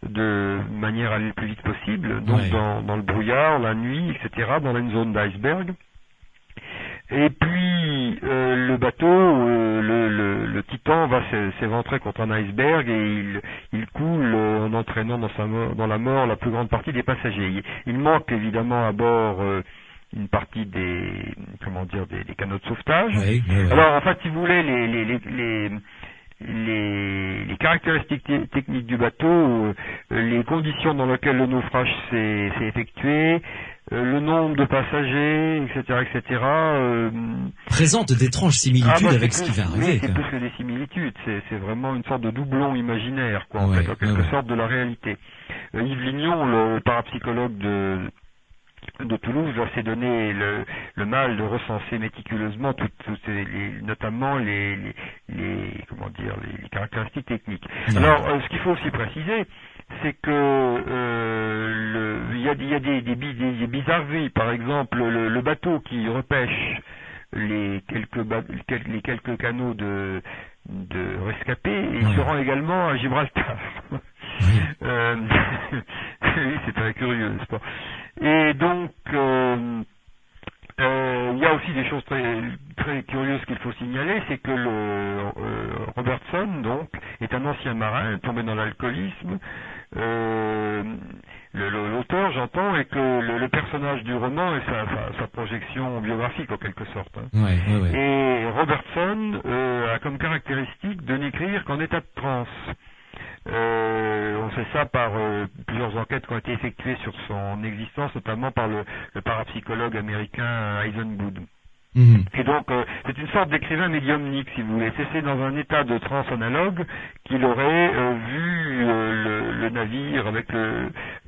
de manière à aller le plus vite possible, donc dans le brouillard, la nuit, etc., dans une zone d'iceberg. Et puis le bateau, le Titan va s'éventrer contre un iceberg et il coule en entraînant dans la mort la plus grande partie des passagers. Il manque évidemment à bord une partie des canaux de sauvetage. Oui, oui. Alors en fait, si vous voulez, les caractéristiques techniques du bateau, les conditions dans lesquelles le naufrage s'est effectué, le nombre de passagers, etc., présente d'étranges similitudes avec ce qui va arriver. Oui, c'est plus que des similitudes, c'est vraiment une sorte de doublon imaginaire, quoi, en fait, en quelque sorte de la réalité. Yves Lignon, le parapsychologue de Toulouse, s'est donné le mal de recenser méticuleusement notamment les caractéristiques techniques. Alors, ce qu'il faut aussi préciser, c'est que il y a des bizarreries. Par exemple, le bateau qui repêche les quelques canaux de rescapés, il se rend également à Gibraltar. Oui, c'est très curieux, n'est-ce pas? Et donc, il y a aussi des choses très, très curieuses qu'il faut signaler, c'est que Robertson, donc, est un ancien marin tombé dans l'alcoolisme. L'auteur, j'entends, et que le personnage du roman est sa projection biographique en quelque sorte. Et Robertson a comme caractéristique de n'écrire qu'en état de transe. On sait ça par plusieurs enquêtes qui ont été effectuées sur son existence, notamment par le parapsychologue américain Eisenwood. Et donc, c'est une sorte d'écrivain médiumnique, si vous voulez. C'est dans un état de transe analogue qu'il aurait vu le navire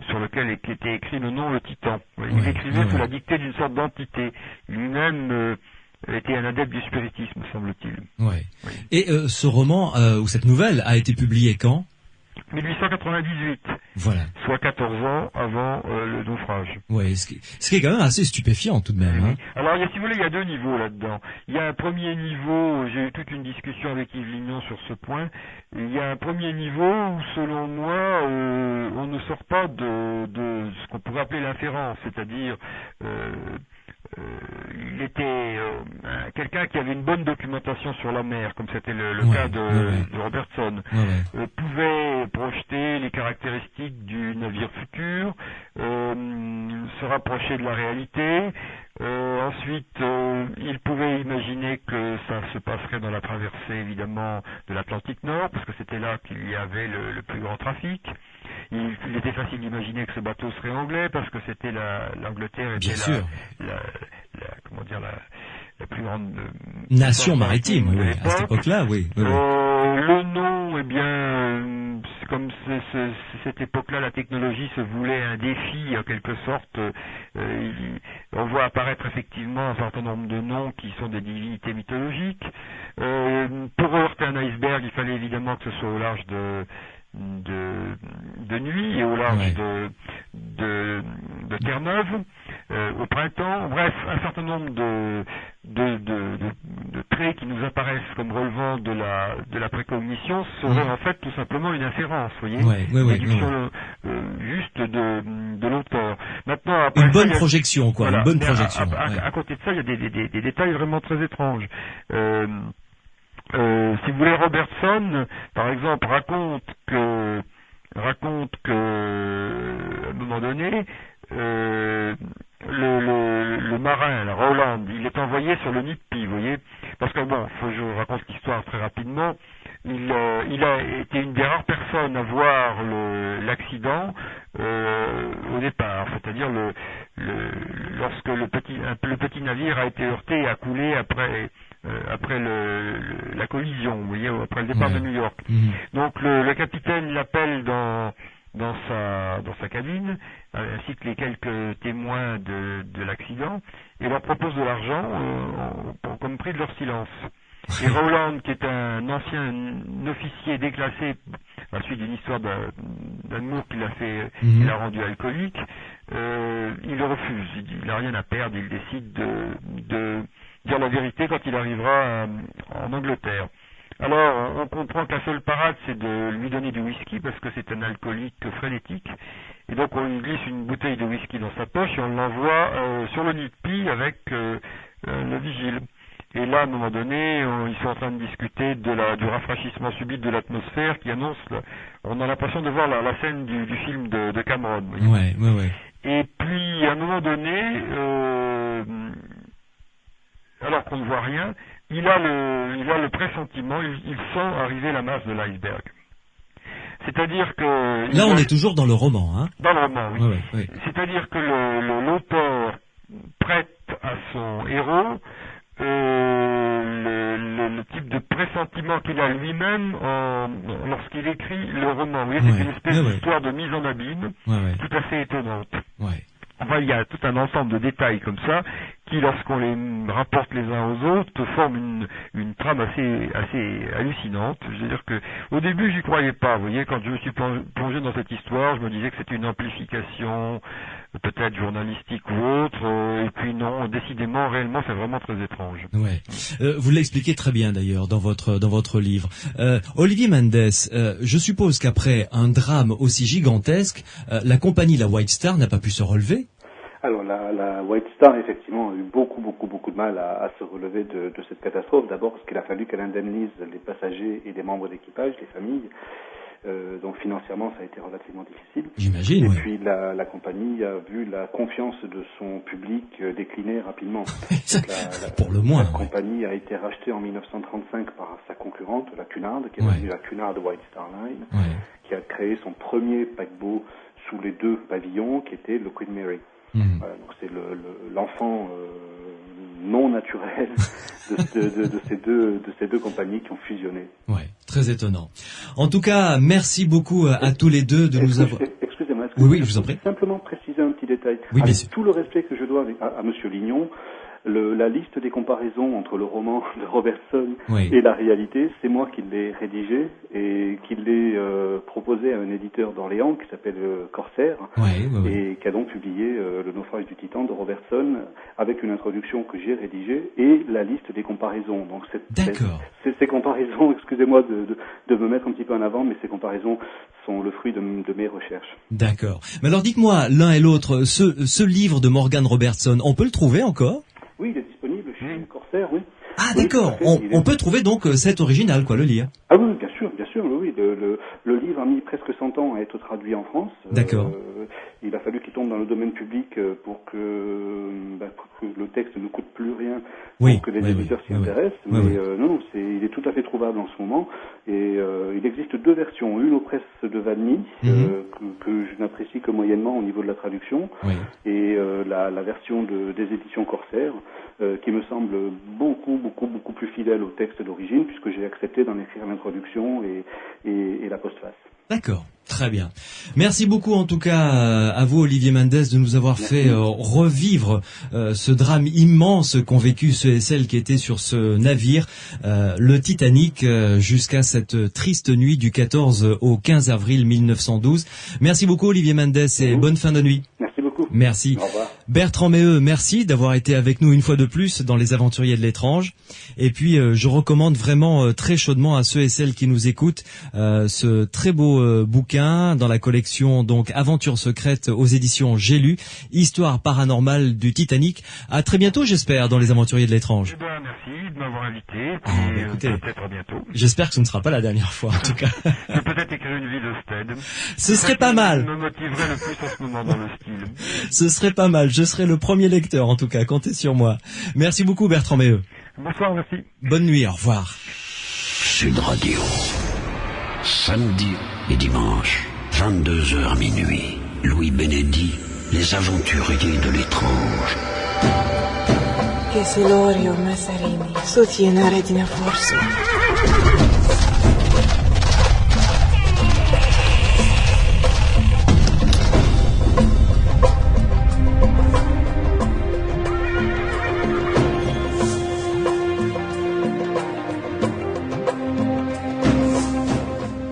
sur lequel était écrit le nom, le Titan. Il écrivait sous la dictée d'une sorte d'entité. Lui-même était un adepte du spiritisme, semble-t-il. Ouais. Oui. Et ce roman, ou cette nouvelle, a été publiée quand ? 1898. Voilà. Soit 14 ans avant le naufrage. Ouais, ce qui est quand même assez stupéfiant tout de même. Oui. Hein. Alors, si vous voulez, il y a deux niveaux là-dedans. Il y a un premier niveau, j'ai eu toute une discussion avec Yves Lignon sur ce point. Il y a un premier niveau où, selon moi, on ne sort pas de ce qu'on pourrait appeler l'inférence, c'est-à-dire il était quelqu'un qui avait une bonne documentation sur la mer, comme c'était le cas de Robertson, pouvait projeter les caractéristiques du navire futur, se rapprocher de la réalité. Ensuite, il pouvait imaginer que ça se passerait dans la traversée, évidemment, de l'Atlantique Nord, parce que c'était là qu'il y avait le plus grand trafic. Il était facile d'imaginer que ce bateau serait anglais, parce que c'était l'Angleterre était la plus grande nation maritime, à cette époque-là, oui. Le nom, eh bien, comme cette époque-là, la technologie se voulait un défi, en quelque sorte. On voit apparaître effectivement un certain nombre de noms qui sont des divinités mythologiques. Pour heurter un iceberg, il fallait évidemment que ce soit au large de nuit et au large de Terre-Neuve, au printemps. Bref, un certain nombre de traits qui nous apparaissent comme relevant de la précognition seraient en fait tout simplement une inférence, vous voyez, une déduction juste de l'auteur. Maintenant, après une bonne projection, quoi, une bonne projection. À côté de ça, il y a des détails vraiment très étranges. Si vous voulez, Robertson, par exemple, raconte que à un moment donné, le marin, le Rowland, il est envoyé sur le nid de pie, vous voyez, parce que je vous raconte l'histoire très rapidement. Il a été une des rares personnes à voir l'accident au départ, c'est-à-dire lorsque le petit navire a été heurté et a coulé après la collision, vous voyez, après le départ de New York. Donc le capitaine l'appelle dans sa cabine, ainsi que les quelques témoins de l'accident, et leur propose de l'argent comme prix de leur silence. Et Rowland, qui est un ancien officier déclassé à la suite d'une histoire d'amour qu'il a rendu alcoolique, il le refuse. Il n'a rien à perdre, il décide de dire la vérité quand il arrivera en Angleterre. Alors, on comprend que la seule parade, c'est de lui donner du whisky, parce que c'est un alcoolique frénétique. Et donc, on lui glisse une bouteille de whisky dans sa poche et on l'envoie sur le nid de pie avec le vigile. Et là, à un moment donné, ils sont en train de discuter du rafraîchissement subit de l'atmosphère qui annonce, on a l'impression de voir la scène du film de Cameron. Ouais. Et puis, à un moment donné, alors qu'on ne voit rien, il a le pressentiment, il sent arriver la masse de l'iceberg. C'est-à-dire que... Là, on est toujours dans le roman, hein? Dans le roman, oui. Oui. C'est-à-dire que l'auteur prête à son héros le type de pressentiment qu'il a lui-même lorsqu'il écrit le roman. Vous voyez, c'est une espèce d'histoire de mise en abîme tout à fait étonnante. Ouais. Enfin, il y a tout un ensemble de détails comme ça qui, lorsqu'on les rapporte les uns aux autres, forment une trame assez hallucinante. Je veux dire que au début, j'y croyais pas. Vous voyez, quand je me suis plongé dans cette histoire, je me disais que c'était une amplification, peut-être journalistique ou autre. Et puis non, décidément, réellement, c'est vraiment très étrange. Ouais. Vous l'expliquez très bien d'ailleurs dans votre livre. Olivier Mendes, je suppose qu'après un drame aussi gigantesque, la compagnie La White Star n'a pas pu se relever. Alors la White Star effectivement a eu beaucoup de mal à se relever de cette catastrophe. D'abord parce qu'il a fallu qu'elle indemnise les passagers et les membres d'équipage, les familles. Donc financièrement ça a été relativement difficile. J'imagine. Et puis la compagnie a vu la confiance de son public décliner rapidement. Pour le moins. La compagnie a été rachetée en 1935 par sa concurrente, la Cunard, qui est devenue la Cunard White Star Line, qui a créé son premier paquebot sous les deux pavillons, qui était le Queen Mary. Voilà, donc c'est l'enfant non naturel de ces deux compagnies qui ont fusionné. Ouais, très étonnant. En tout cas, merci beaucoup à tous les deux de nous avoir... Excusez-moi. Oui, je vous en prie. Simplement préciser un petit détail. Oui, avec tout le respect que je dois à Monsieur Lignon, la liste des comparaisons entre le roman de Robertson et la réalité, c'est moi qui l'ai rédigé et qui l'ai proposé à un éditeur d'Orléans qui s'appelle Corsair et qui a donc publié Le naufrage du Titan de Robertson avec une introduction que j'ai rédigée et la liste des comparaisons. Donc ces comparaisons, excusez-moi de me mettre un petit peu en avant, mais ces comparaisons sont le fruit de mes recherches. D'accord. Mais alors dites-moi, l'un et l'autre, ce livre de Morgan Robertson, on peut le trouver encore ? Oui, il est disponible chez Corsair, oui. Ah d'accord, on peut trouver donc cet original, le lire. Ah oui, bien sûr, oui. Le livre a mis presque 100 ans à être traduit en France. D'accord. Il a fallu qu'il tombe dans le domaine public pour que le texte ne coûte plus rien, pour que les éditeurs s'y intéressent. Non, il est tout à fait trouvable en ce moment. Et il existe deux versions, une aux presses de Valmy, que je n'apprécie que moyennement au niveau de la traduction, et la version des éditions Corsair, qui me semble beaucoup plus fidèle au texte d'origine, puisque j'ai accepté d'en écrire l'introduction et la postface. D'accord, très bien. Merci beaucoup en tout cas à vous Olivier Mendes de nous avoir fait revivre ce drame immense qu'ont vécu ceux et celles qui étaient sur ce navire, le Titanic, jusqu'à cette triste nuit du 14 au 15 avril 1912. Merci beaucoup Olivier Mendes et bonne fin de nuit. Merci beaucoup. Merci. Au revoir. Bertrand Méheux, merci d'avoir été avec nous une fois de plus dans Les Aventuriers de l'étrange. Et puis, je recommande vraiment très chaudement à ceux et celles qui nous écoutent ce très beau bouquin dans la collection donc Aventures secrètes aux éditions J'ai lu, Histoire paranormale du Titanic. À très bientôt, j'espère, dans Les Aventuriers de l'étrange. Merci de m'avoir invité. Écoutez, peut-être à bientôt. J'espère que ce ne sera pas la dernière fois, en tout cas. Je vais peut-être écrire une vie de Stead. Ce serait pas mal. Me motiverait le plus en ce moment dans le style. Ce serait pas mal. Je serai le premier lecteur, en tout cas. Comptez sur moi. Merci beaucoup, Bertrand Méheux. Bonsoir, merci. Bonne nuit, au revoir. Sud Radio. Samedi et dimanche, 22h minuit. Louis Benedit, Les Aventuriers de l'étrange. Che Silorio Massarini, soutiene Redina Forza.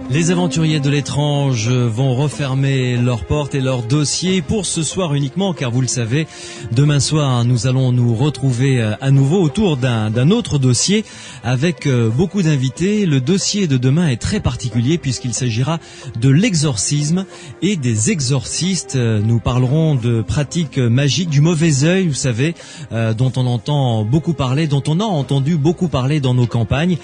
Les aventuriers de l'étrange vont refermer leurs portes et leurs dossiers pour ce soir uniquement, car vous le savez, demain soir, nous allons nous retrouver à nouveau autour d'un autre dossier avec beaucoup d'invités. Le dossier de demain est très particulier puisqu'il s'agira de l'exorcisme et des exorcistes. Nous parlerons de pratiques magiques, du mauvais œil, vous savez, dont on entend beaucoup parler, dont on a entendu beaucoup parler dans nos campagnes.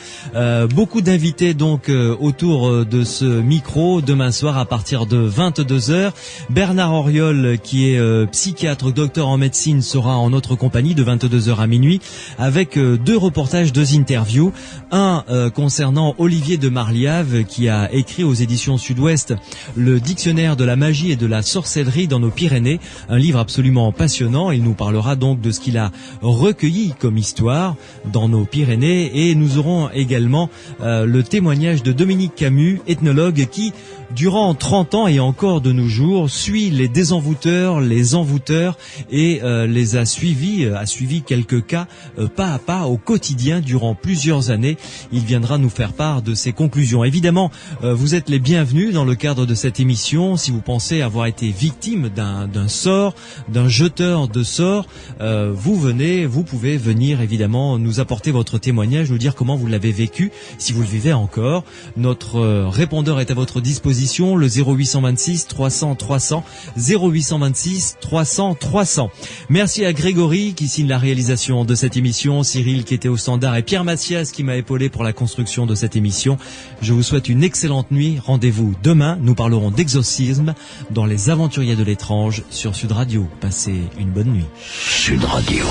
Beaucoup d'invités donc autour de ce micro demain soir à partir de 22h. Bernard Auriol, qui est psychiatre, docteur en médecine, sera en notre compagnie de 22h à minuit avec deux reportages, deux interviews. Un concernant Olivier de Marliave qui a écrit aux éditions Sud-Ouest le dictionnaire de la magie et de la sorcellerie dans nos Pyrénées, un livre absolument passionnant. Il nous parlera donc de ce qu'il a recueilli comme histoire dans nos Pyrénées, et nous aurons également le témoignage de Dominique Camus, ethnologue, qui durant 30 ans et encore de nos jours suit les désenvoûteurs, les envoûteurs et les a suivi quelques cas pas à pas au quotidien durant plusieurs années. Il viendra nous faire part de ses conclusions. Évidemment, vous êtes les bienvenus dans le cadre de cette émission. Si vous pensez avoir été victime d'un sort, d'un jeteur de sorts, vous pouvez venir évidemment nous apporter votre témoignage, nous dire comment vous l'avez vécu, si vous le vivez encore. Notre répondeur est à votre disposition, le 0826 300 300, 0826 300 300. Merci à Grégory qui signe la réalisation de cette émission, Cyril qui était au standard et Pierre Mathias qui m'a épaulé pour la construction de cette émission. Je vous souhaite une excellente nuit. Rendez-vous demain. Nous parlerons d'exorcisme dans Les Aventuriers de l'étrange sur Sud Radio. Passez une bonne nuit. Sud Radio,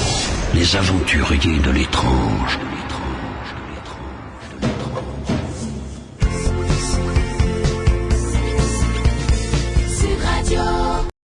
les aventuriers de l'étrange.